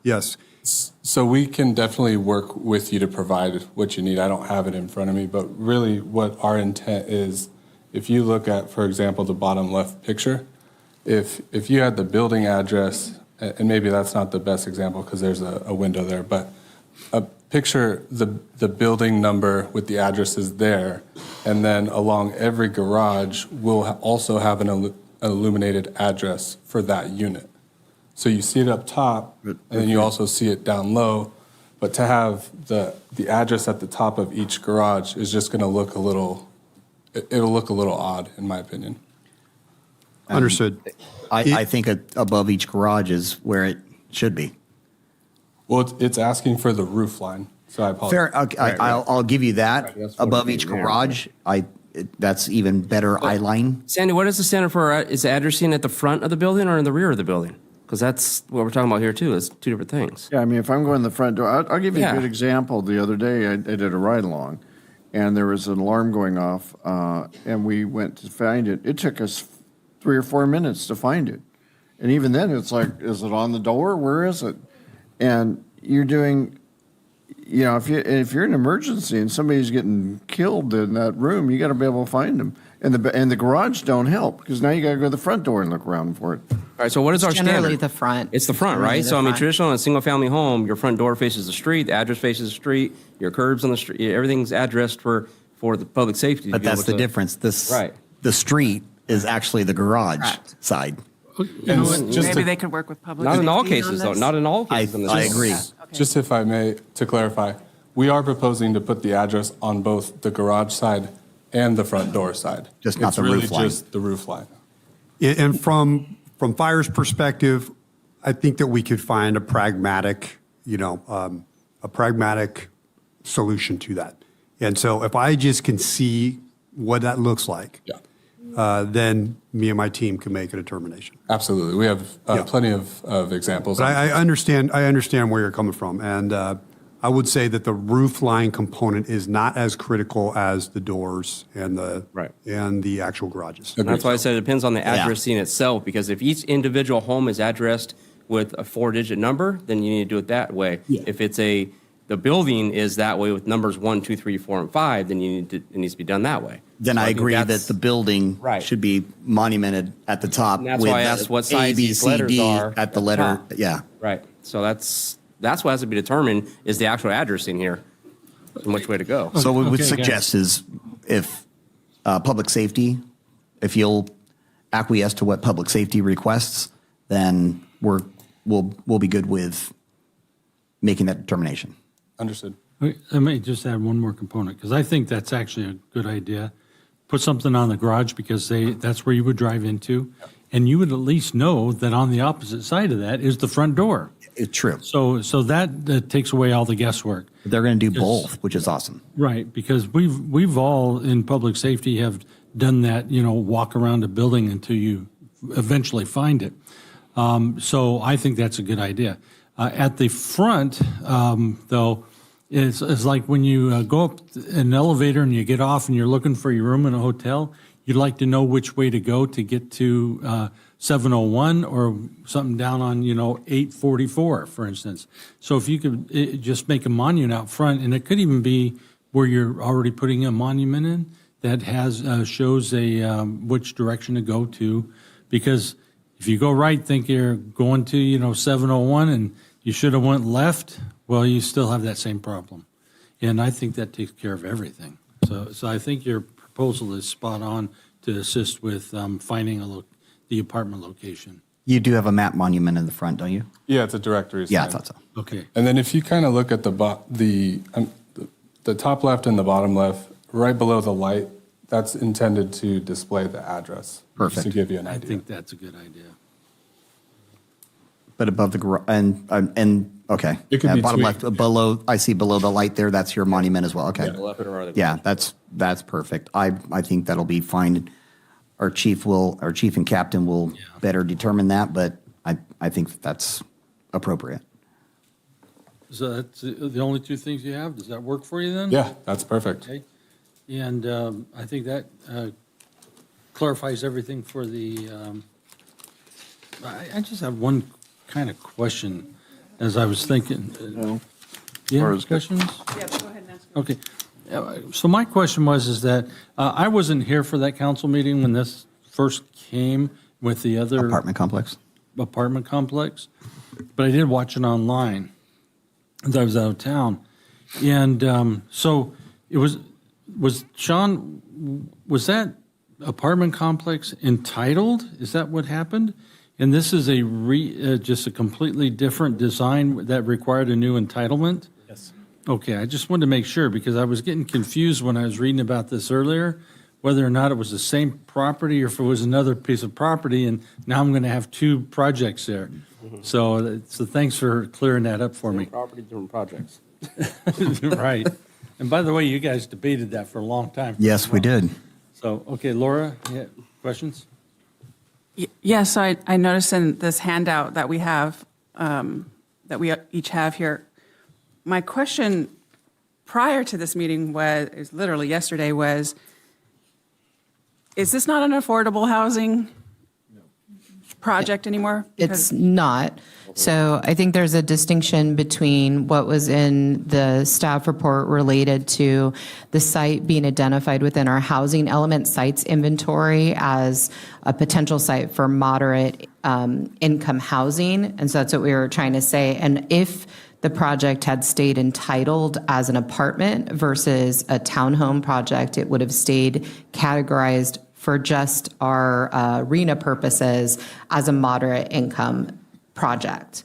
[SPEAKER 17] Yes.
[SPEAKER 15] So we can definitely work with you to provide what you need. I don't have it in front of me, but really what our intent is, if you look at, for example, the bottom left picture, if you had the building address, and maybe that's not the best example because there's a window there, but picture the building number with the addresses there, and then along every garage, we'll also have an illuminated address for that unit. So you see it up top, and then you also see it down low. But to have the address at the top of each garage is just going to look it'll look a little odd, in my opinion.
[SPEAKER 17] Understood.
[SPEAKER 8] I think above each garage is where it should be.
[SPEAKER 15] Well, it's asking for the roof line, so I apologize.
[SPEAKER 8] Fair. Okay, I'll give you that.
[SPEAKER 15] That's what
[SPEAKER 8] Above
[SPEAKER 15] it
[SPEAKER 8] each
[SPEAKER 15] is there.
[SPEAKER 8] garage, that's even better eye line.
[SPEAKER 11] Sandy, what is the standard for, is addressing at the front of the building or in the rear of the building? Because that's what we're talking about here too, is two different things.
[SPEAKER 5] Yeah, I mean, if I'm going the front door, I'll give you
[SPEAKER 11] Yeah.
[SPEAKER 5] a good example. The other day, I did a ride-along, and there was an alarm going off, and we went to find it. It took us 3 or 4 minutes to find it. And even then, it's like, is it on the door? Where is it? And you're doing, if you're in an emergency and somebody's getting killed in that room, you got to be able to find them. And the garage don't help, because now you got to go to the front door and look around for it.
[SPEAKER 11] All right, so what is our standard?
[SPEAKER 16] Generally the front.
[SPEAKER 11] It's the front,
[SPEAKER 16] Generally
[SPEAKER 11] right?
[SPEAKER 16] the
[SPEAKER 11] So, I mean,
[SPEAKER 16] front.
[SPEAKER 11] traditional in a single-family home, your front door faces the street, the address faces the street, your curbs on the street, everything's addressed for the public safety. to
[SPEAKER 8] But
[SPEAKER 11] be able
[SPEAKER 8] that's the
[SPEAKER 11] to-
[SPEAKER 8] difference.
[SPEAKER 11] Right.
[SPEAKER 8] The street is actually the garage side.
[SPEAKER 3] Maybe they could work with public
[SPEAKER 11] Not in all
[SPEAKER 3] safety on
[SPEAKER 11] cases, though.
[SPEAKER 3] this?
[SPEAKER 11] Not in all cases. on this.
[SPEAKER 8] I agree.
[SPEAKER 15] Just if I may, to clarify, we are proposing to put the address on both the garage side and the front door side.
[SPEAKER 8] Just not
[SPEAKER 15] It's
[SPEAKER 8] the
[SPEAKER 15] really
[SPEAKER 8] roof line.
[SPEAKER 15] just the roof line.
[SPEAKER 17] And from fire's perspective, I think that we could find a pragmatic, a pragmatic solution to that. And so if I just can see what that looks like, then me and my team can make a determination.
[SPEAKER 15] Absolutely. We have plenty of examples.
[SPEAKER 17] But I understand where you're coming from. And I would say that the roof line component is not as critical as the doors and the actual garages.
[SPEAKER 11] And that's why I said it depends on the addressing itself, because if each individual home is addressed with a 4-digit number, then you need to do it that way. If it's the building is that way with numbers 1, 2, 3, 4, and 5, then it needs to be done that way.
[SPEAKER 8] Then
[SPEAKER 11] So
[SPEAKER 8] I
[SPEAKER 11] think
[SPEAKER 8] agree that
[SPEAKER 11] that's-
[SPEAKER 8] the building should be monumented at the top.
[SPEAKER 11] And that's
[SPEAKER 8] with
[SPEAKER 11] why I asked what size
[SPEAKER 8] A, B,
[SPEAKER 11] these
[SPEAKER 8] C,
[SPEAKER 11] letters
[SPEAKER 8] D
[SPEAKER 11] are
[SPEAKER 8] at the letter.
[SPEAKER 11] top.
[SPEAKER 8] Yeah.
[SPEAKER 11] Right. So that's what has to be determined is the actual addressing here and which way to go.
[SPEAKER 8] So what we would
[SPEAKER 11] Okay,
[SPEAKER 8] suggest is if public safety, if you'll acquiesce to what public safety requests, then we'll be good with making that determination.
[SPEAKER 15] Understood.
[SPEAKER 1] I may just add one more component, because I think that's actually a good idea. Put something on the garage, because that's where you would drive into, and you would at least know that on the opposite side of that is the front door.
[SPEAKER 8] It's true.
[SPEAKER 1] So that takes away all the guesswork.
[SPEAKER 8] They're going to do both, which is awesome.
[SPEAKER 1] Right, because we've all in public safety have done that, walk around a building until you eventually find it. So I think that's a good idea. At the front, though, it's like when you go up an elevator and you get off and you're looking for your room in a hotel, you'd like to know which way to go to get to 701 or something down on, 844, for instance. So if you could just make a monument out front, and it could even be where you're already putting a monument in that shows which direction to go to, because if you go right, think you're going to, 701 and you should have went left, well, you still have that same problem. And I think that takes care of everything. So I think your proposal is spot on to assist with finding the apartment location.
[SPEAKER 8] You do have a map monument in the front, don't you?
[SPEAKER 15] Yeah, it's a directory sign.
[SPEAKER 8] Yeah, I thought so.
[SPEAKER 1] Okay.
[SPEAKER 15] And then if you kind of look at the top left and the bottom left, right below the light, that's intended to display the address.
[SPEAKER 8] Perfect.
[SPEAKER 15] Just to give you an
[SPEAKER 1] I
[SPEAKER 15] idea.
[SPEAKER 1] think that's a good idea.
[SPEAKER 8] But above the garage, and okay.
[SPEAKER 15] It could
[SPEAKER 8] And
[SPEAKER 15] be
[SPEAKER 8] bottom
[SPEAKER 15] tweaked.
[SPEAKER 8] left, below, I see below the light there, that's your monument as well, okay.
[SPEAKER 11] Yeah, left or right.
[SPEAKER 8] Yeah, that's perfect. I think that'll be fine. Our chief and captain will better determine that, but I think that's appropriate.
[SPEAKER 1] So that's the only two things you have? Does that work for you then?
[SPEAKER 15] Yeah, that's perfect.
[SPEAKER 1] Okay. And I think that clarifies everything for the, I just have one kind of question as I was thinking. Do you have questions?
[SPEAKER 3] Yeah, go ahead and ask.
[SPEAKER 1] Okay. So my question is that I wasn't here for that council meeting when this first came with the other
[SPEAKER 8] Apartment complex?
[SPEAKER 1] apartment complex, but I did watch it online as I was out of town. And so it was Sean, was that apartment complex entitled? Is that what happened? And this is just a completely different design that required a new entitlement?
[SPEAKER 20] Yes.
[SPEAKER 1] Okay, I just wanted to make sure, because I was getting confused when I was reading about this earlier, whether or not it was the same property or if it was another piece of property, and now I'm going to have two projects there. So thanks for clearing that up for me.
[SPEAKER 11] Property, different projects.
[SPEAKER 1] Right. And by the way, you guys debated that for a long time.
[SPEAKER 8] Yes, we did.
[SPEAKER 1] So, okay, Laura, questions?
[SPEAKER 3] Yes, so I noticed in this handout that we have, that we each have here, my question prior to this meeting is literally yesterday is this not an affordable housing project anymore?
[SPEAKER 16] It's not. So I think there's a distinction between what was in the staff report related to the site being identified within our housing element sites inventory as a potential site for moderate income housing. And so that's what we were trying to say. And if the project had stayed entitled as an apartment versus a townhome project, it would have stayed categorized for just our RENA purposes as a moderate income project.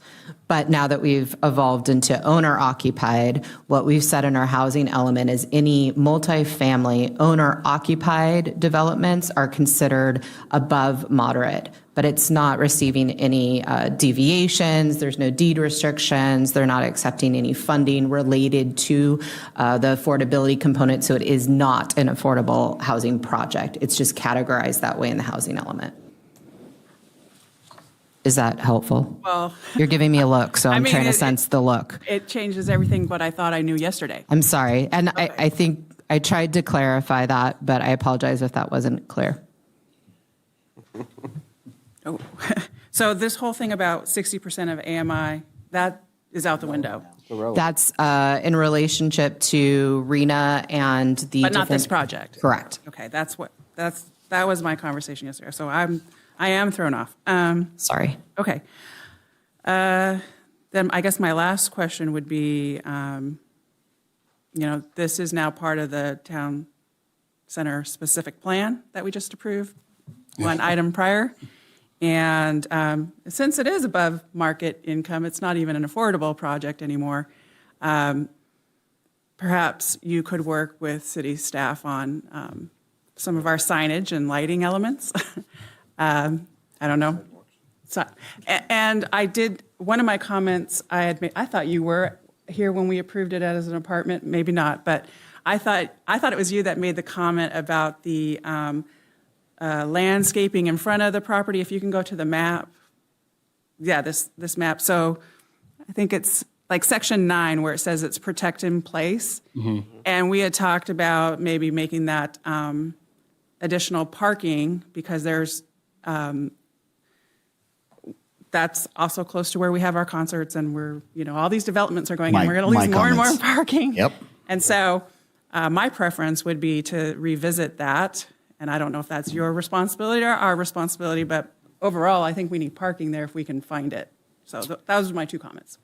[SPEAKER 16] But now that we've evolved into owner occupied, what we've said in our housing element is any multifamily owner occupied developments are considered above moderate, but it's not receiving any deviations. There's no deed restrictions. They're not accepting any funding related to the affordability component. So it is not an affordable housing project. It's just categorized that way in the housing element. Is that helpful?
[SPEAKER 3] Well,
[SPEAKER 16] you're giving me a look, so I'm
[SPEAKER 3] mean,
[SPEAKER 16] trying to sense the look.
[SPEAKER 3] It changes everything what I thought I knew yesterday.
[SPEAKER 16] I'm sorry. And I think I tried to clarify that, but I apologize if that wasn't clear.
[SPEAKER 3] Oh. So this whole thing about 60% of AMI, that is out the window.
[SPEAKER 16] That's in relationship to RENA and the
[SPEAKER 3] But not this
[SPEAKER 16] different-
[SPEAKER 3] project.
[SPEAKER 16] Correct.
[SPEAKER 3] Okay, that was my conversation yesterday. So I am thrown off.
[SPEAKER 16] Sorry.
[SPEAKER 3] Okay. Then I guess my last question would be, this is now part of the town center specific plan that we just approved, one item prior. And since it is above market income, it's not even an affordable project anymore. Perhaps you could work with city staff on some of our signage and lighting elements. I don't know. So, and one of my comments I had made, I thought you were here when we approved it as an apartment, maybe not, but I thought it was you that made the comment about the landscaping in front of the property. If you can go to the map. Yeah, this map. So I think it's like section 9 where it says it's protect in place. Mm-hmm. And we had talked about maybe making that additional parking because there's that's also close to where we have our concerts and we're, all these developments are going in. We're going to lose more and more parking.
[SPEAKER 8] Yep.
[SPEAKER 3] And so my preference would be to revisit that. And I don't know if that's your responsibility or our responsibility, but overall, I think we need parking there if we can find it. So those are my 2 comments.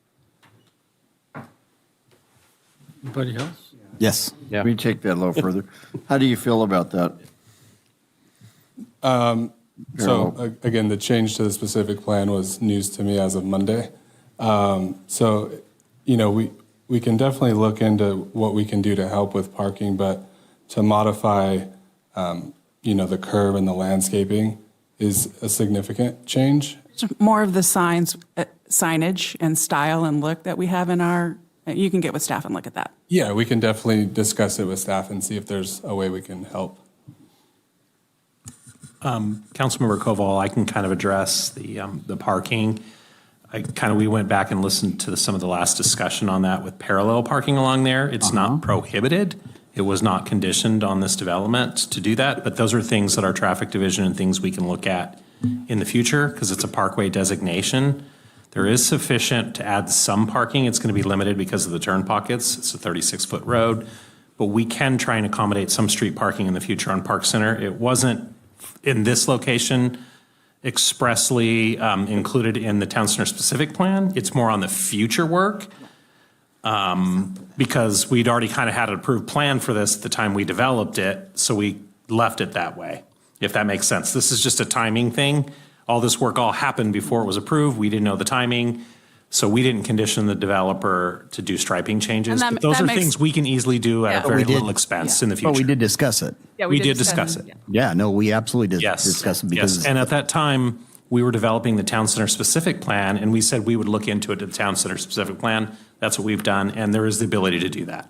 [SPEAKER 1] Anybody else?
[SPEAKER 8] Yes.
[SPEAKER 5] Let me take that a little further. How do you feel about that?
[SPEAKER 15] So again, the change to the specific plan was news to me as of Monday. So, we can definitely look into what we can do to help with parking, but to modify, the curb and the landscaping is a significant change.
[SPEAKER 3] It's more of the signage and style and look that we have in our, you can get with staff and look at that.
[SPEAKER 15] Yeah, we can definitely discuss it with staff and see if there's a way we can help.
[SPEAKER 9] Councilmember Koval, I can kind of address the parking. We went back and listened to some of the last discussion on that with parallel parking along there. It's not prohibited. It was not conditioned on this development to do that, but those are things that our traffic division and things we can look at in the future because it's a parkway designation. There is sufficient to add some parking. It's going to be limited because of the turn pockets. It's a 36-foot road, but we can try and accommodate some street parking in the future on Park Center. It wasn't in this location expressly included in the town center specific plan. It's more on the future work because we'd already kind of had an approved plan for this at the time we developed it, so we left it that way, if that makes sense. This is just a timing thing. All this work all happened before it was approved. We didn't know the timing, so we didn't condition the developer to do striping changes.
[SPEAKER 3] And
[SPEAKER 9] But those are things we can easily do at very little expense in the future.
[SPEAKER 8] But we did discuss it.
[SPEAKER 3] Yeah,
[SPEAKER 9] we did discuss it.
[SPEAKER 8] Yeah, no, we absolutely did discuss it because
[SPEAKER 9] Yes, and at that time, we were developing the town center specific plan, and we said we would look into it at the town center specific plan. That's what we've done, and there is the ability to do that.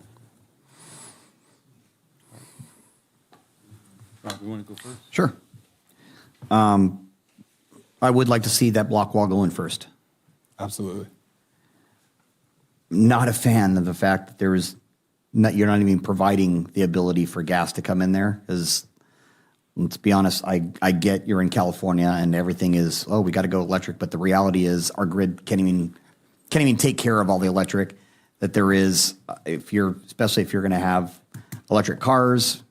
[SPEAKER 1] Rob, you want to go first?
[SPEAKER 8] Sure. I would like to see that block wall go in first.
[SPEAKER 15] Absolutely.
[SPEAKER 8] Not a fan of the fact that you're not even providing the ability for gas to come in there. As And to be honest, I get you're in California and everything is, oh, we got to go electric. But the reality is our grid can't even take care of all the electric that there is. Especially if you're going to have electric cars,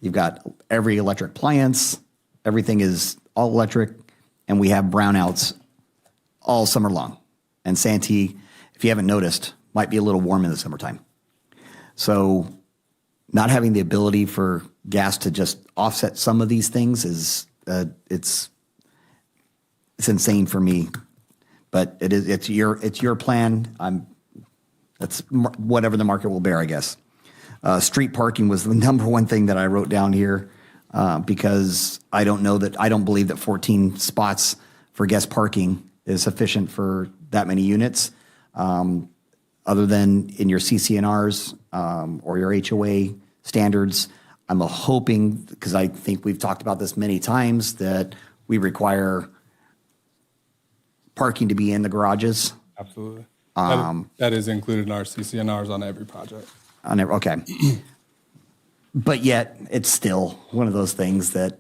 [SPEAKER 8] you've got every electric appliance, everything is all electric, and we have brownouts all summer long. And Santee, if you haven't noticed, might be a little warm in the summertime. So not having the ability for gas to just offset some of these things is it's insane for me. But it's your plan. That's whatever the market will bear, I guess. Street parking was the number one thing that I wrote down here because I don't believe that 14 spots for guest parking is sufficient for that many units. Other than in your CCNRs or your HOA standards, I'm hoping, because I think we've talked about this many times, that we require parking to be in the garages.
[SPEAKER 15] Absolutely. That is included in our CCNRs on every project.
[SPEAKER 8] Okay. But yet, it's still one of those things that,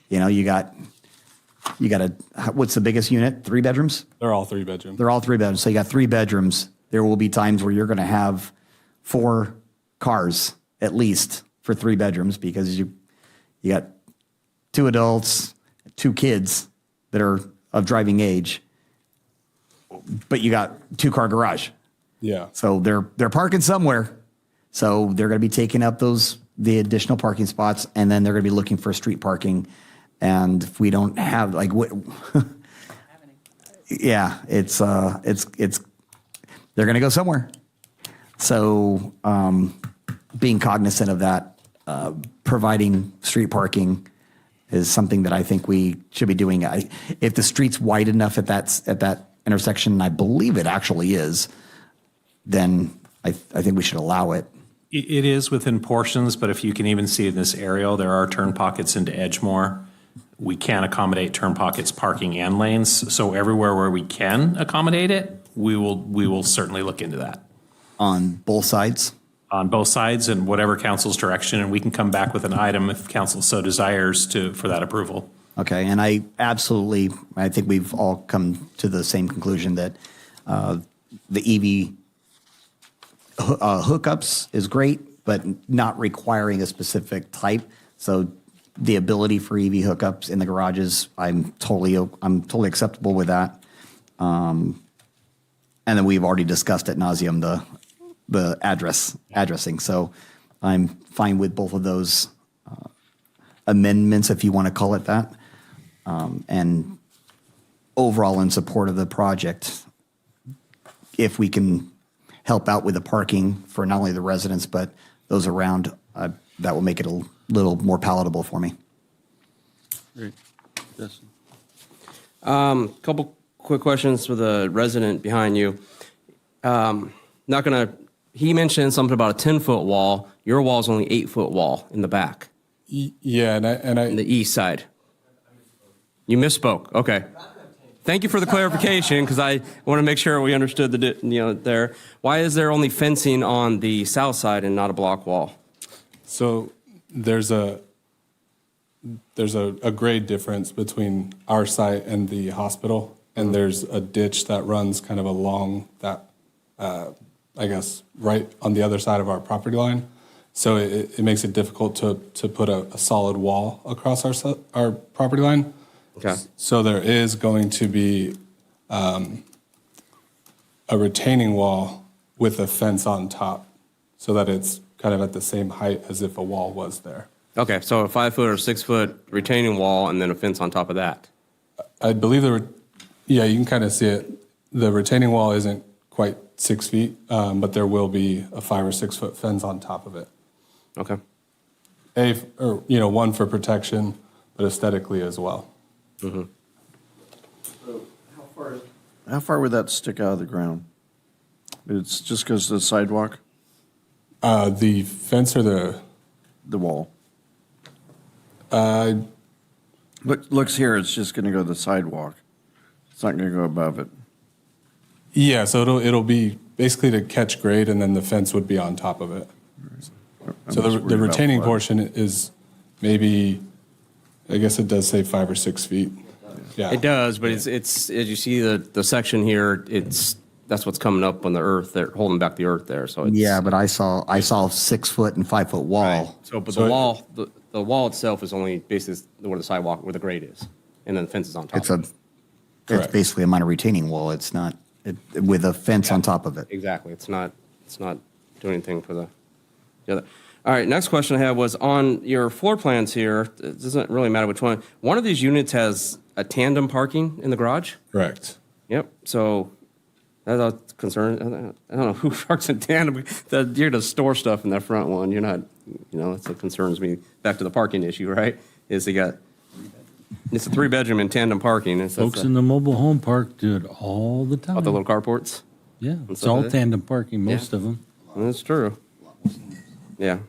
[SPEAKER 8] you got what's the biggest unit? 3 bedrooms?
[SPEAKER 15] They're all 3 bedrooms.
[SPEAKER 8] They're all 3 bedrooms. So you got 3 bedrooms. There will be times where you're going to have 4 cars at least for 3 bedrooms because you got 2 adults, 2 kids that are of driving age, but you got 2-car garage.
[SPEAKER 15] Yeah.
[SPEAKER 8] So they're parking somewhere. So they're going to be taking up the additional parking spots, and then they're going to be looking for street parking. And if we don't have yeah, it's they're going to go somewhere. So being cognizant of that, providing street parking is something that I think we should be doing. If the street's wide enough at that intersection, and I believe it actually is, then I think we should allow it.
[SPEAKER 9] It is within portions, but if you can even see in this aerial, there are turn pockets into Edgemore. We can accommodate turn pockets, parking, and lanes. So everywhere where we can accommodate it, we will certainly look into that.
[SPEAKER 8] On both sides?
[SPEAKER 9] On both sides, and whatever council's direction, and we can come back with an item if council so desires for that approval.
[SPEAKER 8] Okay, and I think we've all come to the same conclusion that the EV hookups is great, but not requiring a specific type. So the ability for EV hookups in the garages, I'm totally acceptable with that. And then we've already discussed ad nauseum the addressing. So I'm fine with both of those amendments, if you want to call it that. And overall in support of the project, if we can help out with the parking for not only the residents, but those around, that will make it a little more palatable for me.
[SPEAKER 11] Great. Yes. Couple quick questions for the resident behind you. He mentioned something about a 10-foot wall. Your wall is only 8-foot wall in the back.
[SPEAKER 15] Yeah, and I
[SPEAKER 11] on the east side. You misspoke. Okay. Thank you for the clarification, because I want to make sure we understood there. Why is there only fencing on the south side and not a block wall?
[SPEAKER 15] So there's a grade difference between our site and the hospital, and there's a ditch that runs kind of along that, I guess, right on the other side of our property line. So it makes it difficult to put a solid wall across our property line.
[SPEAKER 11] Okay.
[SPEAKER 15] So there is going to be a retaining wall with a fence on top, so that it's kind of at the same height as if a wall was there.
[SPEAKER 11] Okay, so a 5-foot or 6-foot retaining wall and then a fence on top of that.
[SPEAKER 15] I believe you can kind of see it. The retaining wall isn't quite 6 feet, but there will be a 5 or 6 foot fence on top of it.
[SPEAKER 11] Okay.
[SPEAKER 15] One for protection, but aesthetically as well.
[SPEAKER 11] Mm-hmm.
[SPEAKER 5] So how far would that stick out of the ground? It's just because of the sidewalk?
[SPEAKER 15] The fence or
[SPEAKER 5] the wall? Looks here, it's just going to go to the sidewalk. It's not going to go above it.
[SPEAKER 15] Yeah, so it'll be basically to catch grade, and then the fence would be on top of it. So the retaining portion is maybe I guess it does say 5 or 6 feet. Yeah.
[SPEAKER 11] It does, but it's as you see the section here, that's what's coming up on the earth. They're holding back the earth there. So it's,
[SPEAKER 8] Yeah, but I saw 6 foot and 5 foot wall.
[SPEAKER 11] So, but the wall itself is only basically where the sidewalk, where the grade is, and then the fence is on top.
[SPEAKER 8] It's basically a minor retaining wall. It's not with a fence on top of it.
[SPEAKER 11] Exactly. It's not doing anything for the other. All right. Next question I had was on your floor plans here. It doesn't really matter which one. One of these units has a tandem parking in the garage.
[SPEAKER 15] Correct.
[SPEAKER 11] Yep. So that's a concern. I don't know who parks in tandem. You're going to store stuff in that front one. You're not. That's what concerns me. Back to the parking issue, right? It's a 3-bedroom in tandem parking.
[SPEAKER 1] Folks in the mobile home park do it all the time.
[SPEAKER 11] The little carports?
[SPEAKER 1] Yeah, it's all tandem parking, most of them.
[SPEAKER 11] That's true. Yeah,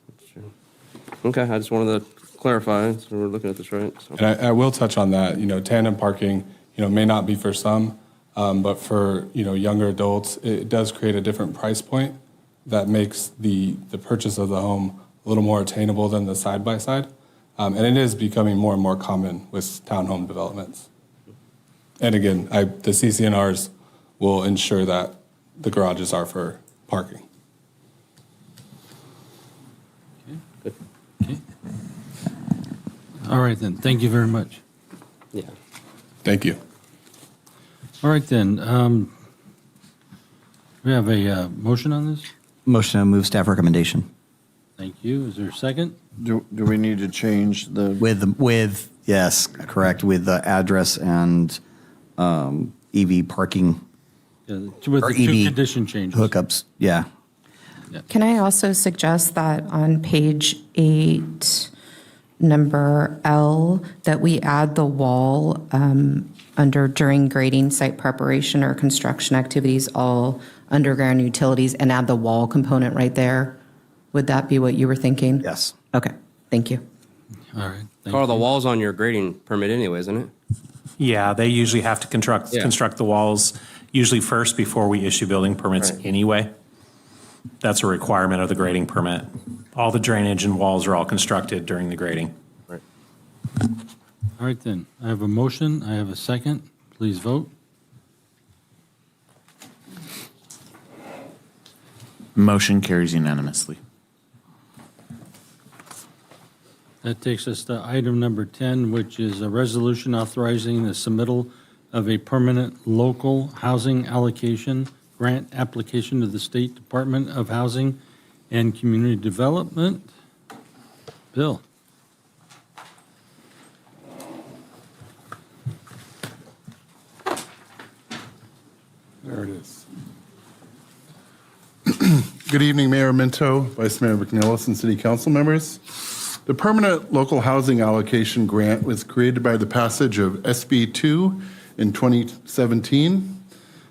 [SPEAKER 11] that's true. Okay, I just wanted to clarify, so we're looking at this right. So.
[SPEAKER 15] And I will touch on that. Tandem parking, may not be for some, but for, younger adults, it does create a different price point that makes the purchase of the home a little more attainable than the side-by-side. And it is becoming more and more common with townhome developments. And again, the CCNRs will ensure that the garages are for parking.
[SPEAKER 1] Okay. All right, then. Thank you very much.
[SPEAKER 11] Yeah.
[SPEAKER 15] Thank you.
[SPEAKER 1] All right, then. We have a motion on this?
[SPEAKER 8] Motion to move staff recommendation.
[SPEAKER 1] Thank you. Is there a second?
[SPEAKER 5] Do we need to change the?
[SPEAKER 8] With yes, correct, with the address and EV parking.
[SPEAKER 1] With
[SPEAKER 8] or
[SPEAKER 1] the two
[SPEAKER 8] EV
[SPEAKER 1] condition changes.
[SPEAKER 8] hookups, yeah.
[SPEAKER 16] Can I also suggest that on page 8, number L, that we add the wall under during grading, site preparation, or construction activities, all underground utilities, and add the wall component right there? Would that be what you were thinking?
[SPEAKER 8] Yes.
[SPEAKER 16] Okay, thank you.
[SPEAKER 1] All right.
[SPEAKER 11] Carl, the wall's on your grading permit anyway, isn't it?
[SPEAKER 9] Yeah, they usually have to construct the walls usually first before we issue building permits anyway. That's a requirement of the grading permit. All the drainage and walls are all constructed during the grading.
[SPEAKER 11] Right.
[SPEAKER 1] All right, then. I have a motion. I have a second. Please vote.
[SPEAKER 13] Motion carries unanimously.
[SPEAKER 1] That takes us to item number 10, which is a resolution authorizing the submittal of a permanent local housing allocation grant application to the State Department of Housing and Community Development. Bill.
[SPEAKER 15] There it is. Good evening, Mayor Minto, Vice Mayor McNillis, and City Council members. The Permanent Local Housing Allocation Grant was created by the passage of SB 2 in 2017.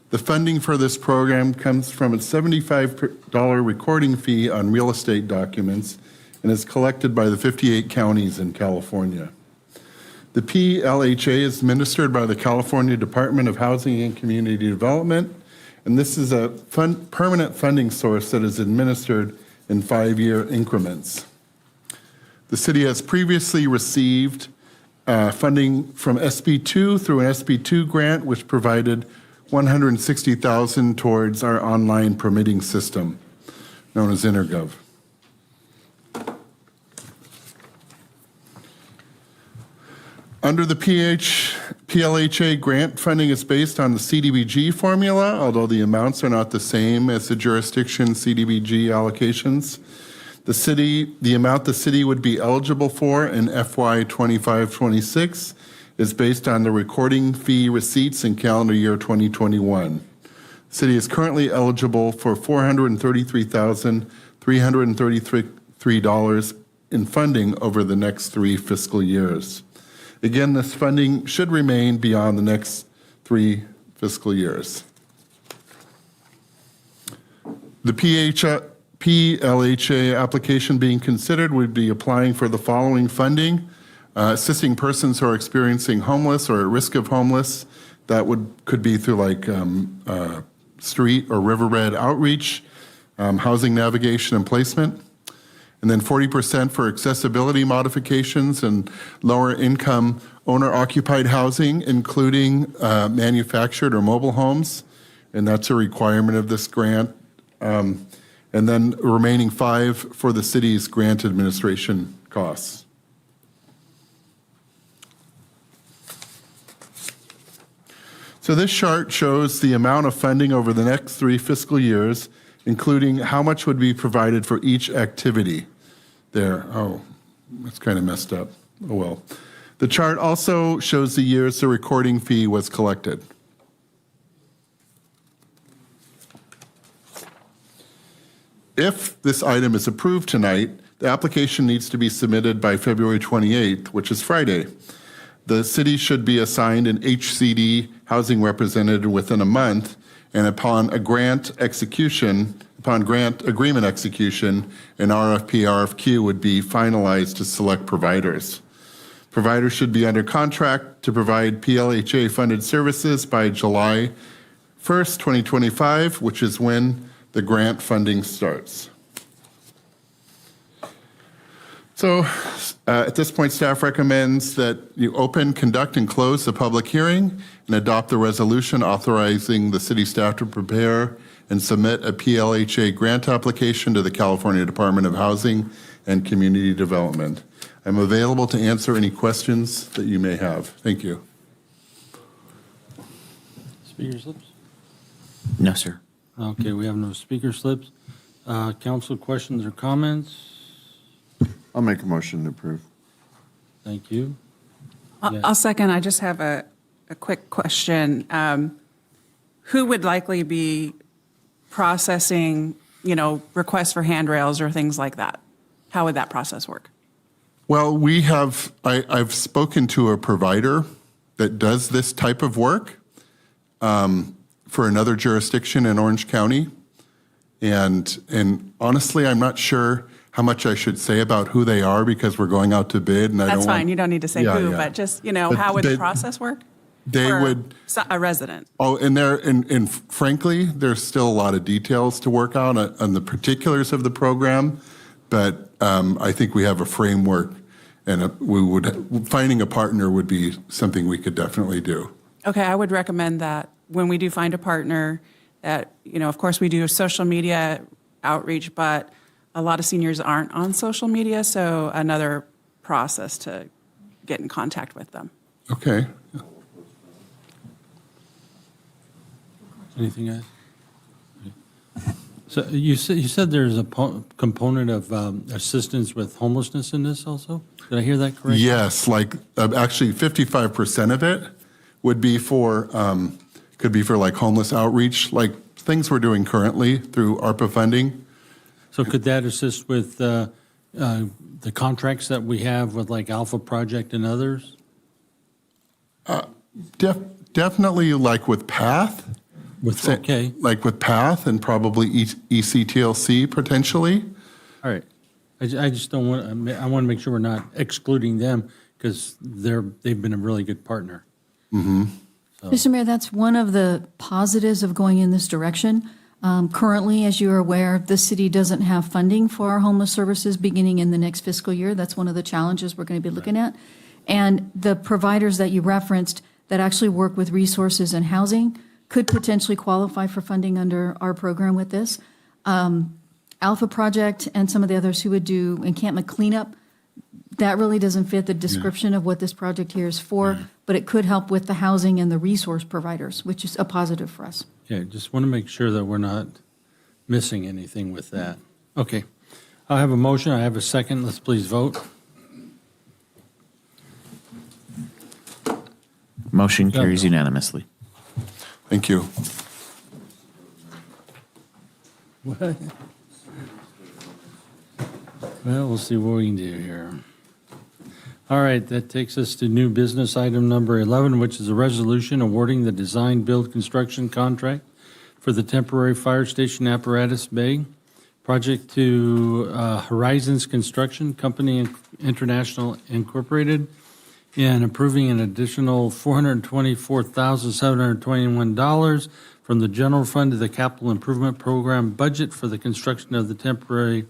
[SPEAKER 15] The funding for this program comes from a $75 recording fee on real estate documents and is collected by the 58 counties in California. The PLHA is administered by the California Department of Housing and Community Development, and this is a permanent funding source that is administered in 5-year increments. The city has previously received funding from SB2 through an SB2 grant, which provided $160,000 towards our online permitting system, known as InterGov. Under the PLHA grant, funding is based on the CDBG formula, although the amounts are not the same as the jurisdiction CDBG allocations. The amount the city would be eligible for in FY 25-26 is based on the recording fee receipts in calendar year 2021. The city is currently eligible for $433,333 in funding over the next 3 fiscal years. Again, this funding should remain beyond the next 3 fiscal years. The PLHA application being considered would be applying for the following funding: assisting persons who are experiencing homeless or at risk of homeless. That could be through like street or riverbed outreach, housing navigation and placement.
[SPEAKER 6] and then 40% for accessibility modifications and lower income owner-occupied housing, including manufactured or mobile homes, and that's a requirement of this grant. And then remaining 5 for the city's grant administration costs. So this chart shows the amount of funding over the next 3 fiscal years, including how much would be provided for each activity. There, oh, that's kind of messed up. Oh well. The chart also shows the years the recording fee was collected. If this item is approved tonight, the application needs to be submitted by February 28th, which is Friday. The city should be assigned an HCD housing representative within a month, and upon grant agreement execution, an RFP, RFQ would be finalized to select providers. Providers should be under contract to provide PLHA-funded services by July 1st, 2025, which is when the grant funding starts. So at this point, staff recommends that you open, conduct, and close the public hearing and adopt the resolution authorizing the city staff to prepare and submit a PLHA grant application to the California Department of Housing and Community Development. I'm available to answer any questions that you may have. Thank you.
[SPEAKER 1] Speaker slips?
[SPEAKER 13] No, sir.
[SPEAKER 1] Okay, we have no speaker slips. Council questions or comments?
[SPEAKER 5] I'll make a motion to approve.
[SPEAKER 1] Thank you.
[SPEAKER 3] I'll second. I just have a quick question. Who would likely be processing, requests for handrails or things like that? How would that process work?
[SPEAKER 6] Well, I've spoken to a provider that does this type of work for another jurisdiction in Orange County. And honestly, I'm not sure how much I should say about who they are because we're going out to bid. And
[SPEAKER 3] That's fine. You don't need to say who, but just, how would the process work?
[SPEAKER 6] They would.
[SPEAKER 3] A resident.
[SPEAKER 6] Oh, and frankly, there's still a lot of details to work out on the particulars of the program, but I think we have a framework, and finding a partner would be something we could definitely do.
[SPEAKER 3] Okay, I would recommend that when we do find a partner, that, of course we do social media outreach, but a lot of seniors aren't on social media, so another process to get in contact with them.
[SPEAKER 6] Okay.
[SPEAKER 1] Anything else? So you said there's a component of assistance with homelessness in this also? Did I hear that correctly?
[SPEAKER 6] Yes, actually 55% of it would be could be for like homeless outreach, like things we're doing currently through ARPA funding.
[SPEAKER 1] So could that assist with the contracts that we have with like Alpha Project and others?
[SPEAKER 6] Definitely like with PATH.
[SPEAKER 1] Okay.
[SPEAKER 6] Like with PATH and probably ECTLC potentially.
[SPEAKER 1] All right. I just don't want, I want to make sure we're not excluding them because they've been a really good partner.
[SPEAKER 6] Mm-hmm.
[SPEAKER 1] So.
[SPEAKER 7] Mr. Mayor, that's one of the positives of going in this direction. Currently, as you are aware, the city doesn't have funding for our homeless services beginning in the next fiscal year. That's one of the challenges we're going to be looking at. And the providers that you referenced that actually work with resources and housing could potentially qualify for funding under our program with this. Alpha Project and some of the others who would do encampment cleanup, that really doesn't fit the description of what this project here is for, but it could help with the housing and the resource providers, which is a positive for us.
[SPEAKER 1] Okay, just want to make sure that we're not missing anything with that. Okay, I have a motion, I have a second, let's please vote.
[SPEAKER 13] Motion carries unanimously.
[SPEAKER 6] Thank you.
[SPEAKER 1] What? Well, we'll see what we can do here. All right, that takes us to new business item number 11, which is a resolution awarding the design build construction contract for the temporary fire station apparatus bay project to Horizons Construction Company International Incorporated, and approving an additional $424,721 from the general fund to the capital improvement program budget for the construction of the temporary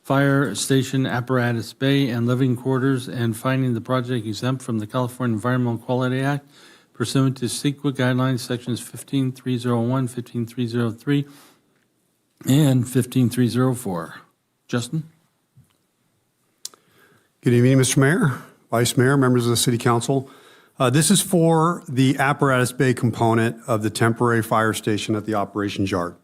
[SPEAKER 1] Fire Station Apparatus Bay and Living Quarters, and finding the project exempt from the California Environmental Quality Act pursuant to CEQA guidelines, sections 15301, 15303, and 15304. Justin?
[SPEAKER 10] Good evening, Mr. Mayor, Vice Mayor, members of the City Council. This is for the Apparatus Bay component of the temporary fire station at the operations yard.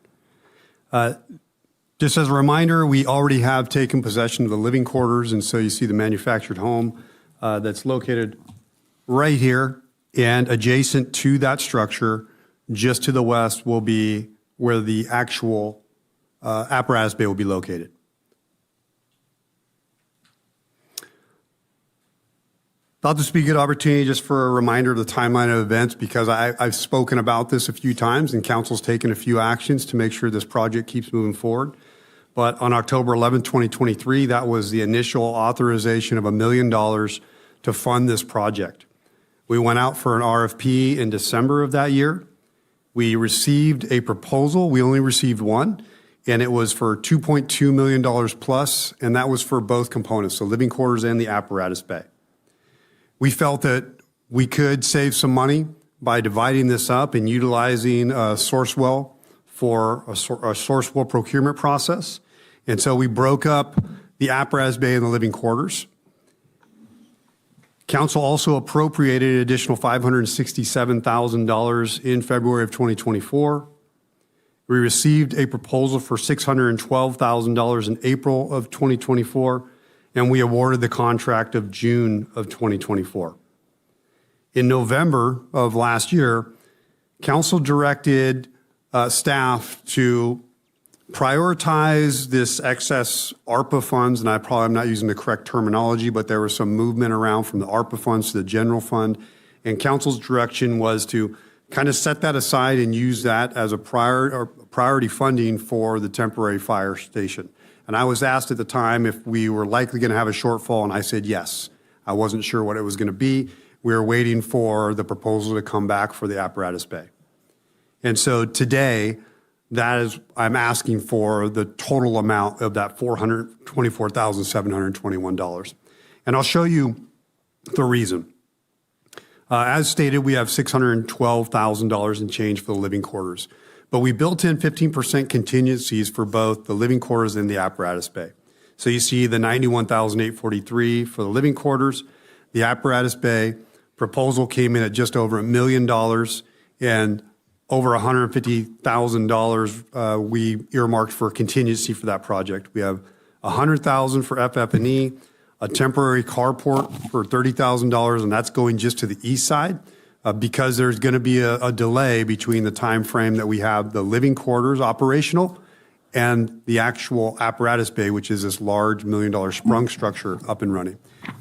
[SPEAKER 10] Just as a reminder, we already have taken possession of the living quarters, and so you see the manufactured home that's located right here, and adjacent to that structure, just to the west, will be where the actual Apparatus Bay will be located. Thought this would be a good opportunity just for a reminder of the timeline of events, because I've spoken about this a few times and council's taken a few actions to make sure this project keeps moving forward. But on October 11, 2023, that was the initial authorization of $1 million to fund this project. We went out for an RFP in December of that year. We received a proposal. We only received one, and it was for $2.2 million plus, and that was for both components, so living quarters and the Apparatus Bay. We felt that we could save some money by dividing this up and utilizing a source well for a source well procurement process. And so we broke up the Apparatus Bay and the living quarters. Council also appropriated an additional $567,000 in February of 2024. We received a proposal for $612,000 in April of 2024. And we awarded the contract of June of 2024. In November of last year, council directed staff to prioritize this excess ARPA funds, and I'm not using the correct terminology, but there was some movement around from the ARPA funds to the general fund, and council's direction was to kind of set that aside and use that as a priority funding for the temporary fire station. And I was asked at the time if we were likely going to have a shortfall, and I said yes. I wasn't sure what it was going to be. We were waiting for the proposal to come back for the Apparatus Bay. And so today, I'm asking for the total amount of that $424,721. And I'll show you the reason. As stated, we have $612,000 in change for the living quarters. But we built in 15% contingencies for both the living quarters and the Apparatus Bay. So you see the $91,843 for the living quarters. The Apparatus Bay proposal came in at just over $1 million, and over $150,000 we earmarked for contingency for that project. We have $100,000 for FF&E, a temporary carport for $30,000, and that's going just to the east side. Because there's going to be a delay between the time frame that we have the living quarters operational and the actual Apparatus Bay, which is this large $1 million sprung structure up and running.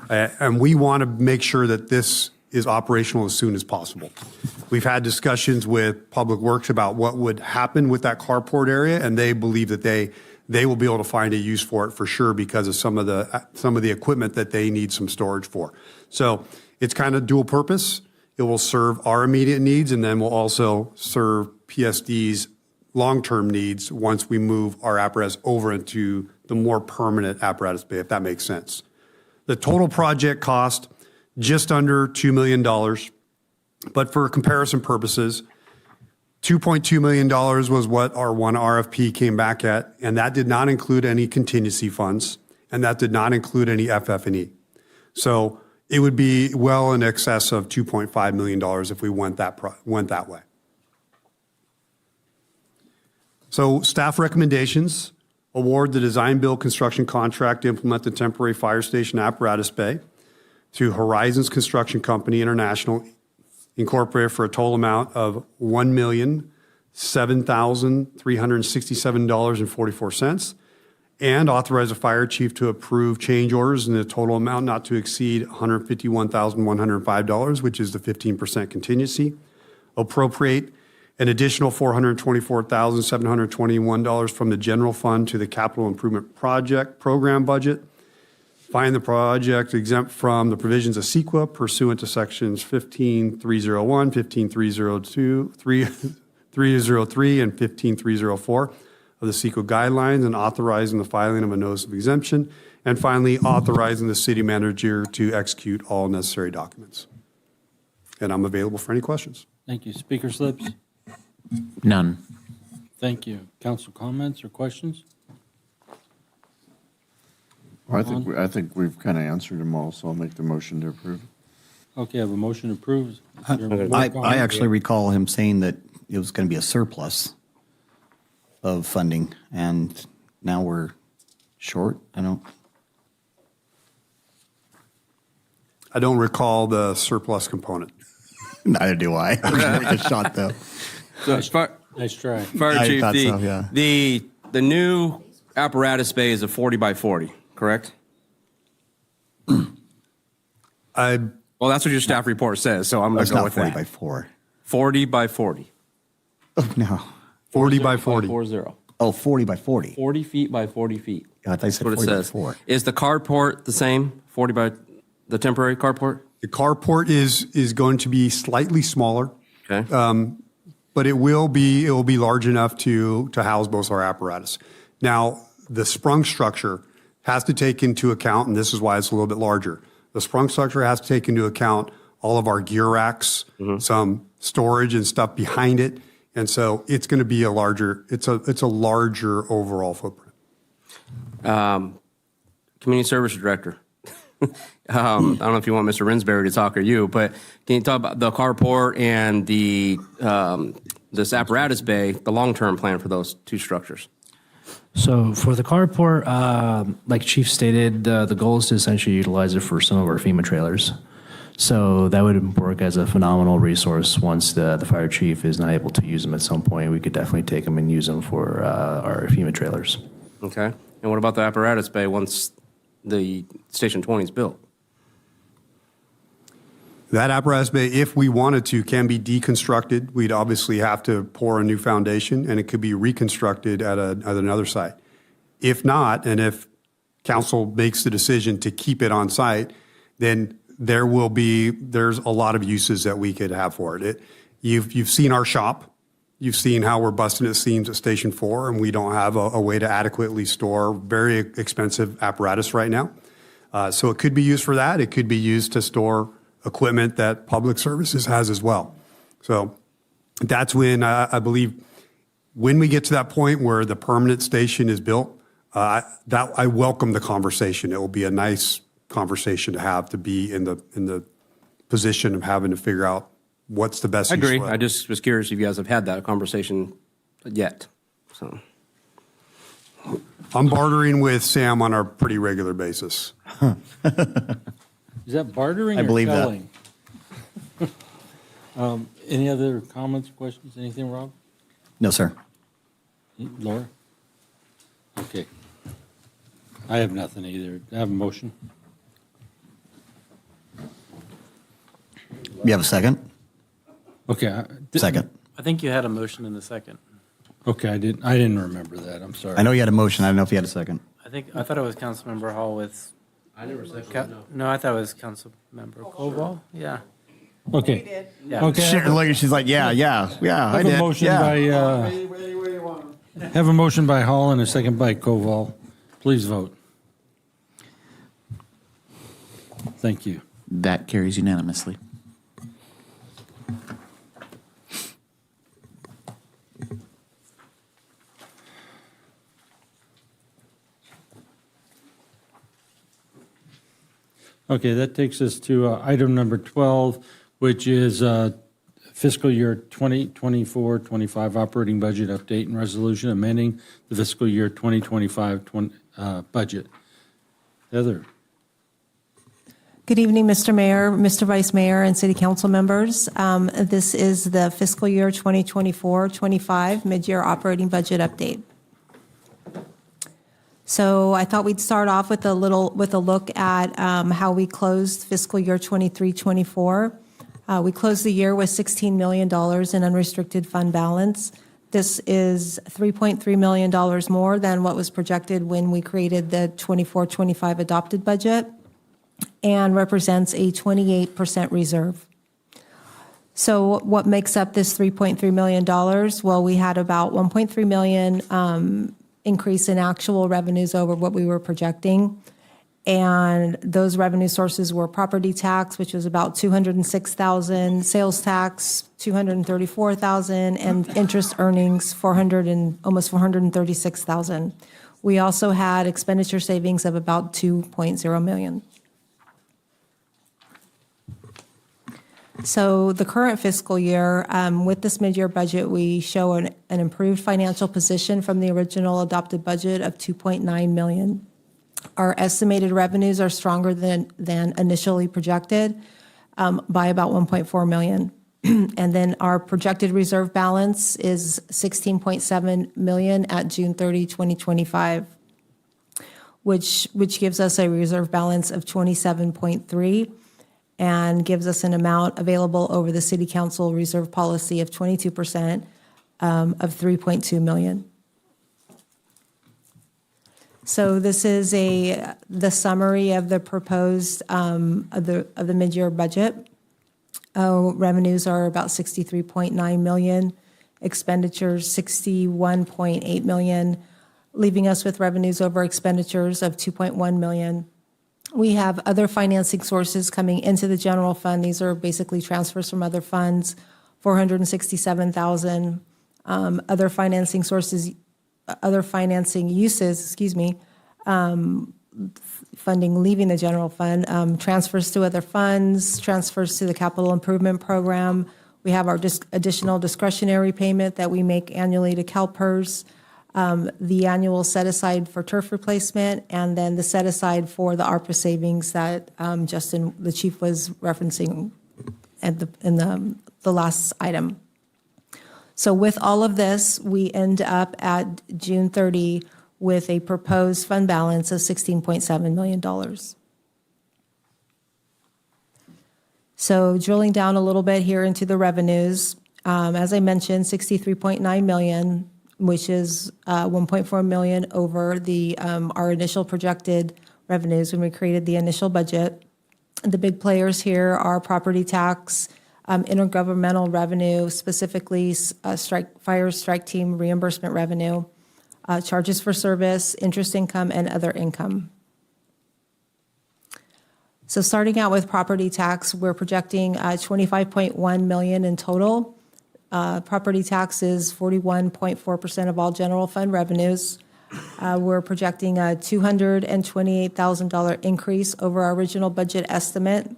[SPEAKER 10] And we want to make sure that this is operational as soon as possible. We've had discussions with Public Works about what would happen with that carport area, and they believe that they will be able to find a use for it for sure because of some of the equipment that they need some storage for. So it's kind of dual purpose. It will serve our immediate needs, and then will also serve PSD's long-term needs once we move our apparatus over into the more permanent Apparatus Bay, if that makes sense. The total project cost, just under $2 million, but for comparison purposes, $2.2 million was what our one RFP came back at, and that did not include any contingency funds, and that did not include any FF&E. So it would be well in excess of $2.5 million if we went that way. So staff recommendations: award the design build construction contract to implement the temporary fire station Apparatus Bay to Horizons Construction Company International Incorporated for a total amount of $1,007,367.44. And authorize the fire chief to approve change orders in the total amount not to exceed $151,105, which is the 15% contingency. Appropriate an additional $424,721 from the general fund to the capital improvement project program budget. Find the project exempt from the provisions of CEQA pursuant to sections 15301, 15302, 303, and 15304. of the CEQA guidelines and authorizing the filing of a notice of exemption. And finally, authorizing the city manager to execute all necessary documents. And I'm available for any questions.
[SPEAKER 1] Thank you. Speaker slips?
[SPEAKER 13] None.
[SPEAKER 1] Thank you. Council comments or questions?
[SPEAKER 5] Well, I think we've kind of answered them all, so I'll make the motion to approve.
[SPEAKER 1] Okay, I have a motion approved.
[SPEAKER 8] I actually recall him saying that it was going to be a surplus of funding, and now we're short.
[SPEAKER 10] I don't recall the surplus component.
[SPEAKER 8] Neither do I. I'm gonna make a shot though.
[SPEAKER 11] So,
[SPEAKER 1] Nice try.
[SPEAKER 11] Fire
[SPEAKER 8] I
[SPEAKER 11] Chief,
[SPEAKER 8] thought so, yeah.
[SPEAKER 11] the new apparatus bay is a 40 by 40, correct? Well, that's what your staff report says, so I'm going
[SPEAKER 8] It's
[SPEAKER 11] to go
[SPEAKER 8] not
[SPEAKER 11] with
[SPEAKER 8] 40
[SPEAKER 11] that.
[SPEAKER 8] by 4.
[SPEAKER 11] 40 by 40.
[SPEAKER 8] Oh, no.
[SPEAKER 10] 40 by 40.
[SPEAKER 11] 40.
[SPEAKER 8] Oh, 40 by 40.
[SPEAKER 11] 40 feet by 40 feet.
[SPEAKER 8] I thought you said
[SPEAKER 11] That's what
[SPEAKER 8] 40
[SPEAKER 11] it
[SPEAKER 8] by
[SPEAKER 11] says.
[SPEAKER 8] 4.
[SPEAKER 11] Is the carport the same, 40 by the temporary carport?
[SPEAKER 10] The carport is going to be slightly smaller.
[SPEAKER 11] Okay.
[SPEAKER 10] But it will be large enough to house both our apparatus. Now, the sprung structure has to take into account, and this is why it's a little bit larger. The sprung structure has to take into account all of our gear racks, some storage and stuff behind it, and so it's going to be a larger overall footprint.
[SPEAKER 11] Community Service Director. I don't know if you want Mr. Rinsberry to talk or you, but can you talk about the carport and the this apparatus bay, the long-term plan for those two structures?
[SPEAKER 12] So for the carport, like Chief stated, the goal is to essentially utilize it for some of our FEMA trailers. So that would work as a phenomenal resource once the fire chief is not able to use them at some point. We could definitely take them and use them for our FEMA trailers.
[SPEAKER 11] Okay. And what about the apparatus bay once the Station 20 is built?
[SPEAKER 10] That apparatus bay, if we wanted to, can be deconstructed. We'd obviously have to pour a new foundation, and it could be reconstructed at another site. If not, and if council makes the decision to keep it on site, then there's a lot of uses that we could have for it. You've seen our shop. You've seen how we're busting at seams at Station 4, and we don't have a way to adequately store very expensive apparatus right now. So it could be used for that. It could be used to store equipment that Public Services has as well. So that's when I believe when we get to that point where the permanent station is built, I welcome the conversation. It will be a nice conversation to have, to be in the position of having to figure out what's the best.
[SPEAKER 11] I agree.
[SPEAKER 10] use for it.
[SPEAKER 11] I just was curious if you guys have had that conversation yet. So
[SPEAKER 10] I'm bartering with Sam on a pretty regular basis.
[SPEAKER 1] Is that bartering
[SPEAKER 8] I
[SPEAKER 1] or
[SPEAKER 8] believe that.
[SPEAKER 1] selling? Any other comments, questions, anything, Rob?
[SPEAKER 8] No, sir.
[SPEAKER 1] Laura? Okay. I have nothing either. I have a motion.
[SPEAKER 8] You have a second?
[SPEAKER 1] Okay.
[SPEAKER 8] Second.
[SPEAKER 20] I think you had a motion in the second.
[SPEAKER 1] Okay, I didn't remember that. I'm sorry.
[SPEAKER 8] I know you had a motion. I don't know if you had a second.
[SPEAKER 20] I thought it was Councilmember Hall with.
[SPEAKER 11] I never said
[SPEAKER 20] No, I thought it was Councilmember Koval. Yeah.
[SPEAKER 1] Okay.
[SPEAKER 20] Yeah.
[SPEAKER 1] Okay.
[SPEAKER 8] She's like, yeah, I
[SPEAKER 1] Have
[SPEAKER 8] did.
[SPEAKER 1] a motion
[SPEAKER 8] Yeah.
[SPEAKER 1] by, have a motion by Hall and a second by Koval. Please vote. Thank you.
[SPEAKER 13] That carries unanimously.
[SPEAKER 1] Okay, that takes us to item number 12, which is fiscal year 2024-25 operating budget update and resolution amending the fiscal year 2025 budget. Heather.
[SPEAKER 22] Good evening, Mr. Mayor, Mr. Vice Mayor, and City Council members. This is the fiscal year 2024-25 mid-year operating budget update. So I thought we'd start off with a look at how we closed fiscal year 23-24. We closed the year with $16 million in unrestricted fund balance. This is $3.3 million more than what was projected when we created the 24-25 adopted budget, and represents a 28% reserve. So what makes up this $3.3 million? Well, we had about $1.3 million increase in actual revenues over what we were projecting. And those revenue sources were property tax, which was about $206,000, sales tax, $234,000, and interest earnings, almost $436,000. We also had expenditure savings of about $2.0 million. So the current fiscal year, with this mid-year budget, we show an improved financial position from the original adopted budget of $2.9 million. Our estimated revenues are stronger than initially projected by about $1.4 million. And then our projected reserve balance is $16.7 million at June 30, 2025, which gives us a reserve balance of $27.3 and gives us an amount available over the City Council reserve policy of 22% of $3.2 million. So this is the summary of the proposed of the mid-year budget. Revenues are about $63.9 million, expenditures $61.8 million, leaving us with revenues over expenditures of $2.1 million. We have other financing sources coming into the general fund. These are basically transfers from other funds, $467,000. Other financing sources, other financing uses, funding leaving the general fund, transfers to other funds, transfers to the capital improvement program. We have our additional discretionary payment that we make annually to CalPERS, the annual set aside for turf replacement, and then the set aside for the ARPA savings that Justin, the chief, was referencing in the last item. So with all of this, we end up at June 30 with a proposed fund balance of $16.7 million. So drilling down a little bit here into the revenues, as I mentioned, $63.9 million, which is $1.4 million over our initial projected revenues when we created the initial budget. The big players here are property tax, intergovernmental revenue, specifically fire strike team reimbursement revenue, charges for service, interest income, and other income. So starting out with property tax, we're projecting $25.1 million in total. Property tax is 41.4% of all general fund revenues. We're projecting a $228,000 increase over our original budget estimate.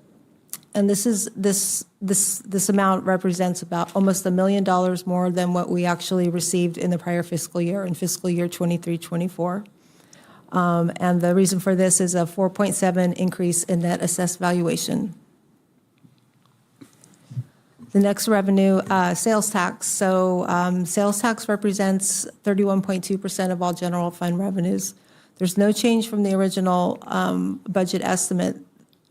[SPEAKER 22] And this amount represents about almost $1 million more than what we actually received in the prior fiscal year, in fiscal year 23-24. And the reason for this is a 4.7 increase in net assessed valuation. The next revenue, sales tax. So sales tax represents 31.2% of all general fund revenues. There's no change from the original budget estimate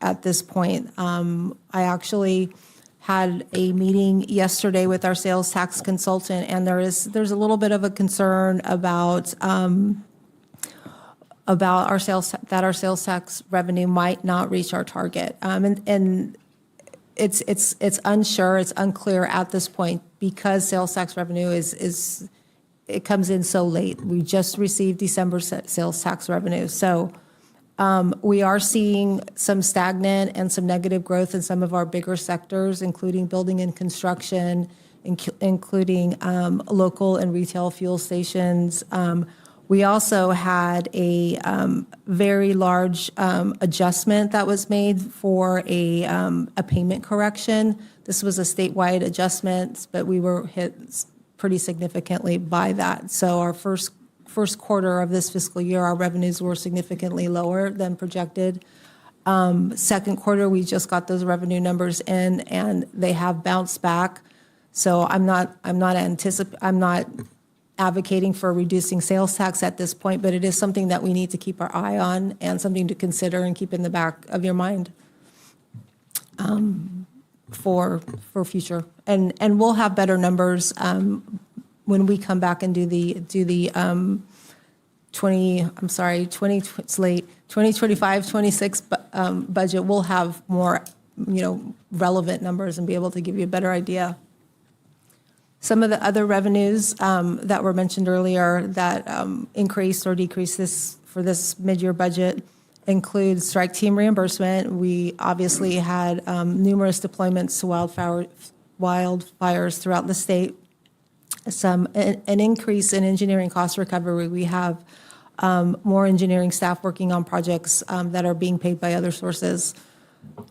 [SPEAKER 22] at this point. I actually had a meeting yesterday with our sales tax consultant, and there's a little bit of a concern about our sales tax revenue might not reach our target, and it's unsure, it's unclear at this point because sales tax revenue it comes in so late. We just received December sales tax revenue, so. We are seeing some stagnant and some negative growth in some of our bigger sectors, including building and construction, including local and retail fuel stations. We also had a very large adjustment that was made for a payment correction. This was a statewide adjustment, but we were hit pretty significantly by that. So our first quarter of this fiscal year, our revenues were significantly lower than projected. Second quarter, we just got those revenue numbers in, and they have bounced back. So I'm not advocating for reducing sales tax at this point, but it is something that we need to keep our eye on and something to consider and keep in the back of your mind for future. And we'll have better numbers when we come back and do the 2025-26 budget. We'll have more relevant numbers and be able to give you a better idea. Some of the other revenues that were mentioned earlier that increased or decreased for this mid-year budget include strike team reimbursement. We obviously had numerous deployments to wildfires throughout the state. An increase in engineering cost recovery. We have more engineering staff working on projects that are being paid by other sources.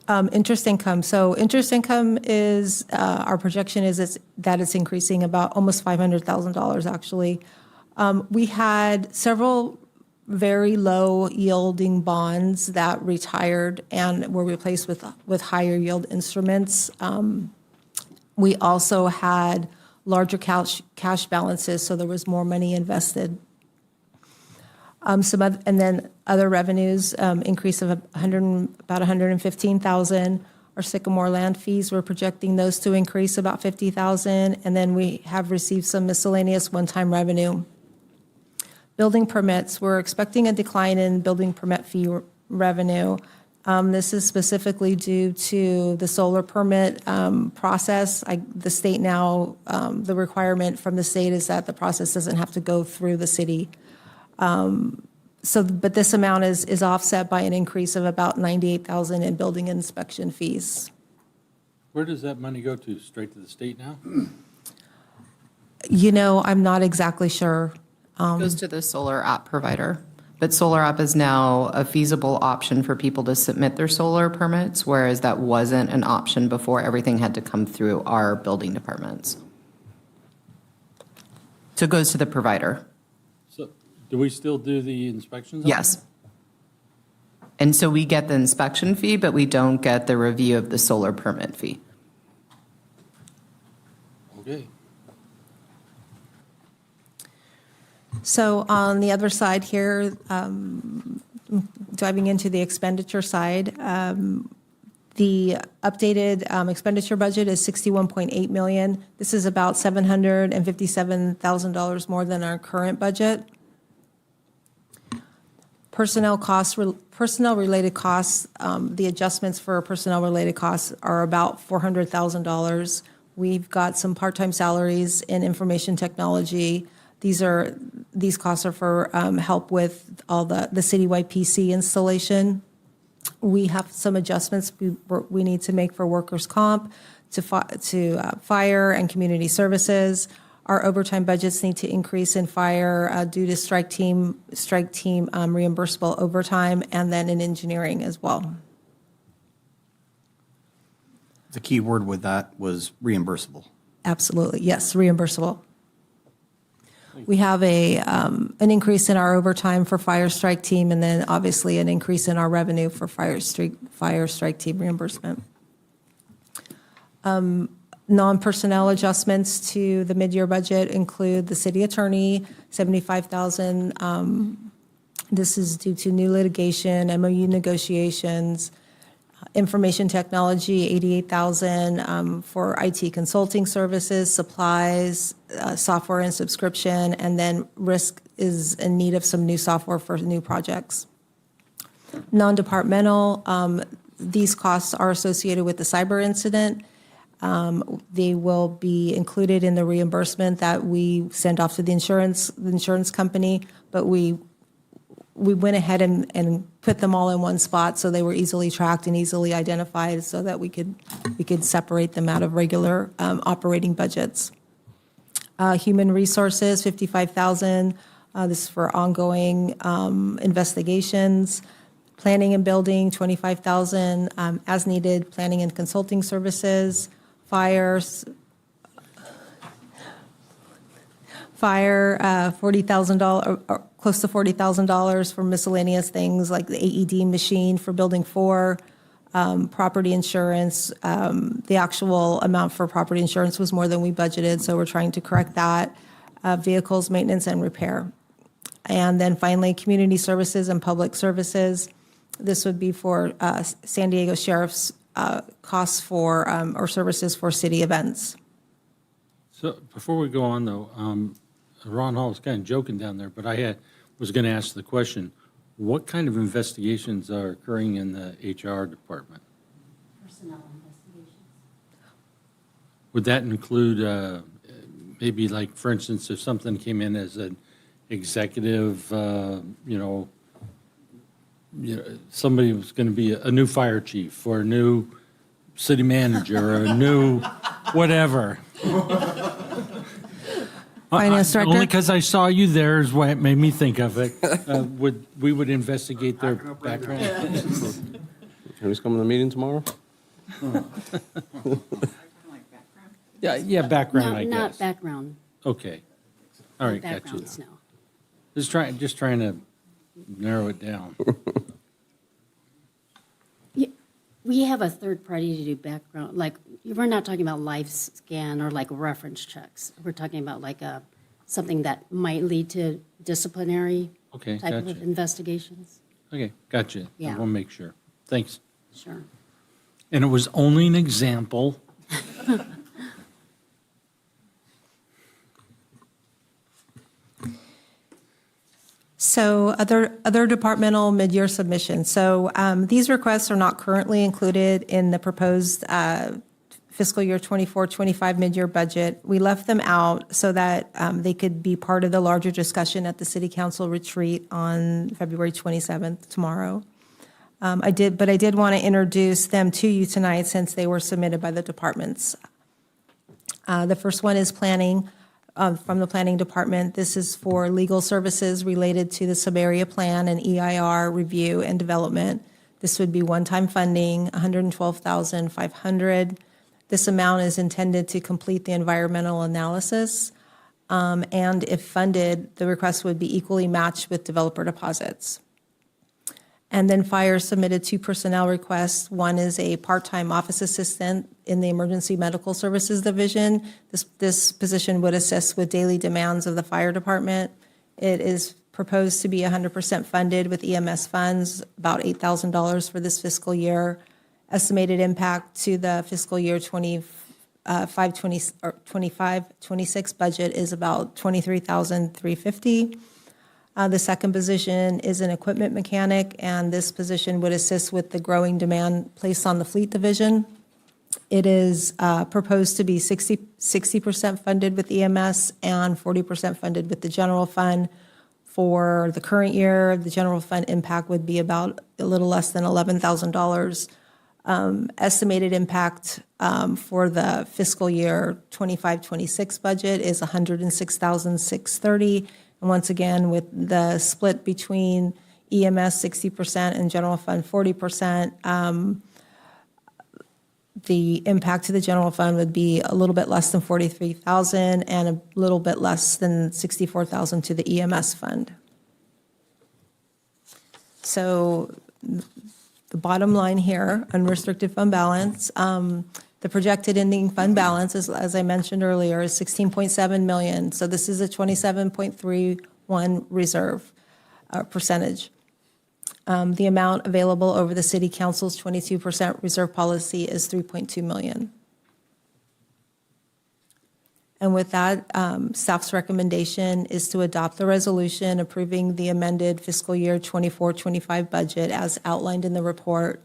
[SPEAKER 22] Interest income. So interest income is, our projection is that it's increasing about almost $500,000 actually. We had several very low yielding bonds that retired and were replaced with higher yield instruments. We also had larger cash balances, so there was more money invested. And then other revenues, increase of about $115,000. Our Sycamore land fees, we're projecting those to increase about $50,000. And then we have received some miscellaneous one-time revenue. Building permits, we're expecting a decline in building permit fee revenue. This is specifically due to the solar permit process. The state now, the requirement from the state is that the process doesn't have to go through the city. But this amount is offset by an increase of about $98,000 in building inspection fees.
[SPEAKER 1] Where does that money go to? Straight to the state now?
[SPEAKER 22] I'm not exactly sure.
[SPEAKER 16] It goes to the solar app provider. But solar app is now a feasible option for people to submit their solar permits, whereas that wasn't an option before. Everything had to come through our building departments. So it goes to the provider.
[SPEAKER 1] So do we still do the inspections?
[SPEAKER 16] Yes. And so we get the inspection fee, but we don't get the review of the solar permit fee.
[SPEAKER 1] Okay.
[SPEAKER 22] So on the other side here, diving into the expenditure side, the updated expenditure budget is $61.8 million. This is about $757,000 more than our current budget. Personnel-related costs, the adjustments for personnel-related costs are about $400,000. We've got some part-time salaries in information technology. These costs are for help with all the citywide PC installation. We have some adjustments we need to make for workers' comp, to fire and community services. Our overtime budgets need to increase in fire due to strike team reimbursable overtime, and then in engineering as well.
[SPEAKER 8] The key word with that was reimbursable.
[SPEAKER 22] Absolutely, yes, reimbursable. We have an increase in our overtime for fire strike team, and then obviously an increase in our revenue for fire strike team reimbursement. Non-personnel adjustments to the mid-year budget include the city attorney, $75,000. This is due to new litigation, MOU negotiations. Information technology, $88,000 for IT consulting services, supplies, software and subscription, and then risk is in need of some new software for new projects. Non-departmental, these costs are associated with the cyber incident. They will be included in the reimbursement that we send off to the insurance company, but we went ahead and put them all in one spot so they were easily tracked and easily identified so that we could separate them out of regular operating budgets. Human resources, $55,000. This is for ongoing investigations. Planning and building, $25,000. As needed, planning and consulting services. Fires. $40,000, close to $40,000 for miscellaneous things like the AED machine for Building 4, property insurance. The actual amount for property insurance was more than we budgeted, so we're trying to correct that. Vehicles, maintenance, and repair. And then finally, community services and public services. This would be for San Diego Sheriff's costs for or services for city events.
[SPEAKER 1] So before we go on, though, Ron Hall was kind of joking down there, but I was going to ask the question, what kind of investigations are occurring in the HR department? Would that include maybe like, for instance, if something came in as an executive, somebody was going to be a new fire chief or a new city manager or a new whatever?
[SPEAKER 22] Finance Director?
[SPEAKER 1] Only because I saw you there is why it made me think of it. We would investigate their background.
[SPEAKER 11] Who's coming to the meeting tomorrow?
[SPEAKER 1] Yeah, background, I guess.
[SPEAKER 4] Not background.
[SPEAKER 1] Okay. All right, got you.
[SPEAKER 4] Backgrounds, no.
[SPEAKER 1] Just trying to narrow it down.
[SPEAKER 4] We have a third party to do background, like, we're not talking about life scan or like reference checks. We're talking about like something that might lead to disciplinary
[SPEAKER 1] Okay,
[SPEAKER 4] type
[SPEAKER 1] gotcha.
[SPEAKER 4] of investigations.
[SPEAKER 1] Okay, gotcha.
[SPEAKER 4] Yeah.
[SPEAKER 1] I want to make sure. Thanks.
[SPEAKER 4] Sure.
[SPEAKER 1] And it was only an example.
[SPEAKER 22] So other departmental mid-year submissions. So these requests are not currently included in the proposed fiscal year 24-25 mid-year budget. We left them out so that they could be part of the larger discussion at the City Council retreat on February 27th, tomorrow. I did want to introduce them to you tonight since they were submitted by the departments. The first one is planning. From the Planning Department. This is for legal services related to the sub-area plan and EIR review and development. This would be one-time funding, $112,500. This amount is intended to complete the environmental analysis, and if funded, the request would be equally matched with developer deposits. And then Fire submitted 2 personnel requests. One is a part-time office assistant in the Emergency Medical Services Division. This position would assist with daily demands of the fire department. It is proposed to be 100% funded with EMS funds, about $8,000 for this fiscal year. Estimated impact to the fiscal year 25-26 budget is about $23,350. The second position is an equipment mechanic, and this position would assist with the growing demand placed on the fleet division. It is proposed to be 60% funded with EMS and 40% funded with the general fund. For the current year, the general fund impact would be about a little less than $11,000. Estimated impact for the fiscal year 25-26 budget is $106,630. And once again, with the split between EMS 60% and general fund 40%, the impact to the general fund would be a little bit less than $43,000 and a little bit less than $64,000 to the EMS fund. So the bottom line here, unrestricted fund balance, the projected ending fund balance, as I mentioned earlier, is $16.7 million. So this is a 27.31 reserve percentage. The amount available over the City Council's 22% reserve policy is $3.2 million. And with that, staff's recommendation is to adopt the resolution approving the amended fiscal year 24-25 budget as outlined in the report.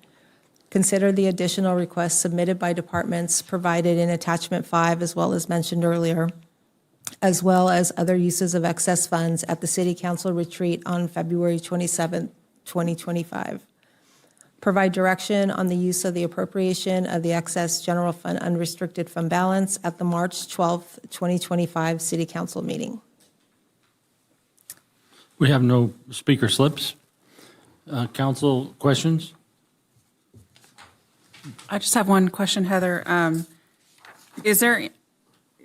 [SPEAKER 22] Consider the additional requests submitted by departments provided in attachment 5, as well as mentioned earlier, as well as other uses of excess funds at the City Council retreat on February 27, 2025. Provide direction on the use of the appropriation of the excess general fund unrestricted fund balance at the March 12, 2025 City Council meeting.
[SPEAKER 1] We have no speaker slips. Council questions?
[SPEAKER 3] I just have one question, Heather. Is there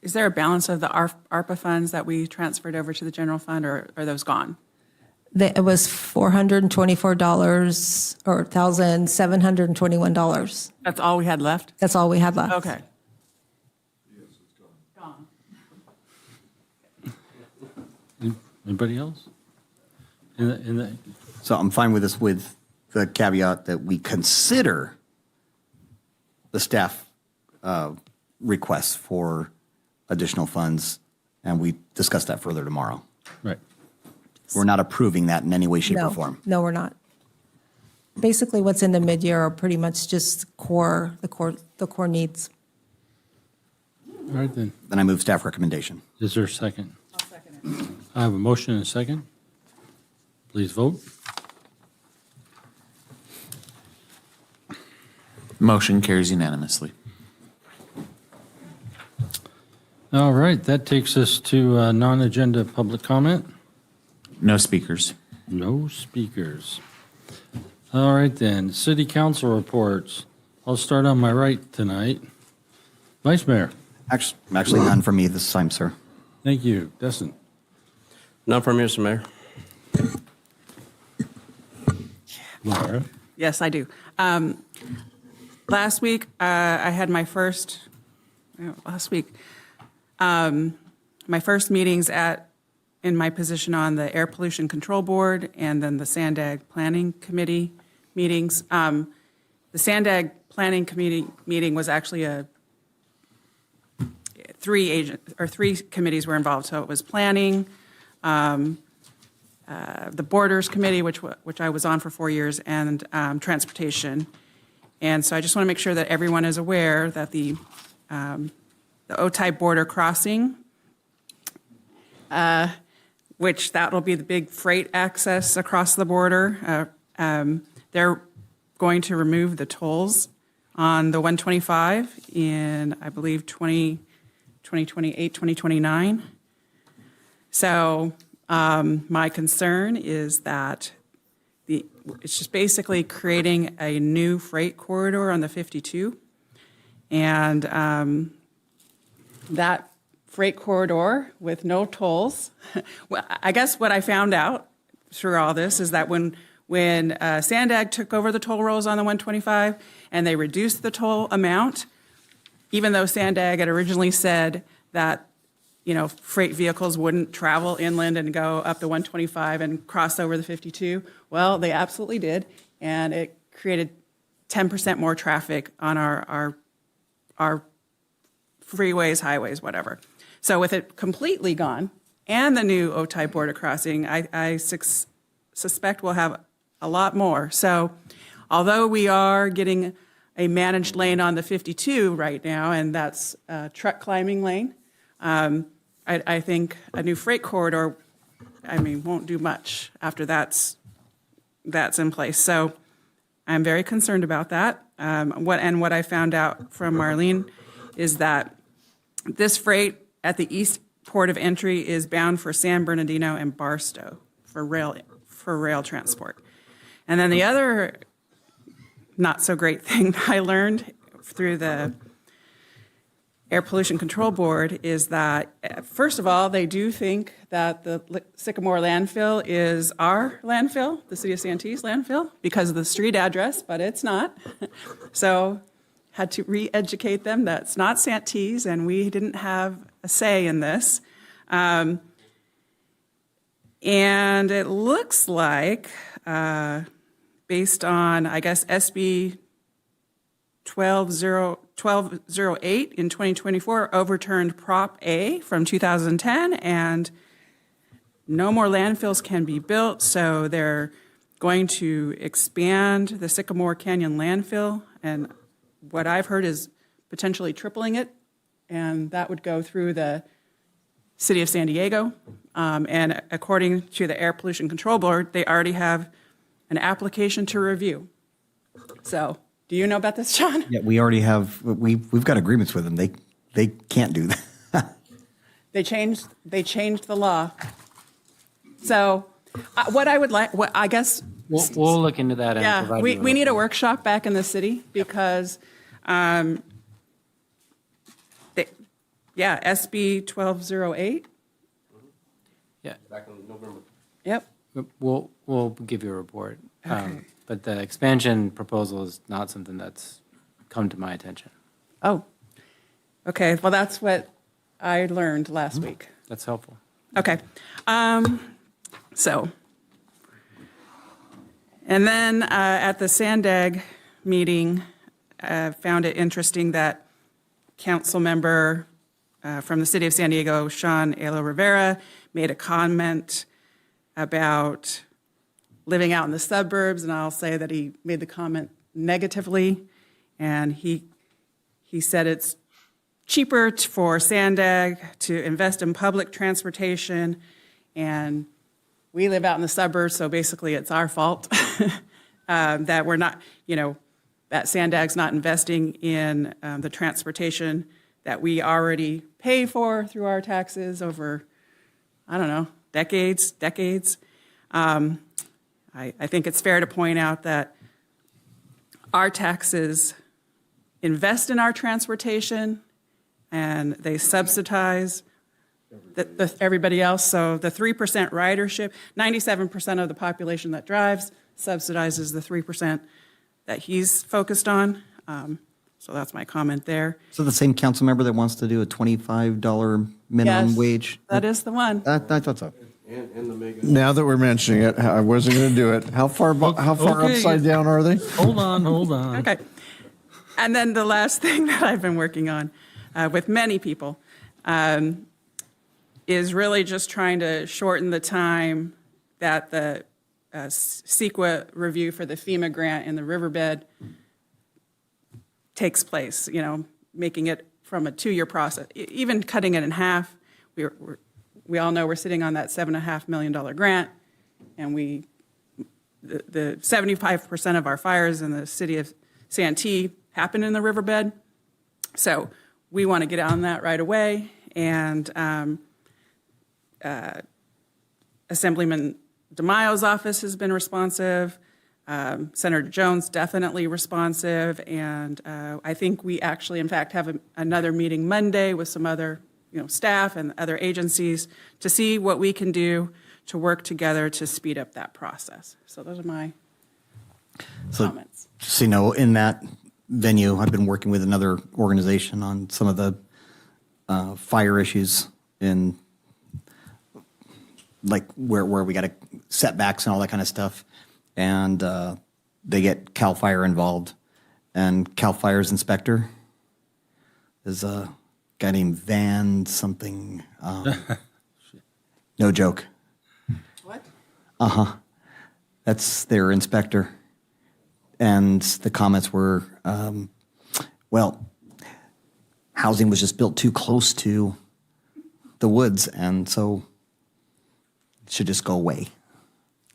[SPEAKER 3] a balance of the ARPA funds that we transferred over to the general fund, or are those gone?
[SPEAKER 22] It was $424 or $1,721.
[SPEAKER 3] That's all we had left?
[SPEAKER 22] That's all we had left.
[SPEAKER 3] Okay.
[SPEAKER 1] Anybody else?
[SPEAKER 8] So I'm fine with this with the caveat that we consider the staff requests for additional funds, and we discuss that further tomorrow.
[SPEAKER 1] Right.
[SPEAKER 8] We're not approving that in any way, shape, or form.
[SPEAKER 22] No, we're not. basically what's in the mid-year are pretty much just the core needs.
[SPEAKER 1] All right, then.
[SPEAKER 8] Then I move staff recommendation.
[SPEAKER 1] Is there a second? I'll second it. I have a motion and a second. Please vote.
[SPEAKER 13] Motion carries unanimously.
[SPEAKER 1] All right, that takes us to non-agenda public comment.
[SPEAKER 13] No speakers.
[SPEAKER 1] No speakers. All right, then. City council reports. I'll start on my right tonight. Vice Mayor.
[SPEAKER 8] Actually, none for me this time, sir.
[SPEAKER 1] Thank you. Destin.
[SPEAKER 11] None from you, Mr. Mayor.
[SPEAKER 1] Laura.
[SPEAKER 3] Yes, I do. Last week, I had my first, my first meetings in my position on the Air Pollution Control Board and then the Sandag Planning Committee meetings. The Sandag Planning Committee meeting was actually three committees were involved. So it was planning, the Borders Committee, which I was on for 4 years, and transportation. And so I just want to make sure that everyone is aware that the Otay border crossing, which that will be the big freight access across the border. They're going to remove the tolls on the 125 in, I believe, 2028, 2029. So my concern is that it's just basically creating a new freight corridor on the 52. And that freight corridor with no tolls, well, I guess what I found out through all this is that when Sandag took over the toll rolls on the 125 and they reduced the toll amount, even though Sandag had originally said that freight vehicles wouldn't travel inland and go up the 125 and cross over the 52. Well, they absolutely did, and it created 10% more traffic on our freeways, highways, whatever. So with it completely gone and the new Otay border crossing, I suspect we'll have a lot more. So although we are getting a managed lane on the 52 right now, and that's a truck climbing lane, I think a new freight corridor, won't do much after that's in place. So I'm very concerned about that. What I found out from Marlene is that this freight at the east port of entry is bound for San Bernardino and Barstow for rail transport. And then the other not so great thing I learned through the Air Pollution Control Board is that, first of all, they do think that the Sycamore landfill is our landfill, the city of Santee's landfill, because of the street address, but it's not. So had to re-educate them that it's not Santee's, and we didn't have a say in this. And it looks like, based on, I guess, SB 1208 in 2024 overturned Prop A from 2010, and no more landfills can be built, so they're going to expand the Sycamore Canyon landfill, and what I've heard is potentially tripling it, and that would go through the city of San Diego. And according to the Air Pollution Control Board, they already have an application to review. So, do you know about this, John?
[SPEAKER 8] Yeah, we already have. We've got agreements with them. They can't do that.
[SPEAKER 3] They changed the law. So, what I would like, I guess.
[SPEAKER 20] We'll look into that. And provide you
[SPEAKER 3] we need a workshop back in the city because, SB 1208.
[SPEAKER 20] Yeah.
[SPEAKER 11] Back in November.
[SPEAKER 3] Yep.
[SPEAKER 20] We'll give you a report.
[SPEAKER 3] Okay.
[SPEAKER 20] But the expansion proposal is not something that's come to my attention.
[SPEAKER 3] Oh, okay. Well, that's what I learned last week.
[SPEAKER 20] That's helpful.
[SPEAKER 3] Okay. So, and then at the Sandag meeting, found it interesting that council member from the city of San Diego, Sean Alo Rivera, made a comment about living out in the suburbs, and I'll say that he made the comment negatively, and he said it's cheaper for Sandag to invest in public transportation, and we live out in the suburbs, so basically it's our fault that we're not, that Sandag's not investing in the transportation that we already pay for through our taxes over, I don't know, decades. I think it's fair to point out that our taxes invest in our transportation and they subsidize everybody else. So the 3% ridership, 97% of the population that drives subsidizes the 3% that he's focused on. So that's my comment there.
[SPEAKER 8] So the same council member that wants to do a $25 minimum
[SPEAKER 3] Yes,
[SPEAKER 8] wage?
[SPEAKER 3] that is the one.
[SPEAKER 8] I thought so.
[SPEAKER 5] Now that we're mentioning it, I wasn't going to do it. How far
[SPEAKER 1] Okay.
[SPEAKER 5] upside down are they?
[SPEAKER 1] Hold on.
[SPEAKER 3] Okay. And then the last thing that I've been working on with many people is really just trying to shorten the time that the CEQA review for the FEMA grant in the riverbed takes place, making it from a 2-year process, even cutting it in half. We all know we're sitting on that $7.5 million grant, and the 75% of our fires in the city of Santee happen in the riverbed. So we want to get on that right away. And Assemblyman DeMaio's office has been responsive. Senator Jones definitely responsive. And I think we actually, in fact, have another meeting Monday with some other staff and other agencies to see what we can do to work together to speed up that process. So those are my comments.
[SPEAKER 8] So, in that venue, I've been working with another organization on some of the fire issues in, like, where we got setbacks and all that kind of stuff. And they get CAL FIRE involved. And CAL FIRE's inspector is a guy named Van something. No joke.
[SPEAKER 3] What?
[SPEAKER 8] Uh-huh. That's their inspector. And the comments were, housing was just built too close to the woods, and so it should just go away.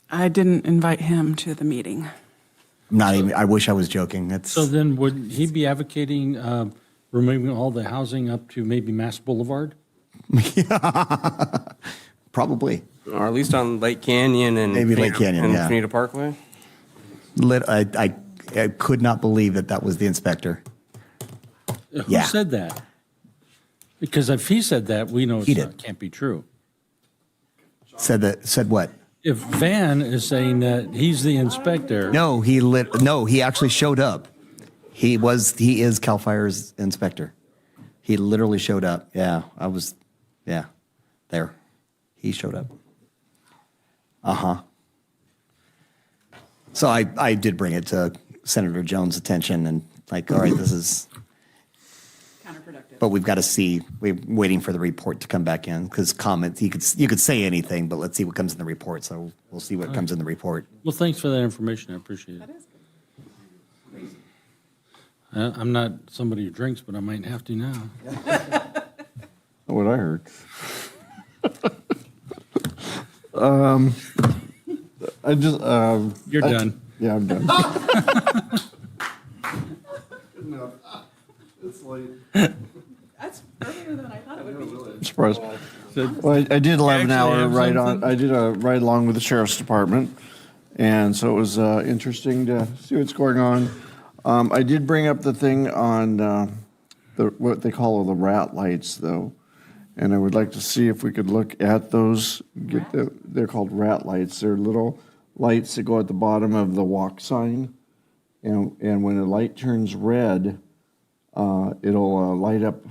[SPEAKER 3] I didn't invite him to the meeting.
[SPEAKER 8] I wish I was joking.
[SPEAKER 1] So then would he be advocating removing all the housing up to maybe Mass Boulevard?
[SPEAKER 8] Probably.
[SPEAKER 11] Or at least on Lake Canyon and
[SPEAKER 8] Maybe Lake Canyon,
[SPEAKER 11] and
[SPEAKER 8] yeah.
[SPEAKER 11] Fanita Parkway.
[SPEAKER 8] I could not believe that was the inspector.
[SPEAKER 1] Who said that? Because if he said that, we know it can't be true.
[SPEAKER 8] Said what?
[SPEAKER 1] If Van is saying that he's the inspector.
[SPEAKER 8] No, he actually showed up. He is CAL FIRE's inspector. He literally showed up. Yeah, there. He showed up. Uh-huh. So I did bring it to Senator Jones' attention and all right, this is counterproductive. But we've got to see. We're waiting for the report to come back in because comments. You could say anything, but let's see what comes in the report. So we'll see what comes in the report.
[SPEAKER 1] Well, thanks for that information. I appreciate it.
[SPEAKER 3] That is good.
[SPEAKER 1] I'm not somebody who drinks, but I might have to now.
[SPEAKER 5] What I heard. I just.
[SPEAKER 1] You're done.
[SPEAKER 5] Yeah, I'm done.
[SPEAKER 10] It's late.
[SPEAKER 3] That's earlier than I thought it would be.
[SPEAKER 5] Surprised. Well, I did 11 hour ride on. I did a ride along with the sheriff's department, and so it was interesting to see what's going on. I did bring up the thing on what they call the rat lights, though, and I would like to see if we could look at those. They're called rat lights. They're little lights that go at the bottom of the walk sign, and when a light turns red, it'll light up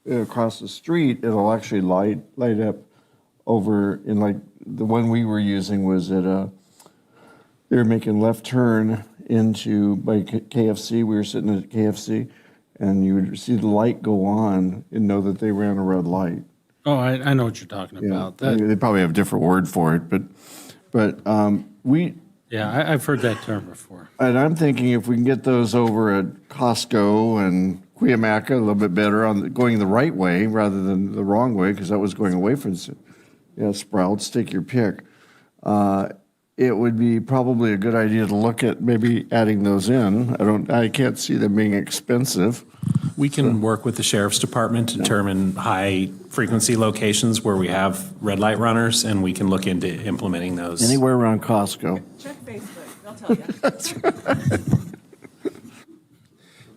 [SPEAKER 5] across the street. It'll actually light up over in, like, the one we were using was at they were making left turn into by KFC. We were sitting at KFC, and you would see the light go on and know that they ran a red light.
[SPEAKER 1] Oh, I know what you're talking about.
[SPEAKER 5] They probably have a different word for it, but
[SPEAKER 1] Yeah, I've heard that term before.
[SPEAKER 5] And I'm thinking if we can get those over at Costco and Cuyamaca a little bit better on going the right way rather than the wrong way, because that was going away from Sprouts, take your pick. It would be probably a good idea to look at maybe adding those in. I can't see them being expensive.
[SPEAKER 9] We can work with the sheriff's department to determine high-frequency locations where we have red light runners, and we can look into implementing those.
[SPEAKER 5] Anywhere around Costco.
[SPEAKER 3] Check Facebook, they'll tell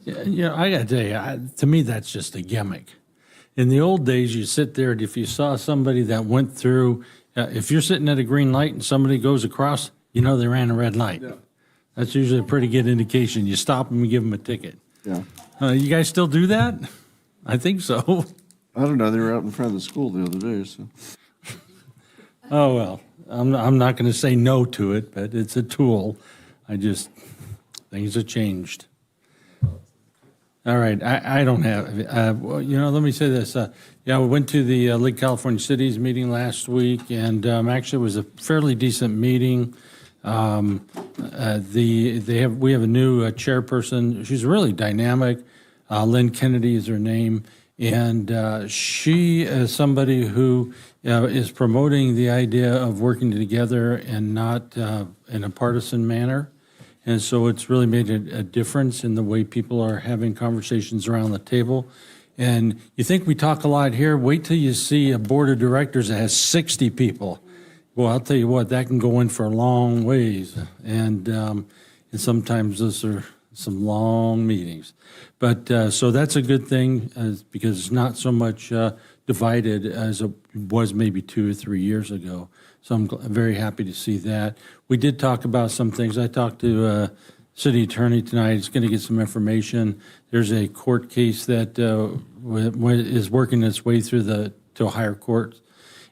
[SPEAKER 3] you.
[SPEAKER 1] Yeah, I got to tell you, to me, that's just a gimmick. In the old days, you sit there, and if you saw somebody that went through, if you're sitting at a green light and somebody goes across, you know they ran a red light. Yeah. That's usually a pretty good indication. You stop them and give them a ticket.
[SPEAKER 5] Yeah.
[SPEAKER 1] You guys still do that? I think so.
[SPEAKER 5] I don't know. They were out in front of the school the other day. So.
[SPEAKER 1] Oh, well, I'm not going to say no to it, but it's a tool. Things have changed. All right, I don't have, well, let me say this. We went to the League of California Cities meeting last week, and actually it was a fairly decent meeting. We have a new chairperson. She's really dynamic. Lynn Kennedy is her name, and she is somebody who is promoting the idea of working together and not in a partisan manner. And so it's really made a difference in the way people are having conversations around the table. And you think we talk a lot here, wait till you see a board of directors that has 60 people. Well, I'll tell you what, that can go in for a long ways. And sometimes those are some long meetings. But so that's a good thing because it's not so much divided as it was maybe 2 or 3 years ago. So I'm very happy to see that. We did talk about some things. I talked to city attorney tonight. He's going to get some information. There's a court case that is working its way through to higher court.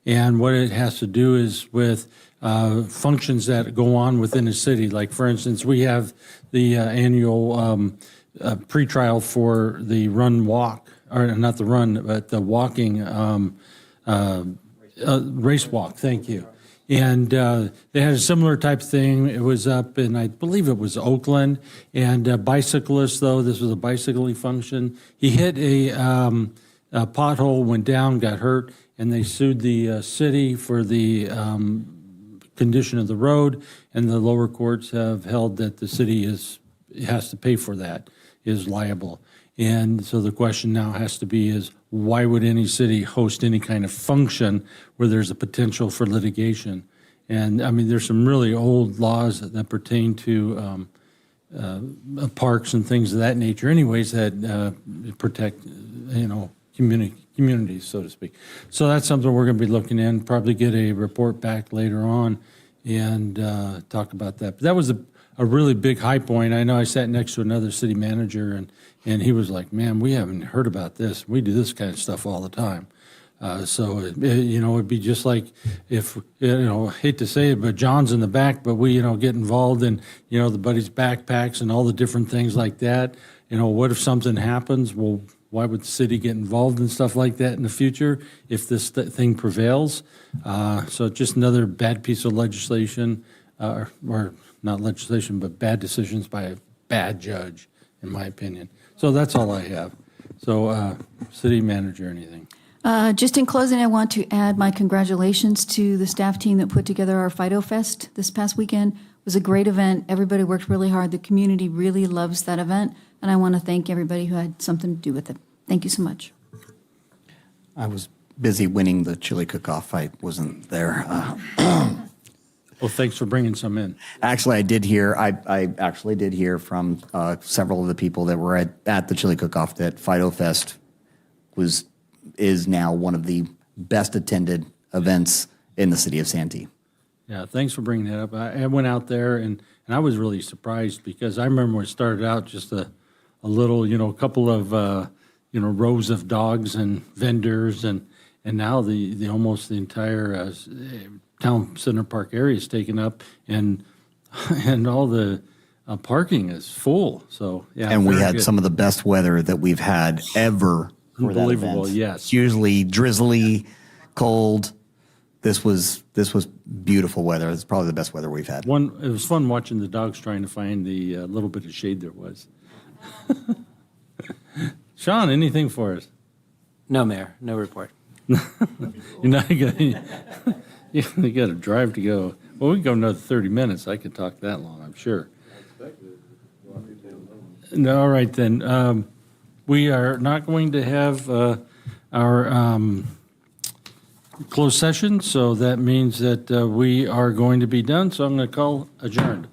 [SPEAKER 1] And what it has to do is with functions that go on within a city. Like, for instance, we have the annual pretrial for the run walk, or not the run, but the walking race walk. Thank you. And they had a similar type thing. It was up in, I believe it was Oakland. And a bicyclist, though, this was a bicycling function. He hit a pothole, went down, got hurt, and they sued the city for the condition of the road. And the lower courts have held that the city has to pay for that, is liable. And so the question now has to be is, why would any city host any kind of function where there's a potential for litigation? And I mean, there's some really old laws that pertain to parks and things of that nature anyways that protect, communities, so to speak. So that's something we're going to be looking in, probably get a report back later on and talk about that. But that was a really big high point. I know I sat next to another city manager and he was like, man, we haven't heard about this. We do this kind of stuff all the time. So, it'd be just like if, hate to say it, but John's in the back, but we, get involved in, the buddies' backpacks and all the different things like that. What if something happens? Well, why would the city get involved in stuff like that in the future if this thing prevails? So just another bad piece of legislation, or not legislation, but bad decisions by a bad judge, in my opinion. So that's all I have. So, city manager, anything?
[SPEAKER 7] Just in closing, I want to add my congratulations to the staff team that put together our Fido Fest this past weekend. It was a great event. Everybody worked really hard. The community really loves that event, and I want to thank everybody who had something to do with it. Thank you so much.
[SPEAKER 8] I was busy winning the chili cook-off. I wasn't there.
[SPEAKER 1] Well, thanks for bringing some in.
[SPEAKER 8] Actually, I did hear. I actually did hear from several of the people that were at the chili cook-off that Fido Fest is now one of the best attended events in the city of Santee.
[SPEAKER 1] Yeah, thanks for bringing that up. I went out there and I was really surprised because I remember when it started out just a little, a couple of rows of dogs and vendors and now the almost the entire town center park area is taken up and all the parking is full. So yeah,
[SPEAKER 8] and we had
[SPEAKER 1] good.
[SPEAKER 8] Some of the best weather that we've had ever. For
[SPEAKER 1] Unbelievable,
[SPEAKER 8] that event.
[SPEAKER 1] yes.
[SPEAKER 8] It's usually drizzly, cold, this was beautiful weather. It's probably the best weather we've had.
[SPEAKER 1] It was fun watching the dogs trying to find the little bit of shade there was. Sean, anything for us?
[SPEAKER 20] No, Mayor, no report.
[SPEAKER 1] You're not gonna, you got a drive to go. Well, we can go another 30 minutes. I could talk that long, I'm sure. No, all right then. We are not going to have our closed session, so that means that we are going to be done. So I'm going to call adjourned.